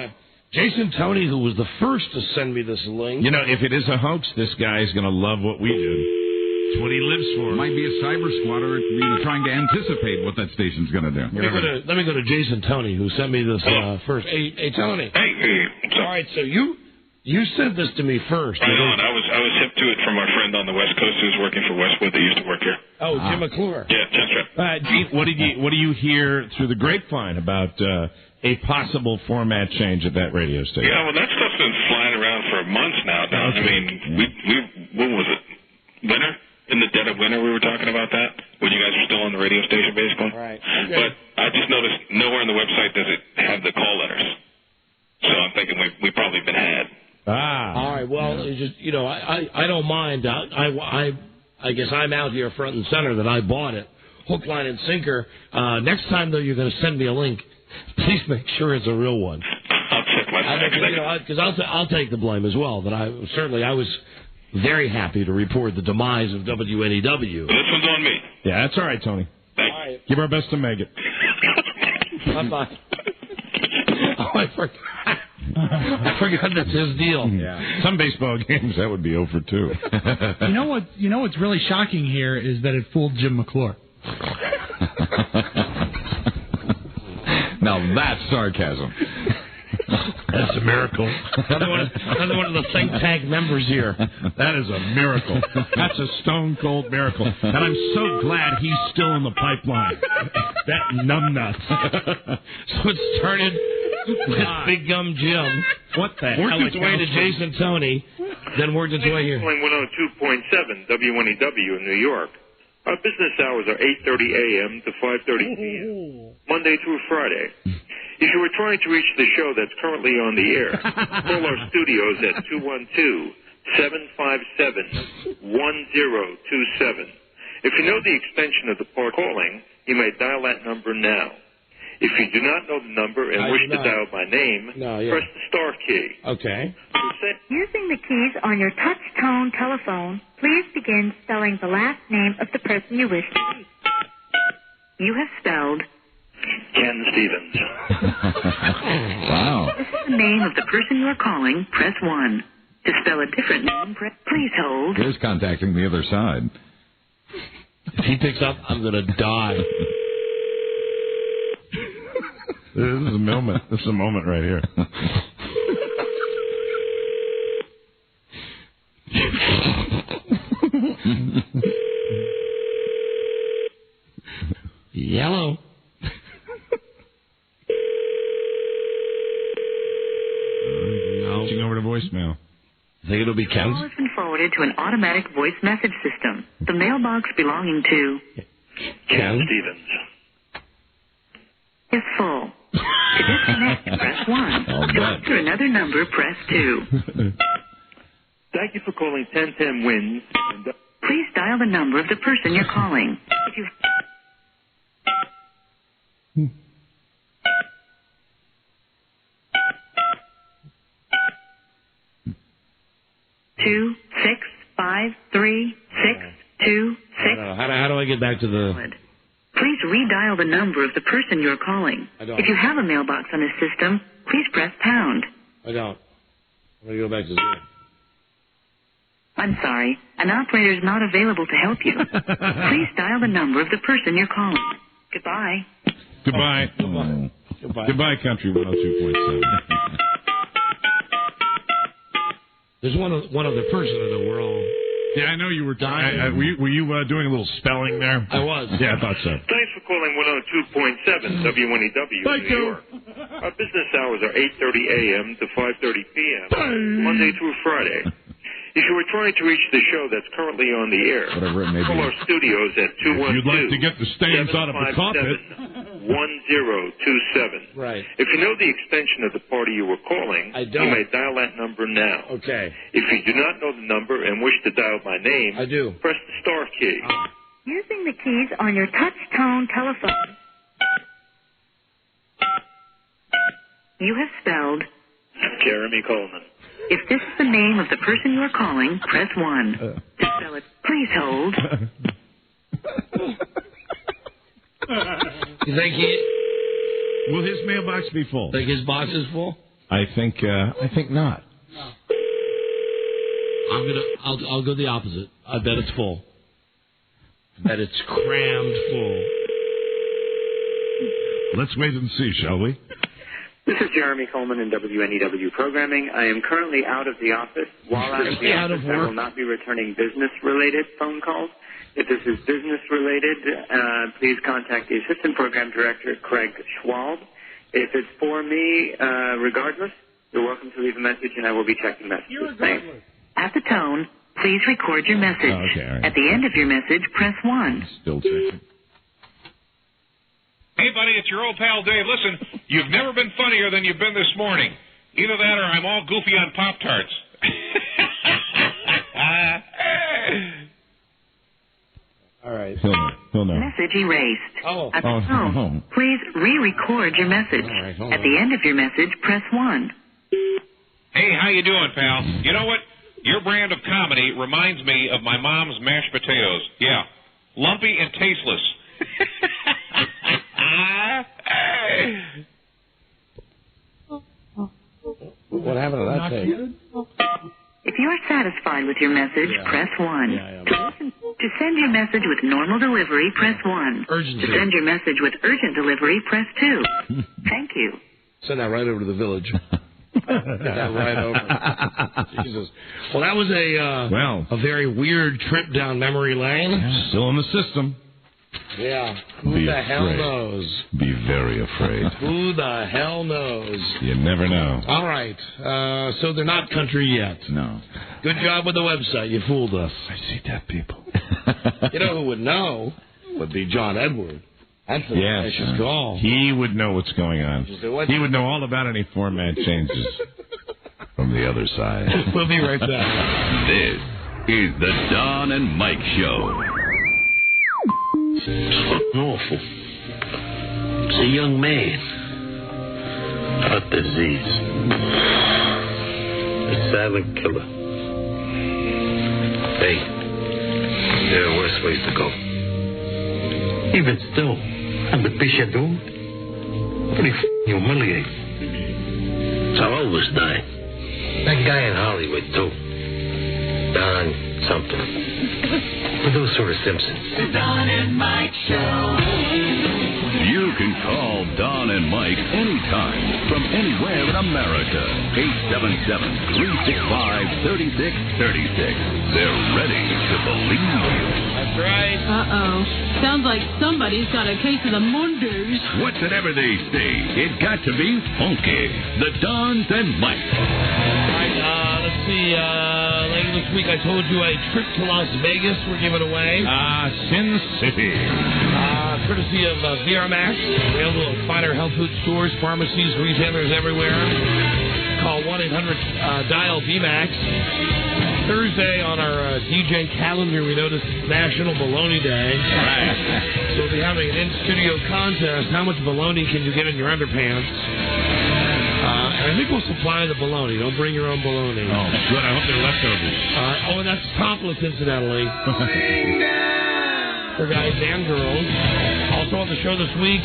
Jason Tony, who was the first to send me this link. You know, if it is a hoax, this guy is going to love what we do. It's what he lives for. It might be a cyber squatter trying to anticipate what that station's going to do. Let me go to Jason Tony, who sent me this first. Hey, Tony. Hey. All right, so you sent this to me first. Right on. I was hip to it from our friend on the West Coast who's working for Westwood. They used to work here. Oh, Jim McClure. Yeah, that's right. Gene, what do you hear through the grapevine about a possible format change at that radio station? Yeah, well, that stuff's been flying around for months now. Don. I mean, we what was it? Winter? In the dead of winter, we were talking about that when you guys were still on the radio station, basically. Right. Okay. But I just noticed nowhere on the website does it have the call letters. So I'm thinking we've probably been had. All right. Well, it's just I don't mind. I guess I'm out here front and center that I bought it, hook, line, and sinker. Next time though, you're going to send me a link. Please make sure it's a real one. I'll check my facts. Because I'll take the blame as well. That I was very happy to report the demise of WNEW. This one's on me. Yeah, that's all right, Tony. Thanks. All right. Give our best to Meg it. Bye-bye. Oh, I forgot that's his deal. Yeah. Some baseball games that would be 0 for 2. You know what's really shocking here is that it fooled Jim McClure. Now that's sarcasm. That's a miracle. Another one of the think tank members here. That is a miracle. That's a stone cold miracle. And I'm so glad he's still in the pipeline. That numbnut. So it started with Big Gum Jim. What the hell? Worked its way to Jason Tony, then worked its way here. 102.7 WNEW in New York. Our business hours are 8:30 a.m. to 5:30 p.m. Monday through Friday. If you were trying to reach the show that's currently on the air, call our studios at 212-757-1027. If you know the extension of the part calling, you may dial that number now. If you do not know the number and wish to dial by name, press the star key. Okay. Using the keys on your touch-tone telephone, please begin spelling the last name of the person you wish to reach. You have spelled Ken Stevens. Wow. This is the name of the person you are calling. Press 1. To spell a different name, please hold. Here's contacting the other side. If he picks up, I'm going to die. This is a moment. This is a moment right here. Yellow. Switching over to voicemail. I think it'll be Your call has been forwarded to an automatic voice message system. The mailbox belonging to Ken Stevens is full. To disconnect, press 1. To enter another number, press 2. Thank you for calling 1010 Wins. Please dial the number of the person you're calling. If you 2 6 5 3 6 2 6. How do I get back to the... Please redial the number of the person you're calling. I don't. If you have a mailbox on the system, please press pound. I don't. I'm going to go back to 0. I'm sorry. An operator is not available to help you. Please dial the number of the person you're calling. Goodbye. Goodbye. Goodbye, Country 102.7. There's one other person in the world. Yeah, I know you were dying. Were you doing a little spelling there? I was. Yeah, I thought so. Thanks for calling 102.7 WNEW Thank New York. Our business hours are 8:30 a.m. to 5:30 p.m. Monday through Friday. If you were trying to reach the show that's currently on the air, whatever it may call be. our studios at 212. If you'd like to get the stains out of the carpet. 1027. Right. If you know the extension of the party you were calling, I don't. you may dial that number now. Okay. If you do not know the number and wish to dial my name, I do. Press the star key. Using the keys on your touch-tone telephone, you have spelled Jeremy Coleman. If this is the name of the person you are calling, press 1. To spell it, please hold. You think Will his mailbox be full? Think his box is full? I think not. I'll go the opposite. I bet it's full. I bet it's crammed full. Let's wait and see, shall we? This is Jeremy Coleman in WNEW Programming. I am currently out of the office. While out of the office, I will not be returning business-related phone calls. If this is business-related, please contact the Assistant Program Director, Craig Schwalb. If it's for me, regardless, you're welcome to leave a message, and I will be checking messages. Thanks. At the tone, please record your message. Okay, all right. At the end of your message, press 1. Still checking. Hey, buddy, it's your old pal Dave. Listen, you've never been funnier than you've been this morning. Either that or I'm all goofy on Pop-Tarts. All right. He'll know. Message erased. Oh. At the tone, please re-record your message. All right, hold At on. the end of your message, press 1. Hey, how you doing, pal? You know what? Your brand of comedy reminds me of my mom's mashed potatoes. Yeah, lumpy and tasteless. What happened to that tape? If you are satisfied with your message, press 1. To send your message with normal delivery, press 1. Urgency. To send your message with urgent delivery, press 2. Thank you. Send that right over to the village. Get that right over. Jesus. Well, that was a very weird trip down memory lane. Still in the system. Yeah. Who the hell knows? Be very afraid. Who the hell knows? You never know. All right. So they're not country yet. No. Good job with the website. You fooled us. I see dead people. You know who would know? Would be John Edward. That's the precious call. He would know what's going on. He would know all about any format changes from the other side. We'll be right back. This is the Don and Mike Show. It's fucking awful. It's a young man. Heart disease. A silent killer. Hey, there are worse ways to go. Even still, I'm the bitch you do. Pretty humiliate. I'll always die. That guy in Hollywood, too. Don something. Producer of Simpsons. The Don and Mike Show. You can call Don and Mike anytime from anywhere in America. 877-365-3636. They're ready to believe you. That's right. Uh-oh. Sounds like somebody's got a case of the Mondays. Whatever they say, it got to be funky. The Dons and Mike. All right, let's see. Later this week, I told you a trip to Las Vegas we're giving away. Sin City. Courtesy of VRMax. Available at finer health food stores, pharmacies, retailers everywhere. Call 1-800-DIAL-VMAX. Thursday on our DJ calendar, we noticed National Baloney Day. Right. So we'll be having an in-studio contest. How much baloney can you get in your underpants? And I think we'll supply the baloney. Don't bring your own baloney. Oh, good. I hope they're leftovers. And that's topless, incidentally. For guys and girls. Also on the show this week,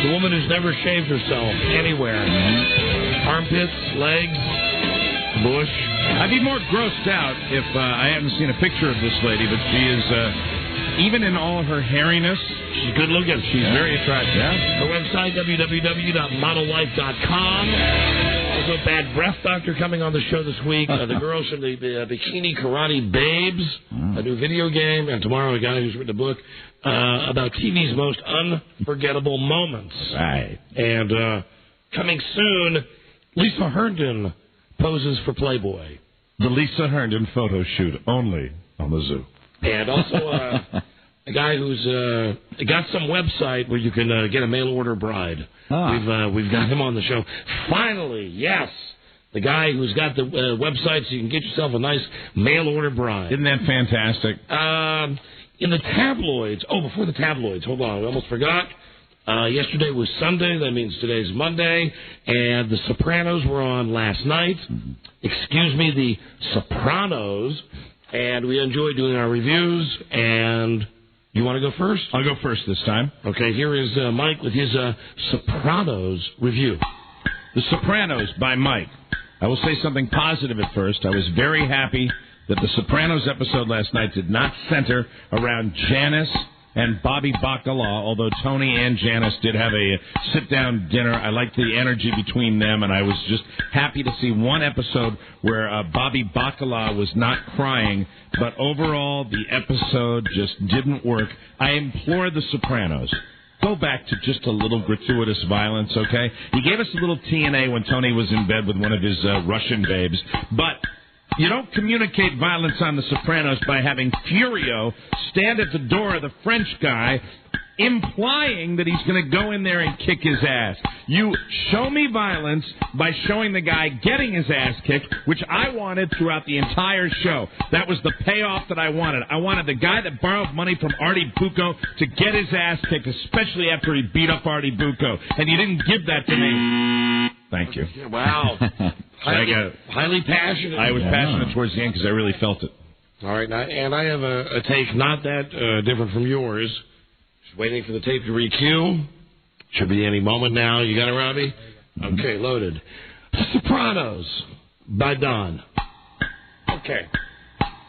the woman who's never shaved herself anywhere. Armpits, legs, Bush. I'd be more grossed out if I hadn't seen a picture of this lady, but she is, even in all her hairiness, she's good looking. She's very attractive. Yeah. Her website, www.modellife.com. Also, Bad Breath Doctor coming on the show this week. The girls from the Bikini Karate Babes, a new video game, and tomorrow a guy who's written a book about TV's most unforgettable moments. Right. And coming soon, Lisa Herndon poses for Playboy. The Lisa Herndon photo shoot only on the Zoo. And also a guy who's got some website where you can get a mail order bride. We've got him on the show. Finally, yes, the guy who's got the website so you can get yourself a nice mail order bride. Isn't that fantastic? In the tabloids. Oh, before the tabloids. Hold on, I almost forgot. Yesterday was Sunday. That means today's Monday. And the Sopranos were on last night. Excuse me, the Sopranos. And we enjoy doing our reviews. And you want to go first? I'll go first this time. Okay, here is Mike with his Sopranos review. The Sopranos by Mike. I will say something positive at first. I was very happy that the Sopranos episode last night did not center around Janice and Bobby Bacala, although Tony and Janice did have a sit-down dinner. I liked the energy between them, and I was just happy to see one episode where Bobby Bacala was not crying, but overall the episode just didn't work. I implore the Sopranos, go back to just a little gratuitous violence, okay? He gave us a little TNA when Tony was in bed with one of his Russian babes, but you don't communicate violence on The Sopranos by having Furio stand at the door of the French guy, implying that he's going to go in there and kick his ass. You show me violence by showing the guy getting his ass kicked, which I wanted throughout the entire show. That was the payoff that I wanted. I wanted the guy that borrowed money from Artie Bucco to get his ass kicked, especially after he beat up Artie Bucco. And you didn't give that to me. Thank you. Wow. Highly passionate. I was passionate towards the end because I really felt it. All right, and I have a take not that different from yours. Just waiting for the tape to re-cue. Should be any moment now. You got it, Robbie? Okay, loaded. The Sopranos by Don. Okay.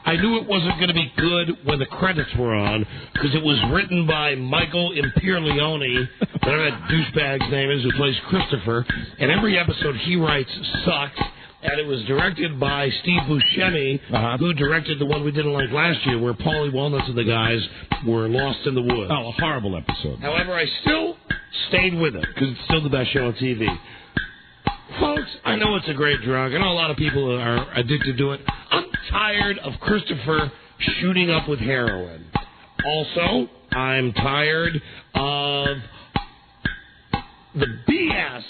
I knew it wasn't going to be good when the credits were on because it was written by Michael Impierleone, whatever that douchebag's name is, who plays Christopher. And every episode he writes sucks. And it was directed by Steve Buscemi, who directed the one we didn't like last year, where Paulie Walnuts and the guys were lost in the woods. Oh, a horrible episode. However, I still stayed with it because it's still the best show on TV. Folks, I know it's a great drug. I know a lot of people are addicted to it. I'm tired of Christopher shooting up with heroin. Also, I'm tired of the BS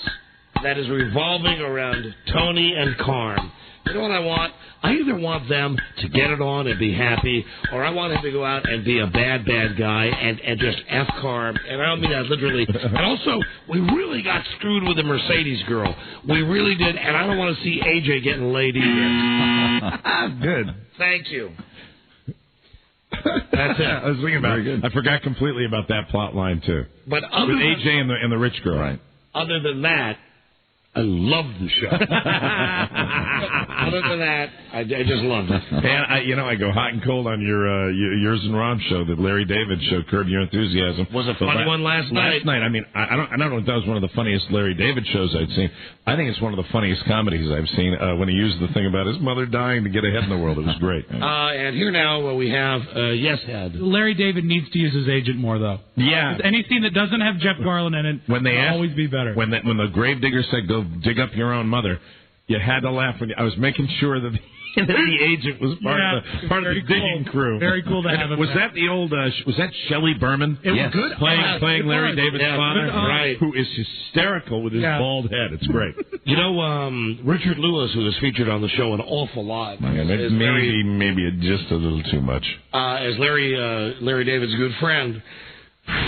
that is revolving around Tony and Carm. You know what I want? I either want them to get it on and be happy, or I want him to go out and be a bad guy and just F Carm. And I don't mean that literally. And also, we really got screwed with the Mercedes girl. We really did, and I don't want to see AJ getting laid either. Good. Thank you. That's it. I was thinking about it. I forgot completely about that plot line, too. But with AJ and the rich girl. Right. Other than that, I loved the show. Other than that, I just loved it. And I go hot and cold on your yours and Rob's show, the Larry David show, Curb Your Enthusiasm. Was a funny one last night. Last night, I mean, I don't know if that was one of the funniest Larry David shows I'd seen. I think it's one of the funniest comedies I've seen. When he used the thing about his mother dying to get ahead in the world, it was great. And here now we have Yes Head. Larry David needs to use his agent more, though. Yeah. Any scene that doesn't have Jeff Garlin in it will always be better. When the gravedigger said, "Go dig up your own mother," you had to laugh. I was making sure that the agent was part of the digging crew. Very cool to have him. Was that the old? Was that Shelley Berman? It was good. Playing Larry David's father, right? Who is hysterical with his bald head. It's great. You know, Richard Lewis, who was featured on the show an awful lot. Maybe just a little too much. As Larry David's good friend.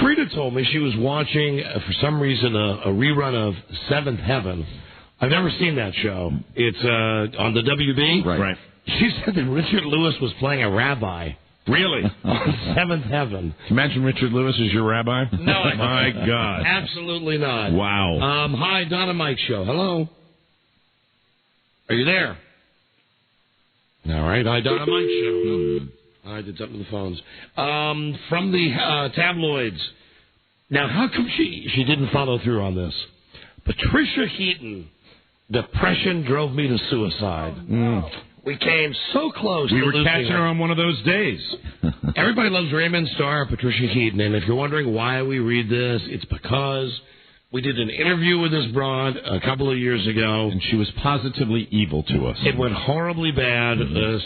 Frida told me she was watching, for some reason, a rerun of Seventh Heaven. I've never seen that show. It's on the WB. Right. She said that Richard Lewis was playing a rabbi. Really? On Seventh Heaven. Imagine Richard Lewis as your rabbi? No. My God. Absolutely not. Wow. Hi, Donna Mike Show. Hello. Are you there? All right, I done a Mike show. I did something to the phones. From the tabloids. Now, how come she didn't follow through on this? Patricia Heaton, depression drove me to suicide. We came so close. We to were losing catching her on one of those days. Everybody loves Raymond Starr, Patricia Heaton, and if you're wondering why we read this, it's because we did an interview with this broad a couple of years ago. And she was positively evil to us. It went horribly bad,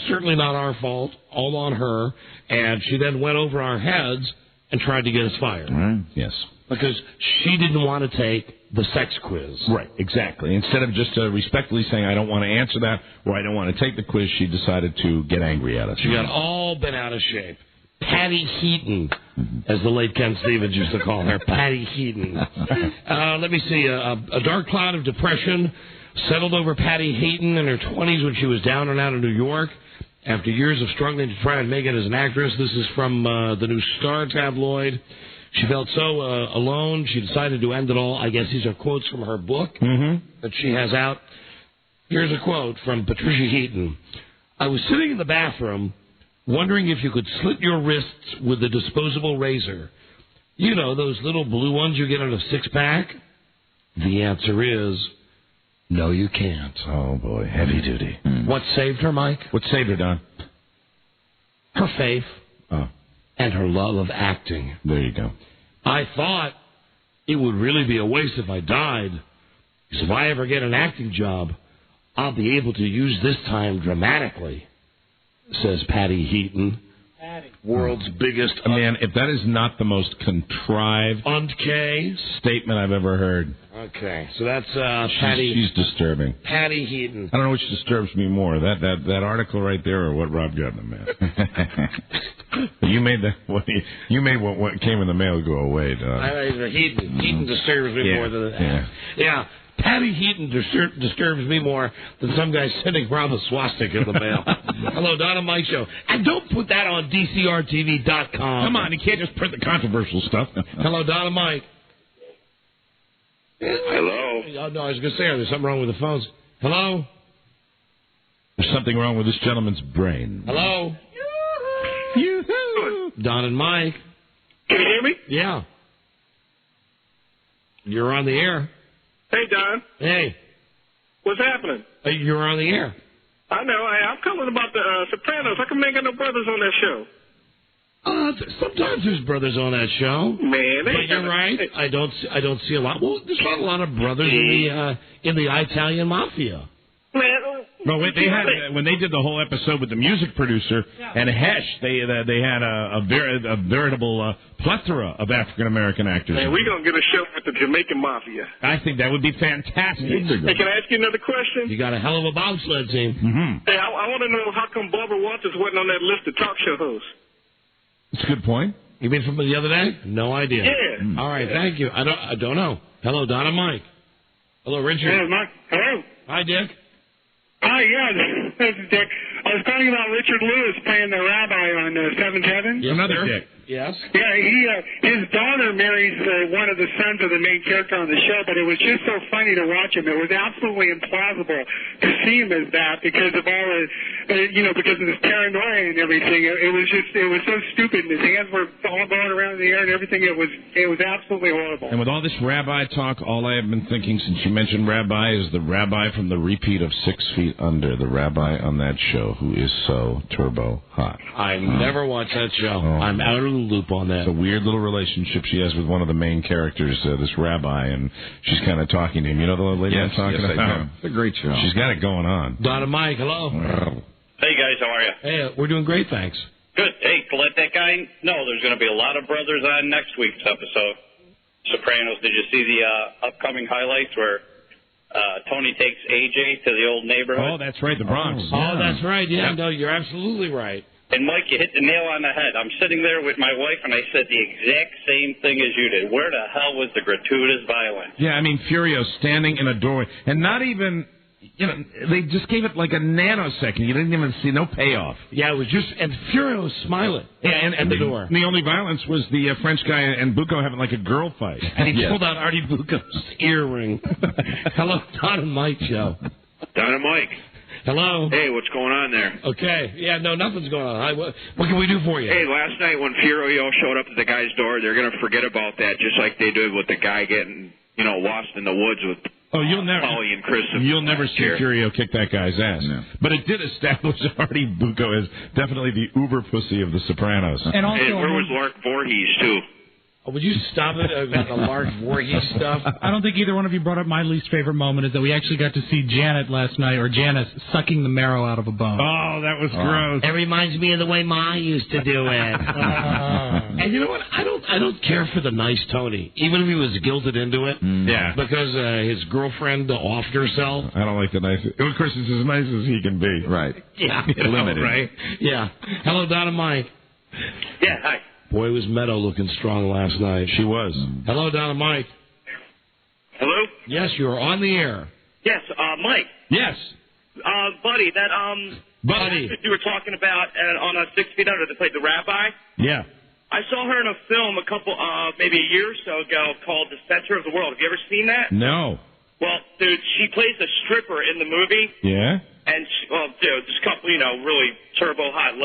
certainly not our fault, all on her, and she then went over our heads and tried to get us fired. Right. Yes. Because she didn't want to take the sex quiz. Right, exactly. Instead of just respectfully saying, I don't want to answer that, or I don't want to take the quiz, she decided to get angry at us. She got all bent out of shape. Patty Heaton, as the late Ken Stevens used to call her, Patty Heaton. Let me see, a dark cloud of depression settled over Patty Heaton in her 20s when she was down and out of New York. After years of struggling to try and make it as an actress, this is from the New Star tabloid. She felt so alone, she decided to end it all. I guess these are quotes from her book that she has out. Here's a quote from Patricia Heaton. I was sitting in the bathroom wondering if you could slit your wrists with a disposable razor. You know, those little blue ones you get in a six-pack? The answer is, no, you can't. Oh, boy, heavy duty. What saved her, Mike? What saved her, Don? Her faith and her love of acting. There you go. I thought it would really be a waste if I died, because if I ever get an acting job, I'll be able to use this time dramatically, says Patty Heaton, world's biggest... Man, if that is not the most contrived statement I've ever heard. Okay, so that's Patty... She's disturbing. Patty Heaton. I don't know which disturbs me more, that article right there or what Rob got in the mail. You made what came in the mail go away, Don. Heaton disturbs me more than that. Yeah. Patty Heaton disturbs me more than some guy sending Rob a swastika in the mail. Hello, Don and Mike Show. And don't put that on DCRTV.com. Come on, you can't just print the controversial stuff. Hello, Don and Mike. Hello? Oh, no, I was going to say, there's something wrong with the phones. Hello? There's something wrong with this gentleman's brain. Hello? Yoo-hoo! Don and Mike. Can you hear me? Yeah. You're on the air. Hey, Don. Hey. What's happening? You're on the air. I know. I'm calling about the Sopranos. How come they ain't got no brothers on that show? Sometimes there's brothers on that show. Man, but you're right. I don't see a lot. Well, there's not a lot of brothers in the Italian mafia. No, they had when they did the whole episode with the music producer and Hesh. They had a veritable plethora of African American actors. Man, we're gonna get a show with the Jamaican mafia. I think that would be fantastic. Hey, can I ask you another question? You got a hell of a bobsled team. Hey, I want to know how come Barbara Walters wasn't on that list of talk show hosts. That's a good point. You mean from the other day? No idea. Yeah. All right, thank you. I don't know. Hello, Don and Mike. Hello, Richard. Hello, Mike. Hello. Hi, Dick. Hi, this is Dick. I was calling about Richard Lewis playing the rabbi on Seventh Heaven. Yes, Another sir. Dick. Yes. Yeah, his daughter marries one of the sons of the main character on the show, but it was just so funny to watch him. It was absolutely implausible to see him as that because of all because of his paranoia and everything. It was so stupid, and his hands were all going around in the air and everything. It was absolutely horrible. And with all this rabbi talk, all I have been thinking since you mentioned rabbi is the rabbi from the repeat of 6 Feet Under, the rabbi on that show who is so turbo hot. I never watched that show. I'm out of the loop on that. It's a weird little relationship she has with one of the main characters, this rabbi, and she's kind of talking to him. You know the lady I'm talking about? It's a great show. She's got it going on. Don and Mike, hello. Hey, guys, how are you? Hey, we're doing great, thanks. Good. Hey, to let that guy know there's going to be a lot of brothers on next week's episode. Sopranos. Did you see the upcoming highlights where Tony takes AJ to the old neighborhood? Oh, that's right, the Bronx. Oh, that's right. Yeah, no, you're absolutely right. And, Mike, you hit the nail on the head. I'm sitting there with my wife, and I said the exact same thing as you did. Where the hell was the gratuitous violence? Yeah, I mean, Furio standing in a doorway, and not even, they just gave it like a nanosecond. You didn't even see no payoff. Yeah, it was just, and Furio was smiling at the door. The only violence was the French guy and Bucco having like a girl fight. And he pulled out Artie Bucco's earring. Hello, Don and Mike Show. Don and Mike. Hello. Hey, what's going on there? Okay. Yeah, no, nothing's going on. What can we do for you? Hey, last night when Furio showed up at the guy's door, they're going to forget about that, just like they did with the guy getting, lost in the woods with Polly and Chris. You'll never see Furio kick that guy's ass. No. But it did establish Artie Bucco as definitely the uber pussy of the Sopranos. And where was Lark Voorhees, too? Would you stop it about the Lark Voorhees stuff? I don't think either one of you brought up my least favorite moment is that we actually got to see Janet last night, or Janice, sucking the marrow out of a bone. Oh, that was gross. It reminds me of the way Ma used to do it. And you know what? I don't care for the nice Tony, even if he was guilted into it. Yeah. Because his girlfriend offed herself. I don't like the nice. Of course, it's as nice as he can be. Right. Yeah. Limited. Right? Yeah. Hello, Don and Mike. Yeah, hi. Boy, was Meadow looking strong last night. She was. Hello, Don and Mike. Hello? Yes, you're on the air. Yes, Mike. Yes. Buddy, that, Buddy. you were talking about on 6 Feet Under that played the rabbi. Yeah. I saw her in a film maybe a year or so ago called The Center of the World. Have you ever seen that? No. Well, dude, she plays a stripper in the movie. Yeah? And, there's a couple, really turbo hot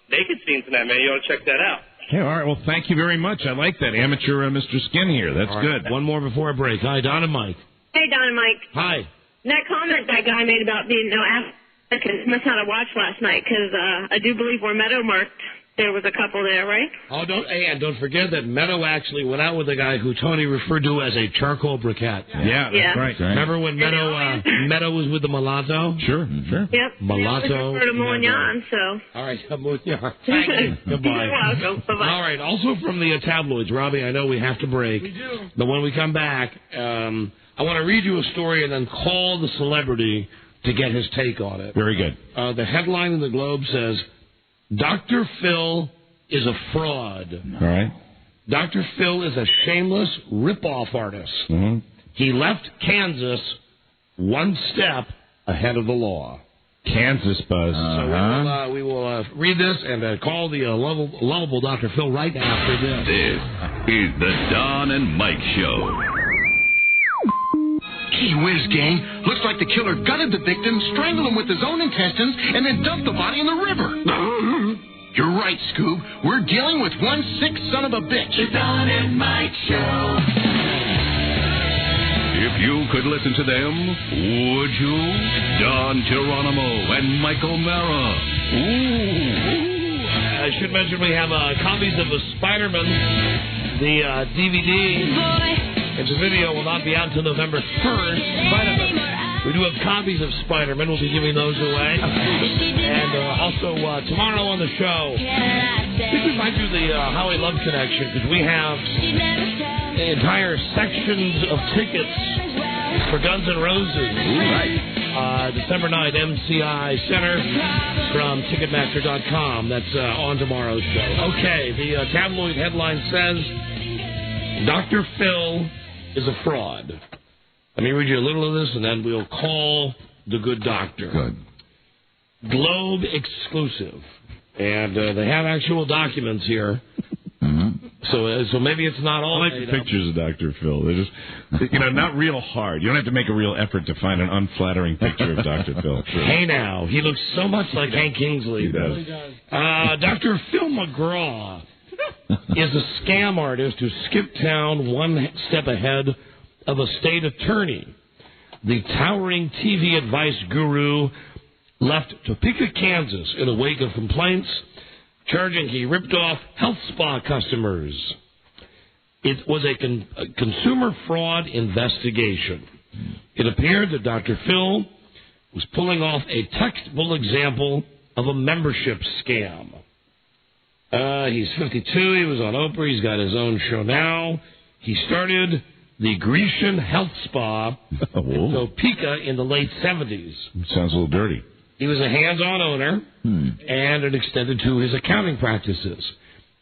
naked scenes in that, man. You ought to check that out. Okay, all right. Well, thank you very much. I like that. Amateur Mr. Skin here. That's good. One more before I break. Hi, Don and Mike. Hey, Don and Mike. Hi. That comment that guy made about being no Africans must not have watched last night, because I do believe where Meadow marked, there was a couple there, right? Oh, don't forget that Meadow actually went out with a guy who Tony referred to as a charcoal briquette. Yeah, that's right. Remember when Meadow was with the mulatto? Sure. Yep. Mulatto. For the Moignon, so. All right, Moignon. Thank you. Goodbye. You're welcome. Bye-bye. All right, also from the tabloids, Robbie, I know we have to break. We do. But when we come back, I want to read you a story and then call the celebrity to get his take on it. Very good. The headline in the Globe says, Dr. Phil is a fraud. All right. Dr. Phil is a shameless rip-off artist. Mm-hmm. He left Kansas one step ahead of the law. Kansas buzz. So we will read this and call the lovable Dr. Phil right after this. This is the Don and Mike Show. Gee whiz, gang. Looks like the killer gutted the victim, strangled him with his own intestines, and then dumped the body in the river. You're right, Scoob. We're dealing with one sick son of a bitch. The Don and Mike Show. If you could listen to them, would you? Don Geronimo and Mike O'Mara. Ooh. I should mention we have copies of the Spider-Man, the DVD. And the video will not be out until November 1st. Spider-Man. We do have copies of Spider-Man. We'll be giving those away. And also tomorrow on the show, we might do the Howie Love Connection, because we have entire sections of tickets for Guns N' Roses. Right. December 9th, MCI Center from Ticketmaster.com. That's on tomorrow's show. Okay, the tabloid headline says, Dr. Phil is a fraud. Let me read you a little of this, and then we'll call the good doctor. Good. Globe exclusive. And they have actual documents here. Mm-hmm. So maybe it's not all. I like the pictures of Dr. Phil. They're just, not real hard. You don't have to make a real effort to find an unflattering picture of Dr. Phil. Sure. Hey now, he looks so much like Hank Kingsley. He does. Dr. Phil McGraw is a scam artist who skipped town one step ahead of a state attorney. The towering TV advice guru left Topeka, Kansas in the wake of complaints charging he ripped off health spa customers. It was a consumer fraud investigation. It appeared that Dr. Phil was pulling off a textbook example of a membership scam. He's 52. He was on Oprah. He's got his own show now. He started the Grecian Health Spa in Topeka in the late 70s. Sounds a little dirty. He was a hands-on owner, and it extended to his accounting practices.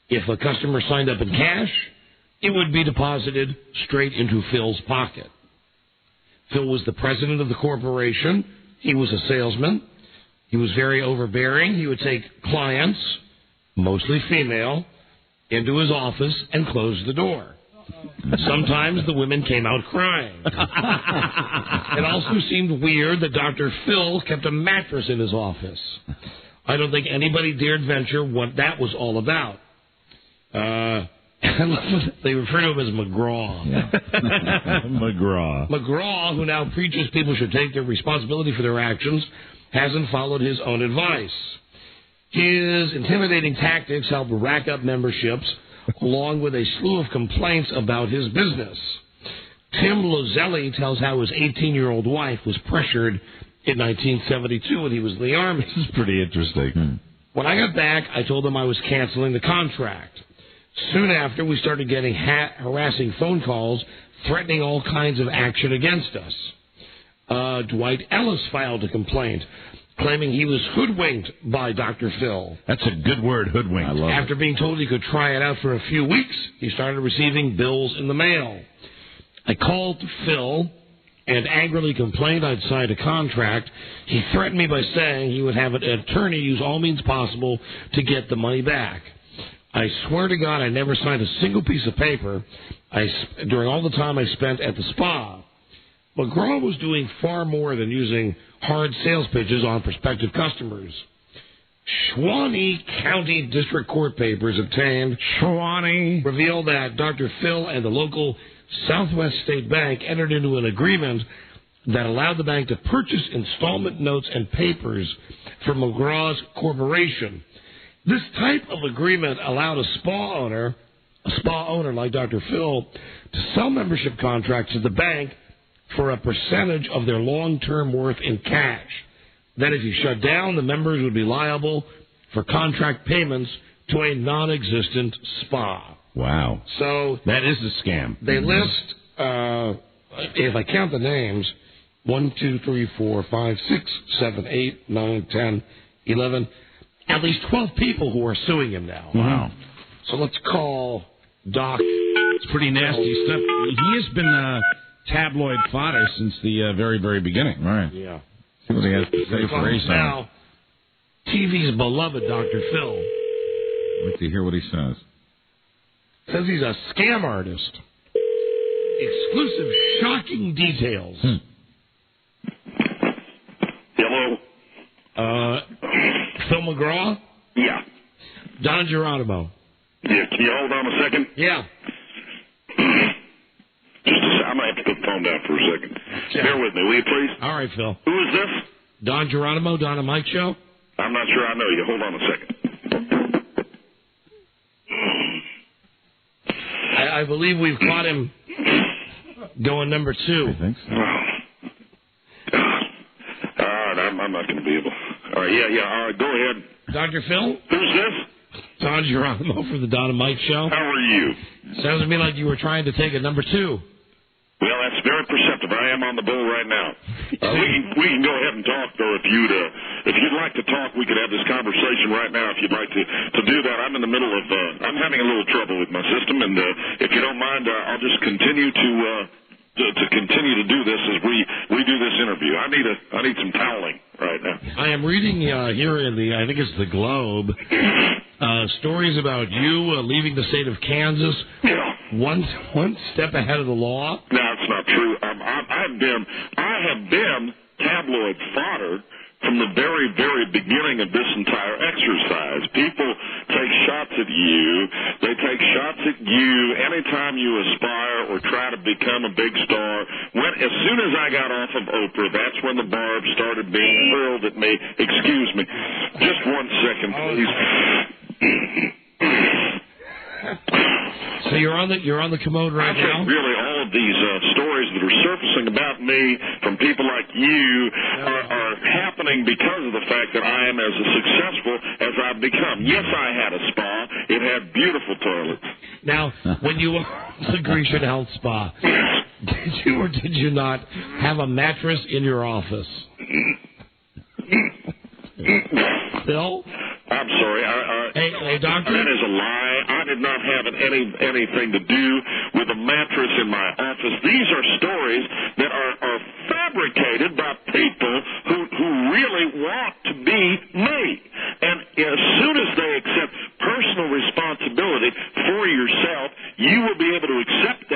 If a customer signed up in cash, it would be deposited straight into Phil's pocket. Phil was the president of the corporation. He was a salesman. He was very overbearing. He would take clients, mostly female, into his office and close the door. Sometimes the women came out crying. It also seemed weird that Dr. Phil kept a mattress in his office. I don't think anybody dared venture what that was all about. They refer to him as McGraw. Yeah. McGraw. McGraw, who now preaches people should take their responsibility for their actions, hasn't followed his own advice. His intimidating tactics help rack up memberships, along with a slew of complaints about his business. Tim Lozelli tells how his 18-year-old wife was pressured in 1972 when he was in the Army. This is pretty interesting. When I got back, I told him I was canceling the contract. Soon after, we started getting harassing phone calls threatening all kinds of action against us. Dwight Ellis filed a complaint claiming he was hoodwinked by Dr. Phil. That's a good word, hoodwinked. I love After being told he could try it out for a few weeks, he started receiving bills in the mail. I called Phil and angrily complained I'd signed a contract. He threatened me by saying he would have an attorney use all means possible to get the money back. I swear to God I never signed a single piece of paper during all the time I spent at the spa. McGraw was doing far more than using hard sales pitches on prospective customers. Shawnee County District Court papers obtained revealed that Dr. Phil and the local Southwest State Bank entered into an agreement that allowed the bank to purchase installment notes and papers from McGraw's corporation. This type of agreement allowed a spa owner like Dr. Phil, to sell membership contracts to the bank for a percentage of their long-term worth in cash. Then if you shut down, the members would be liable for contract payments to a non-existent spa. Wow. So that is a scam. They list, if I count the names, 1, 2, 3, 4, 5, 6, 7, 8, 9, 10, 11, at least 12 people who are suing him now. Wow. So let's call Doc. It's pretty nasty stuff. He has been tabloid fodder since the very, very beginning. Right. Yeah. See what he has to say for Ace. Now, TV's beloved Dr. Phil. Wait to hear what he says. Says he's a scam artist. Exclusive, shocking details. Hello? Phil McGraw? Yeah. Don Geronimo. Yeah, can you hold on a second? Yeah. I'm going to have to put the phone down for a second. Okay. Bear with me, will you please? All right, Phil. Who is this? Don Geronimo, Don and Mike Show. I'm not sure I know you. Hold on a second. I believe we've caught him going number 2. I think so. All right, I'm not going to be able. All right, yeah, all right, go ahead. Dr. Phil? Who's this? Don Geronimo from the Don and Mike Show. How are you? Sounds to me like you were trying to take a number 2. Well, that's very perceptive. I am on the bull right now. We can go ahead and talk, though. If you'd like to talk, we could have this conversation right now. If you'd like to do that, I'm in the middle of. I'm having a little trouble with my system, and if you don't mind, I'll just continue to continue to do this as we do this interview. I need some toweling right now. I am reading here in I think it's the Globe, stories about you leaving the state of Kansas. Yeah. One step ahead of the law. No, it's not true. I have been tabloid fodder from the very, very beginning of this entire exercise. People take shots at you. They take shots at you anytime you aspire or try to become a big star. As soon as I got off of Oprah, that's when the barbs started being hurled at me. Excuse me. Just 1 second, please. So you're on the commode right now? Really, all of these stories that are surfacing about me from people like you are happening because of the fact that I am as successful as I've become. Yes, I had a spa. It had beautiful toilets. Now, when you were at the Grecian Health Spa, did you or did you not have a mattress in your office? Bill? I'm sorry. Hey, doctor? That is a lie. I did not have anything to do with a mattress in my office. These are stories that are fabricated by people who really want to be me. And as soon as they accept personal responsibility for yourself, you will be able to accept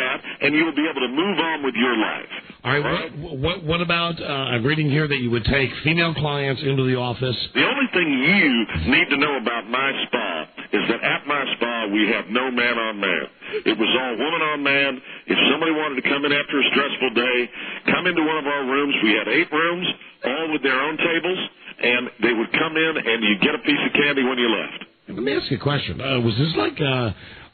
I'm reading here that you would take female clients into the office. The only thing you need to know about my spa is that at my spa we have no man on man. It was all woman on man. If somebody wanted to come in after a stressful day, come into one of our rooms. We had 8 rooms, all with their own tables, and they would come in and you'd get a piece of candy when you left. Let me ask you a question. Was this like...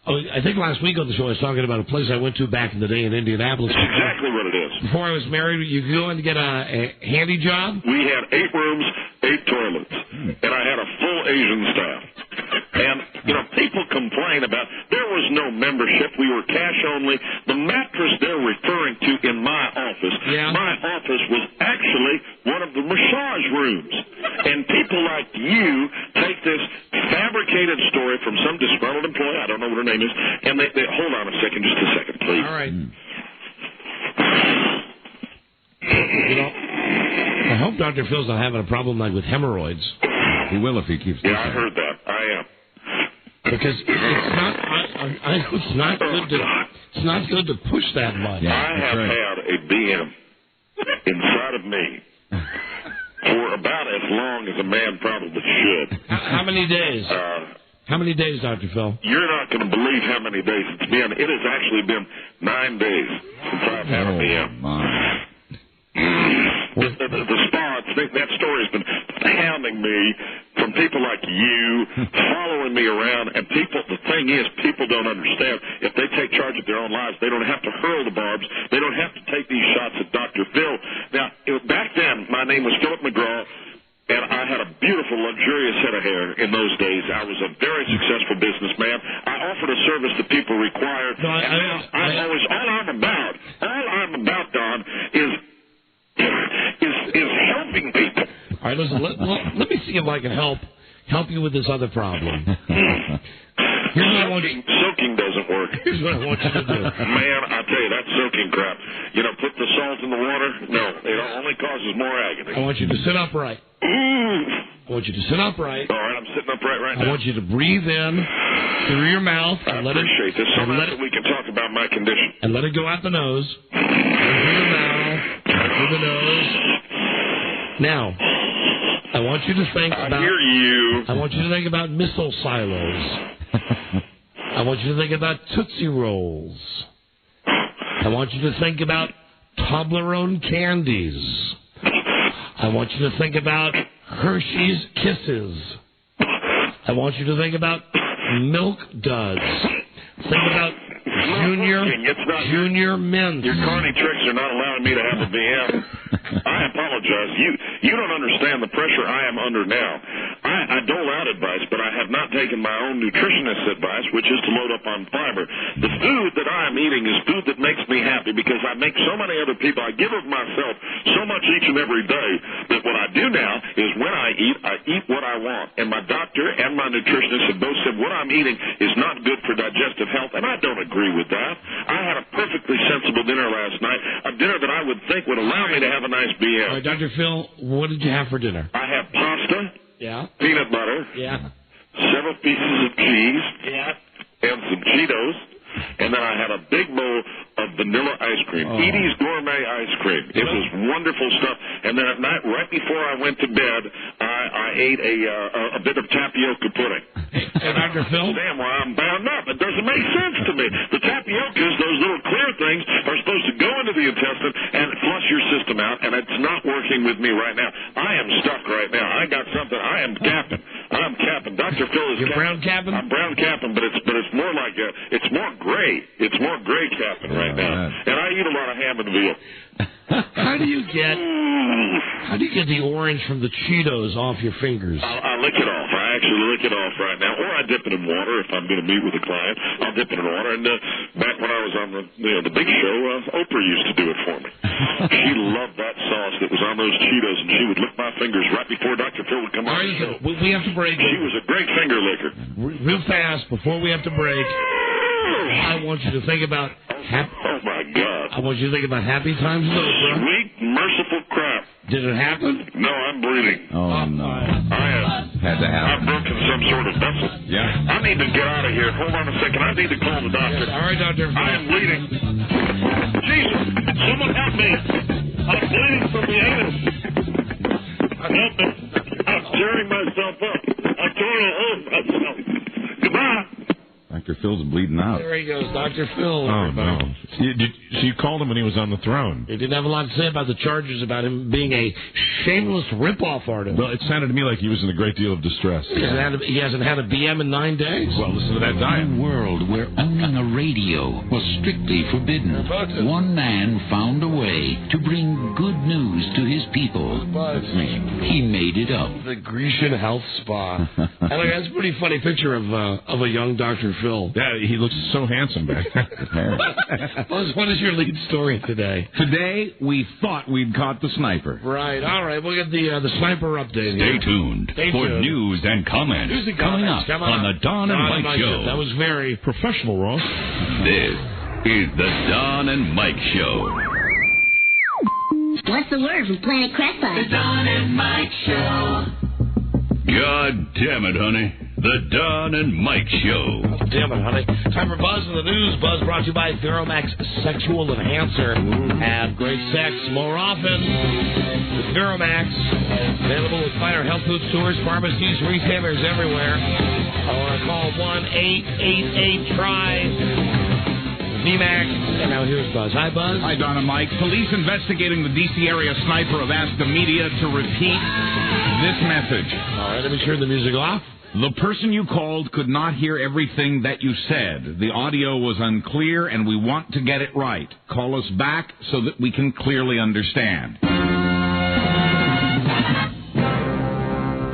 I think last week on the show I was talking about a place I went to back in the day in Indianapolis. That's exactly what it is. Before I was married, you could go in to get a handy job? We had 8 rooms, 8 toilets, and I had a full Asian staff. And, people complain about there was no membership. We were cash only. The mattress they're referring to in my office was actually one of the massage rooms. And people like you take this fabricated story from some disgruntled employee, I don't know what her name is, and they hold on just a second, please. All right. I hope Dr. Phil's not having a problem like with hemorrhoids. He will if he keeps doing I heard that. I am. Because it's not good to push that much. I have had a BM inside of me for about as long as a man probably should. How many days? How many days, Dr. Phil? You're not going to believe how many days it's been. It has actually been 9 days since I've had a BM. The spa, that story has been hounding me from people like you, following me around, and the thing is, people don't understand. If they take charge of their own lives, they don't have to hurl the barbs. They don't have to take these shots at Dr. Phil. Now, back then, my name was Philip McGraw, and I had a beautiful, luxurious head of hair in those days. I was a very successful businessman. I offered a service that people required. All I'm about, Don, is helping people. All right, listen, let me see if I can help you with this other problem. Soaking doesn't work. Here's what I want you to do. Man, I tell you, that soaking crap. Put the salt in the water. No, it only causes more agony. I want you to sit upright. I want you to sit upright. All right, I'm sitting upright right now. I want you to breathe in through your mouth. And I appreciate this. Somehow we can talk about my condition. And let it go out the nose. Through the mouth. Through the nose. Now, I want you to think about... I hear you. I want you to think about missile silos. I want you to think about Tootsie Rolls. I want you to think about Toblerone candies. I want you to think about Hershey's Kisses. I want you to think about Milk Duds. Think about Junior Mints. Your carny tricks are not allowing me to have a VM. I apologize. You don't understand the pressure I am under now. I dole out advice, but I have not taken my own nutritionist's advice, which is to load up on fiber. The food that I am eating is food that makes me happy because I make so many other people. I give of myself so much each and every day that what I do now is when I eat what I want. And my doctor and my nutritionist have both said what I'm eating is not good for digestive health, and I don't agree with that. I had a perfectly sensible dinner last night, a dinner that I would think would allow me to have a nice BM. All right, Dr. Phil, what did you have for dinner? I had pasta. Yeah. Peanut butter. Yeah. Several pieces of cheese. Yeah. And some Cheetos. And then I had a big bowl of vanilla ice cream. Edie's Gourmet Ice Cream. It was wonderful stuff. And then at night, right before I went to bed, I ate a bit of tapioca pudding. And Dr. Phil? Damn, well, I'm bound up. It doesn't make sense to me. The tapioca's, those little clear things, are supposed to go into the intestine and flush your system out, and it's not working with me right now. I am stuck right now. I got something. I am capping. I'm capping. Dr. Phil is You're brown capping? I'm brown capping, but it's more like it's more gray. It's more gray capping right now. And I eat a lot of ham and veal. How do you get the orange from the Cheetos off your fingers? I lick it off. I actually lick it off right now. Or I dip it in water if I'm going to meet with a client. I'll dip it in water. And back when I was on the big show, Oprah used to do it for me. She loved that sauce that was on those Cheetos, and she would lick my fingers right before Dr. Phil would come on the show. We have to break. She was a great finger licker. Real fast, before we have to break, I want you to think about... Oh, my God. I want you to think about Happy Times with Oprah. Sweet, merciful crap. Did it happen? No, I'm bleeding. Oh, no. Had to happen. I've broken some sort of vessel. Yeah. I need to get out of here. Hold on a second. I need to call the doctor. Yes. All right, Doctor. I am bleeding. Jesus, someone help me. I'm bleeding from the anus. I'm tearing myself up. I'm trying to hold myself. Goodbye. Dr. Phil's bleeding out. There he goes, Dr. Phil. Oh, no. So you called him when he was on the throne. He didn't have a lot to say about the charges about him being a shameless rip-off artist. Well, it sounded to me like he was in a great deal of distress. He hasn't had a BM in 9 days. Well, listen to that diet. In a world where owning a radio was strictly forbidden, one man found a way to bring good news to his people. That's me. He made it up. The Grecian Health Spa. And that's a pretty funny picture of a young Dr. Phil. Yeah, he looks so handsome back there. Buzz, what is your lead story today? Today, we thought we'd caught the sniper. Right, all right. We'll get the sniper update here. Stay tuned for news and comments coming up on the Don and Mike Show. That was very professional, Ross. This is the Don and Mike Show. What's the word from Planet Crackpot? The Don and Mike Show. God damn it, honey. The Don and Mike Show. Oh, damn it, honey. Time for Buzz in the News. Buzz brought to you by Theromax Sexual Enhancer. Have great sex more often with Theromax. Available with finer health food stores, pharmacies, retailers everywhere. Or call 1-888-TRY-VMAX. And now here's Buzz. Hi, Buzz. Hi, Don and Mike. Police investigating the D.C. area sniper have asked the media to repeat this message. All right, let me turn the music off. The person you called could not hear everything that you said. The audio was unclear, and we want to get it right. Call us back so that we can clearly understand.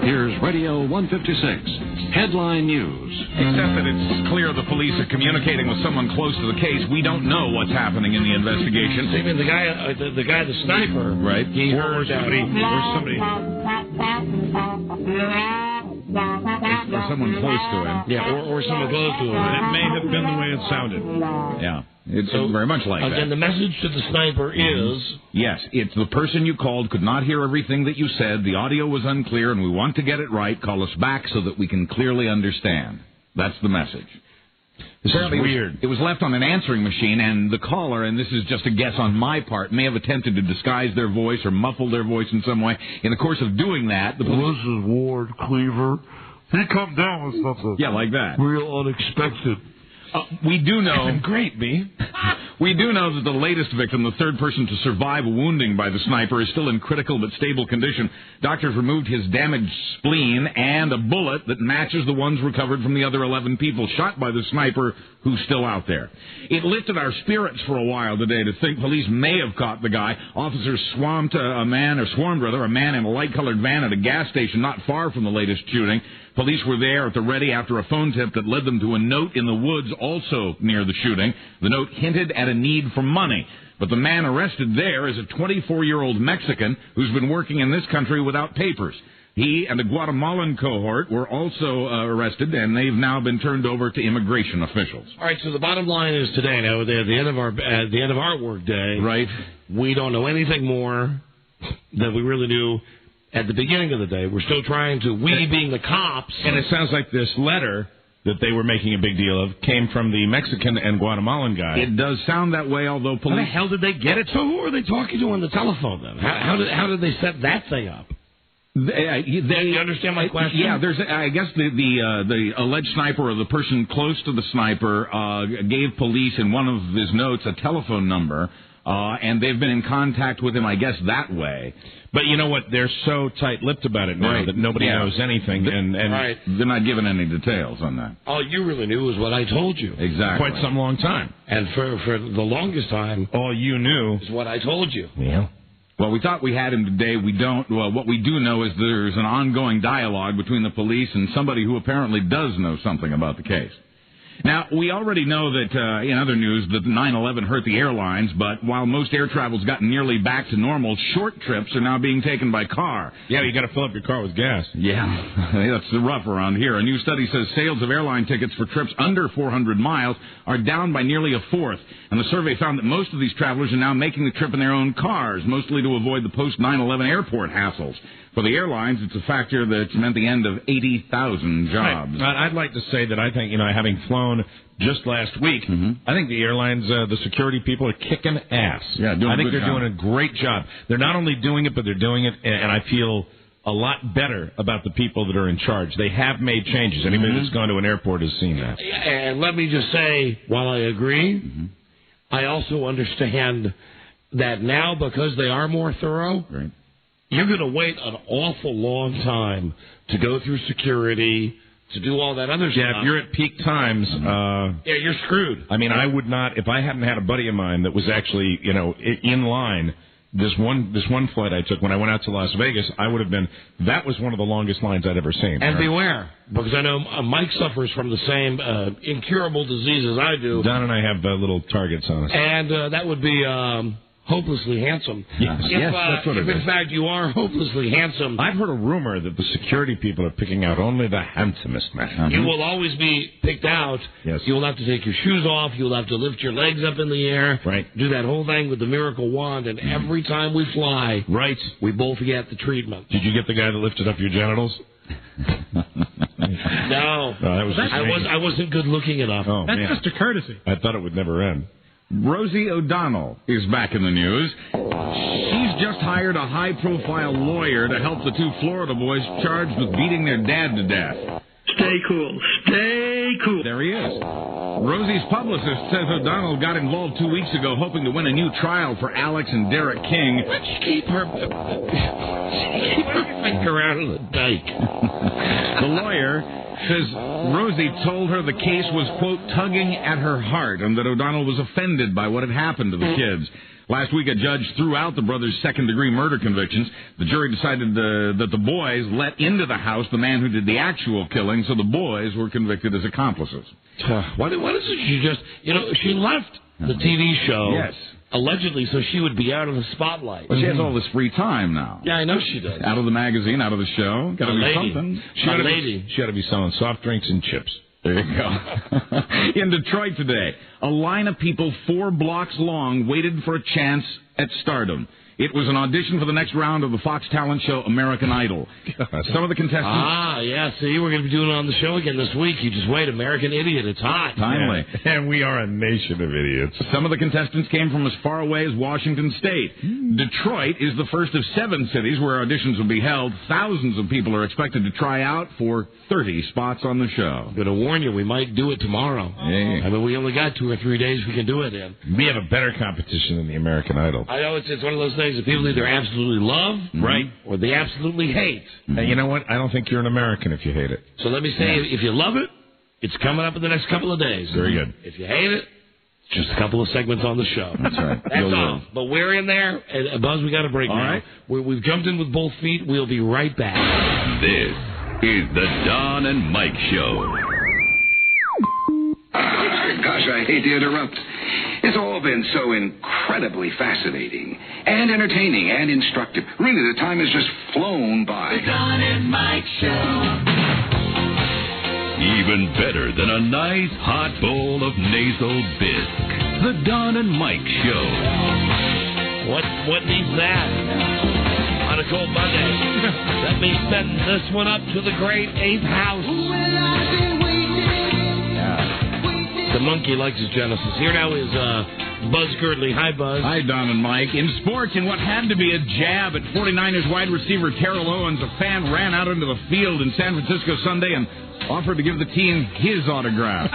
Here's Radio 156, Headline News. Except that it's clear the police are communicating with someone close to the case. We don't know what's happening in the investigation. So even the guy, the sniper, right? He heard somebody. Or someone close to him. Yeah, or someone close to him. It may have been the way it sounded. Yeah, it's very much like that. Again, the message to the sniper is... Yes, it's the person you called could not hear everything that you said. The audio was unclear, and we want to get it right. Call us back so that we can clearly understand. That's the message. This is weird. It was left on an answering machine, and the caller, and this is just a guess on my part, may have attempted to disguise their voice or muffle their voice in some way. In the course of doing that, the police... This is Ward Cleaver. He come down with something. Yeah, like that. Real unexpected. We do know... Great, B. We do know that the latest victim, the third person to survive a wounding by the sniper, is still in critical but stable condition. Doctors removed his damaged spleen and a bullet that matches the ones recovered from the other 11 people shot by the sniper who's still out there. It lifted our spirits for a while today to think police may have caught the guy. Officers swarmed a man in a light-colored van at a gas station not far from the latest shooting. Police were there at the ready after a phone tip that led them to a note in the woods also near the shooting. The note hinted at a need for money. But the man arrested there is a 24-year-old Mexican who's been working in this country without papers. He and a Guatemalan cohort were also arrested, and they've now been turned over to immigration officials. All right, so the bottom line is today, now at the end of our work day, right? We don't know anything more than we really knew at the beginning of the day. We're still trying to, we being the cops. And it sounds like this letter that they were making a big deal of came from the Mexican and Guatemalan guy. It does sound that way, although police... How the hell did they get it? So who are they talking to on the telephone, then? How did they set that thing up? You understand my question? Yeah, I guess the alleged sniper or the person close to the sniper gave police in one of his notes a telephone number, and they've been in contact with him, I guess, that way. But you know what? They're so tight-lipped about it now that nobody knows anything. And they're not giving any details on that. All you really knew was what I told you. Exactly. Quite some long time. And for the longest time... All you knew... is what I told you. Yeah. Well, we thought we had him today. We don't. Well, what we do know is there's an ongoing dialogue between the police and somebody who apparently does know something about the case. Now, we already know that, in other news, that 9/11 hurt the airlines, but while most air travel's gotten nearly back to normal, short trips are now being taken by car. Yeah, you got to fill up your car with gas. Yeah, that's rough around here. A new study says sales of airline tickets for trips under 400 miles are down by nearly a fourth, and the survey found that most of these travelers are now making the trip in their own cars, mostly to avoid the post-9/11 airport hassles. For the airlines, it's a factor that's meant the end of 80,000 jobs. I'd like to say that I think, having flown just last week, I think the airlines, the security people are kicking ass. Yeah, I think they're doing a great job. They're not only doing it, but they're doing it, and I feel a lot better about the people that are in charge. They have made changes. Anybody that's gone to an airport has seen that. And let me just say, while I agree, I also understand that now, because they are more thorough, you're going to wait an awful long time to go through security, to do all that other stuff. Yeah, if you're at peak times, you're screwed. I mean, I would not, if I hadn't had a buddy of mine that was actually, in line. This one flight I took when I went out to Las Vegas, I would have been. That was one of the longest lines I'd ever seen. And beware, because I know Mike suffers from the same incurable disease as I do. Don and I have little targets on us. And that would be hopelessly handsome. Yes, that's what it is. If in fact you are hopelessly handsome. I've heard a rumor that the security people are picking out only the handsomest men. You will always be picked out. Yes. You will have to take your shoes off. You'll have to lift your legs up in the air. Right. Do that whole thing with the miracle wand. And every time we fly, we both get the treatment. Did you get the guy that lifted up your genitals? No. I wasn't good looking enough. Oh, That's man. just a courtesy. I thought it would never end. Rosie O'Donnell is back in the news. She's just hired a high-profile lawyer to help the two Florida boys charged with beating their dad to death. Stay cool. Stay cool. There he is. Rosie's publicist says O'Donnell got involved 2 weeks ago hoping to win a new trial for Alex and Derek King. Let's keep her finger out of the dike. The lawyer says Rosie told her the case was, quote, tugging at her heart, and that O'Donnell was offended by what had happened to the kids. Last week, a judge threw out the brothers' second-degree murder convictions. The jury decided that the boys let into the house the man who did the actual killing, so the boys were convicted as accomplices. Why doesn't she just, she left the TV show. Yes. Allegedly, so she would be out of the spotlight. But she has all this free time now. Yeah, I know she does. Out of the magazine, out of the show. Got to be something. She ought to be selling soft drinks and chips. There you go. In Detroit today, a line of people 4 blocks long waited for a chance at stardom. It was an audition for the next round of the Fox talent show American Idol. Some of the contestants... See, we're going to be doing it on the show again this week. You just wait, American Idiot, it's hot. Timely. Yeah. And we are a nation of idiots. Some of the contestants came from as far away as Washington State. Detroit is the first of 7 cities where auditions will be held. Thousands of people are expected to try out for 30 spots on the show. I'm going to warn you, we might do it tomorrow. Hey. I mean, we only got 2 or 3 days we can do it in. We have a better competition than the American Idol. I know it's one of those things that people either absolutely love, or they absolutely hate. And you know what? I don't think you're an American if you hate it. So let me say, if you love it, it's coming up in the next couple of days. Very good. If you hate it, just a couple of segments on the show. That's right. That's all. But we're in there. And Buzz, we got a break now. Right. We've jumped in with both feet. We'll be right back. This is the Don and Mike Show. Gosh, I hate to interrupt. It's all been so incredibly fascinating and entertaining and instructive. Really, the time has just flown by. The Don and Mike Show. Even better than a nice hot bowl of nasal bisque. The Don and Mike Show. What needs that on a cold Monday? Let me send this one up to the great Ape House. The monkey likes his Genesis. Here now is Buzz Girdley. Hi, Buzz. Hi, Don and Mike. In sports, in what had to be a jab at 49ers wide receiver Terrell Owens, a fan ran out into the field in San Francisco Sunday and offered to give the team his autograph.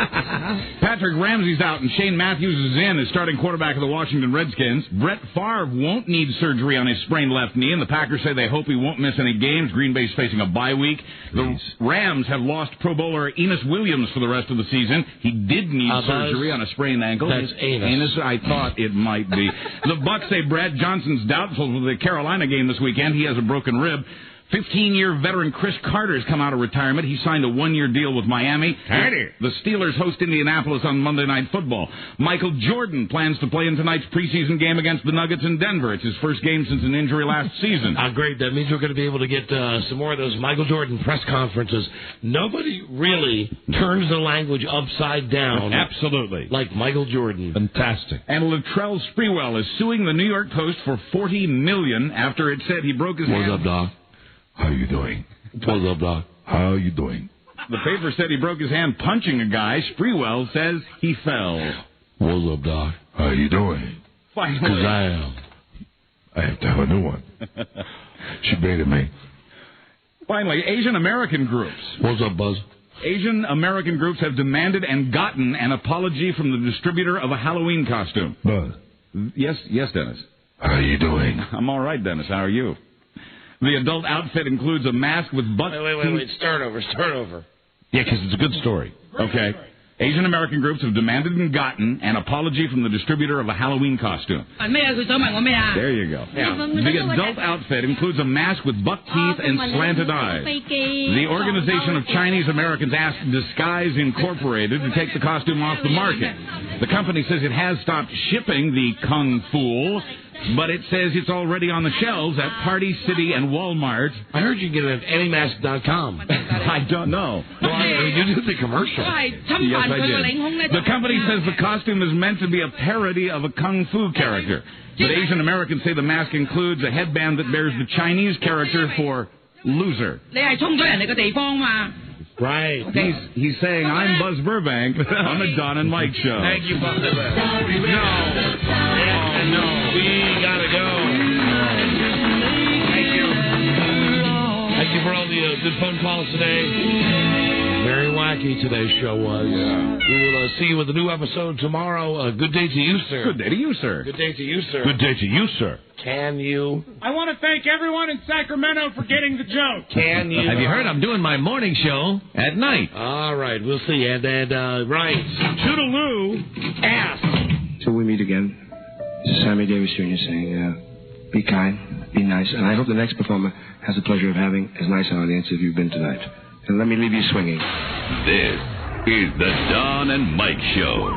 Patrick Ramsey's out and Shane Matthews is in as starting quarterback of the Washington Redskins. Brett Favre won't need surgery on his sprained left knee, and the Packers say they hope he won't miss any games. Green Bay's facing a bye week. The Rams have lost Pro Bowler Enos Williams for the rest of the season. He did need surgery on a sprained ankle. That's Enos, I thought it might be. The Bucs say Brad Johnson's doubtful for the Carolina game this weekend. He has a broken rib. 15-year veteran Chris Carter has come out of retirement. He signed a 1-year deal with Miami. The Steelers host Indianapolis on Monday Night Football. Michael Jordan plans to play in tonight's preseason game against the Nuggets in Denver. It's his first game since an injury last season. Great. That means we're going to be able to get some more of those Michael Jordan press conferences. Nobody really turns the language upside down. Absolutely. Like Michael Jordan. Fantastic. And Latrell Sprewell is suing the New York Post for $40 million after it said he broke his hand. What's up, Doc? How you doing? What's up, Doc? How you doing? The paper said he broke his hand punching a guy. Sprewell says he fell. What's up, Doc? How you doing? Finally. Because I am. I have to have a new one. She baited me. Finally, Asian American groups. What's up, Buzz? Asian American groups have demanded and gotten an apology from the distributor of a Halloween costume. Buzz. Yes, Dennis. How are you doing? I'm all right, Dennis. How are you? The adult outfit includes a mask with butt... Wait. Start over. Yeah, because it's a good story. Okay. Asian American groups have demanded and gotten an apology from the distributor of a Halloween costume. There you go. Yeah. The adult outfit includes a mask with buck teeth and slanted eyes. The Organization of Chinese Americans asked Disguise Incorporated to take the costume off the market. The company says it has stopped shipping the Kung Fool, but it says it's already on the shelves at Party City and Walmart. I heard you can get it at anymask.com. I don't know. Well, you did the commercial. Yes, I did. The company says the costume is meant to be a parody of a Kung Fu character. But Asian Americans say the mask includes a headband that bears the Chinese character for loser. Right. He's saying, I'm Buzz Burbank on the Don and Mike Show. Thank you, Buzz. No. We gotta go. Thank you for all the good phone calls today. Very wacky today's show was. Yeah. We will see you with a new episode tomorrow. Good day to you, sir. Good day to you, sir. Good day to you, sir. Good day to you, sir. Can you? I want to thank everyone in Sacramento for getting the joke. Can you? Have you heard I'm doing my morning show at night? All right, we'll see. And right. Toodaloo. Ass. Till we meet again, this is Sammy Davis Jr. saying, be kind, be nice, and I hope the next performer has the pleasure of having as nice an audience as you've been tonight. And let me leave you swinging. This is the Don and Mike Show.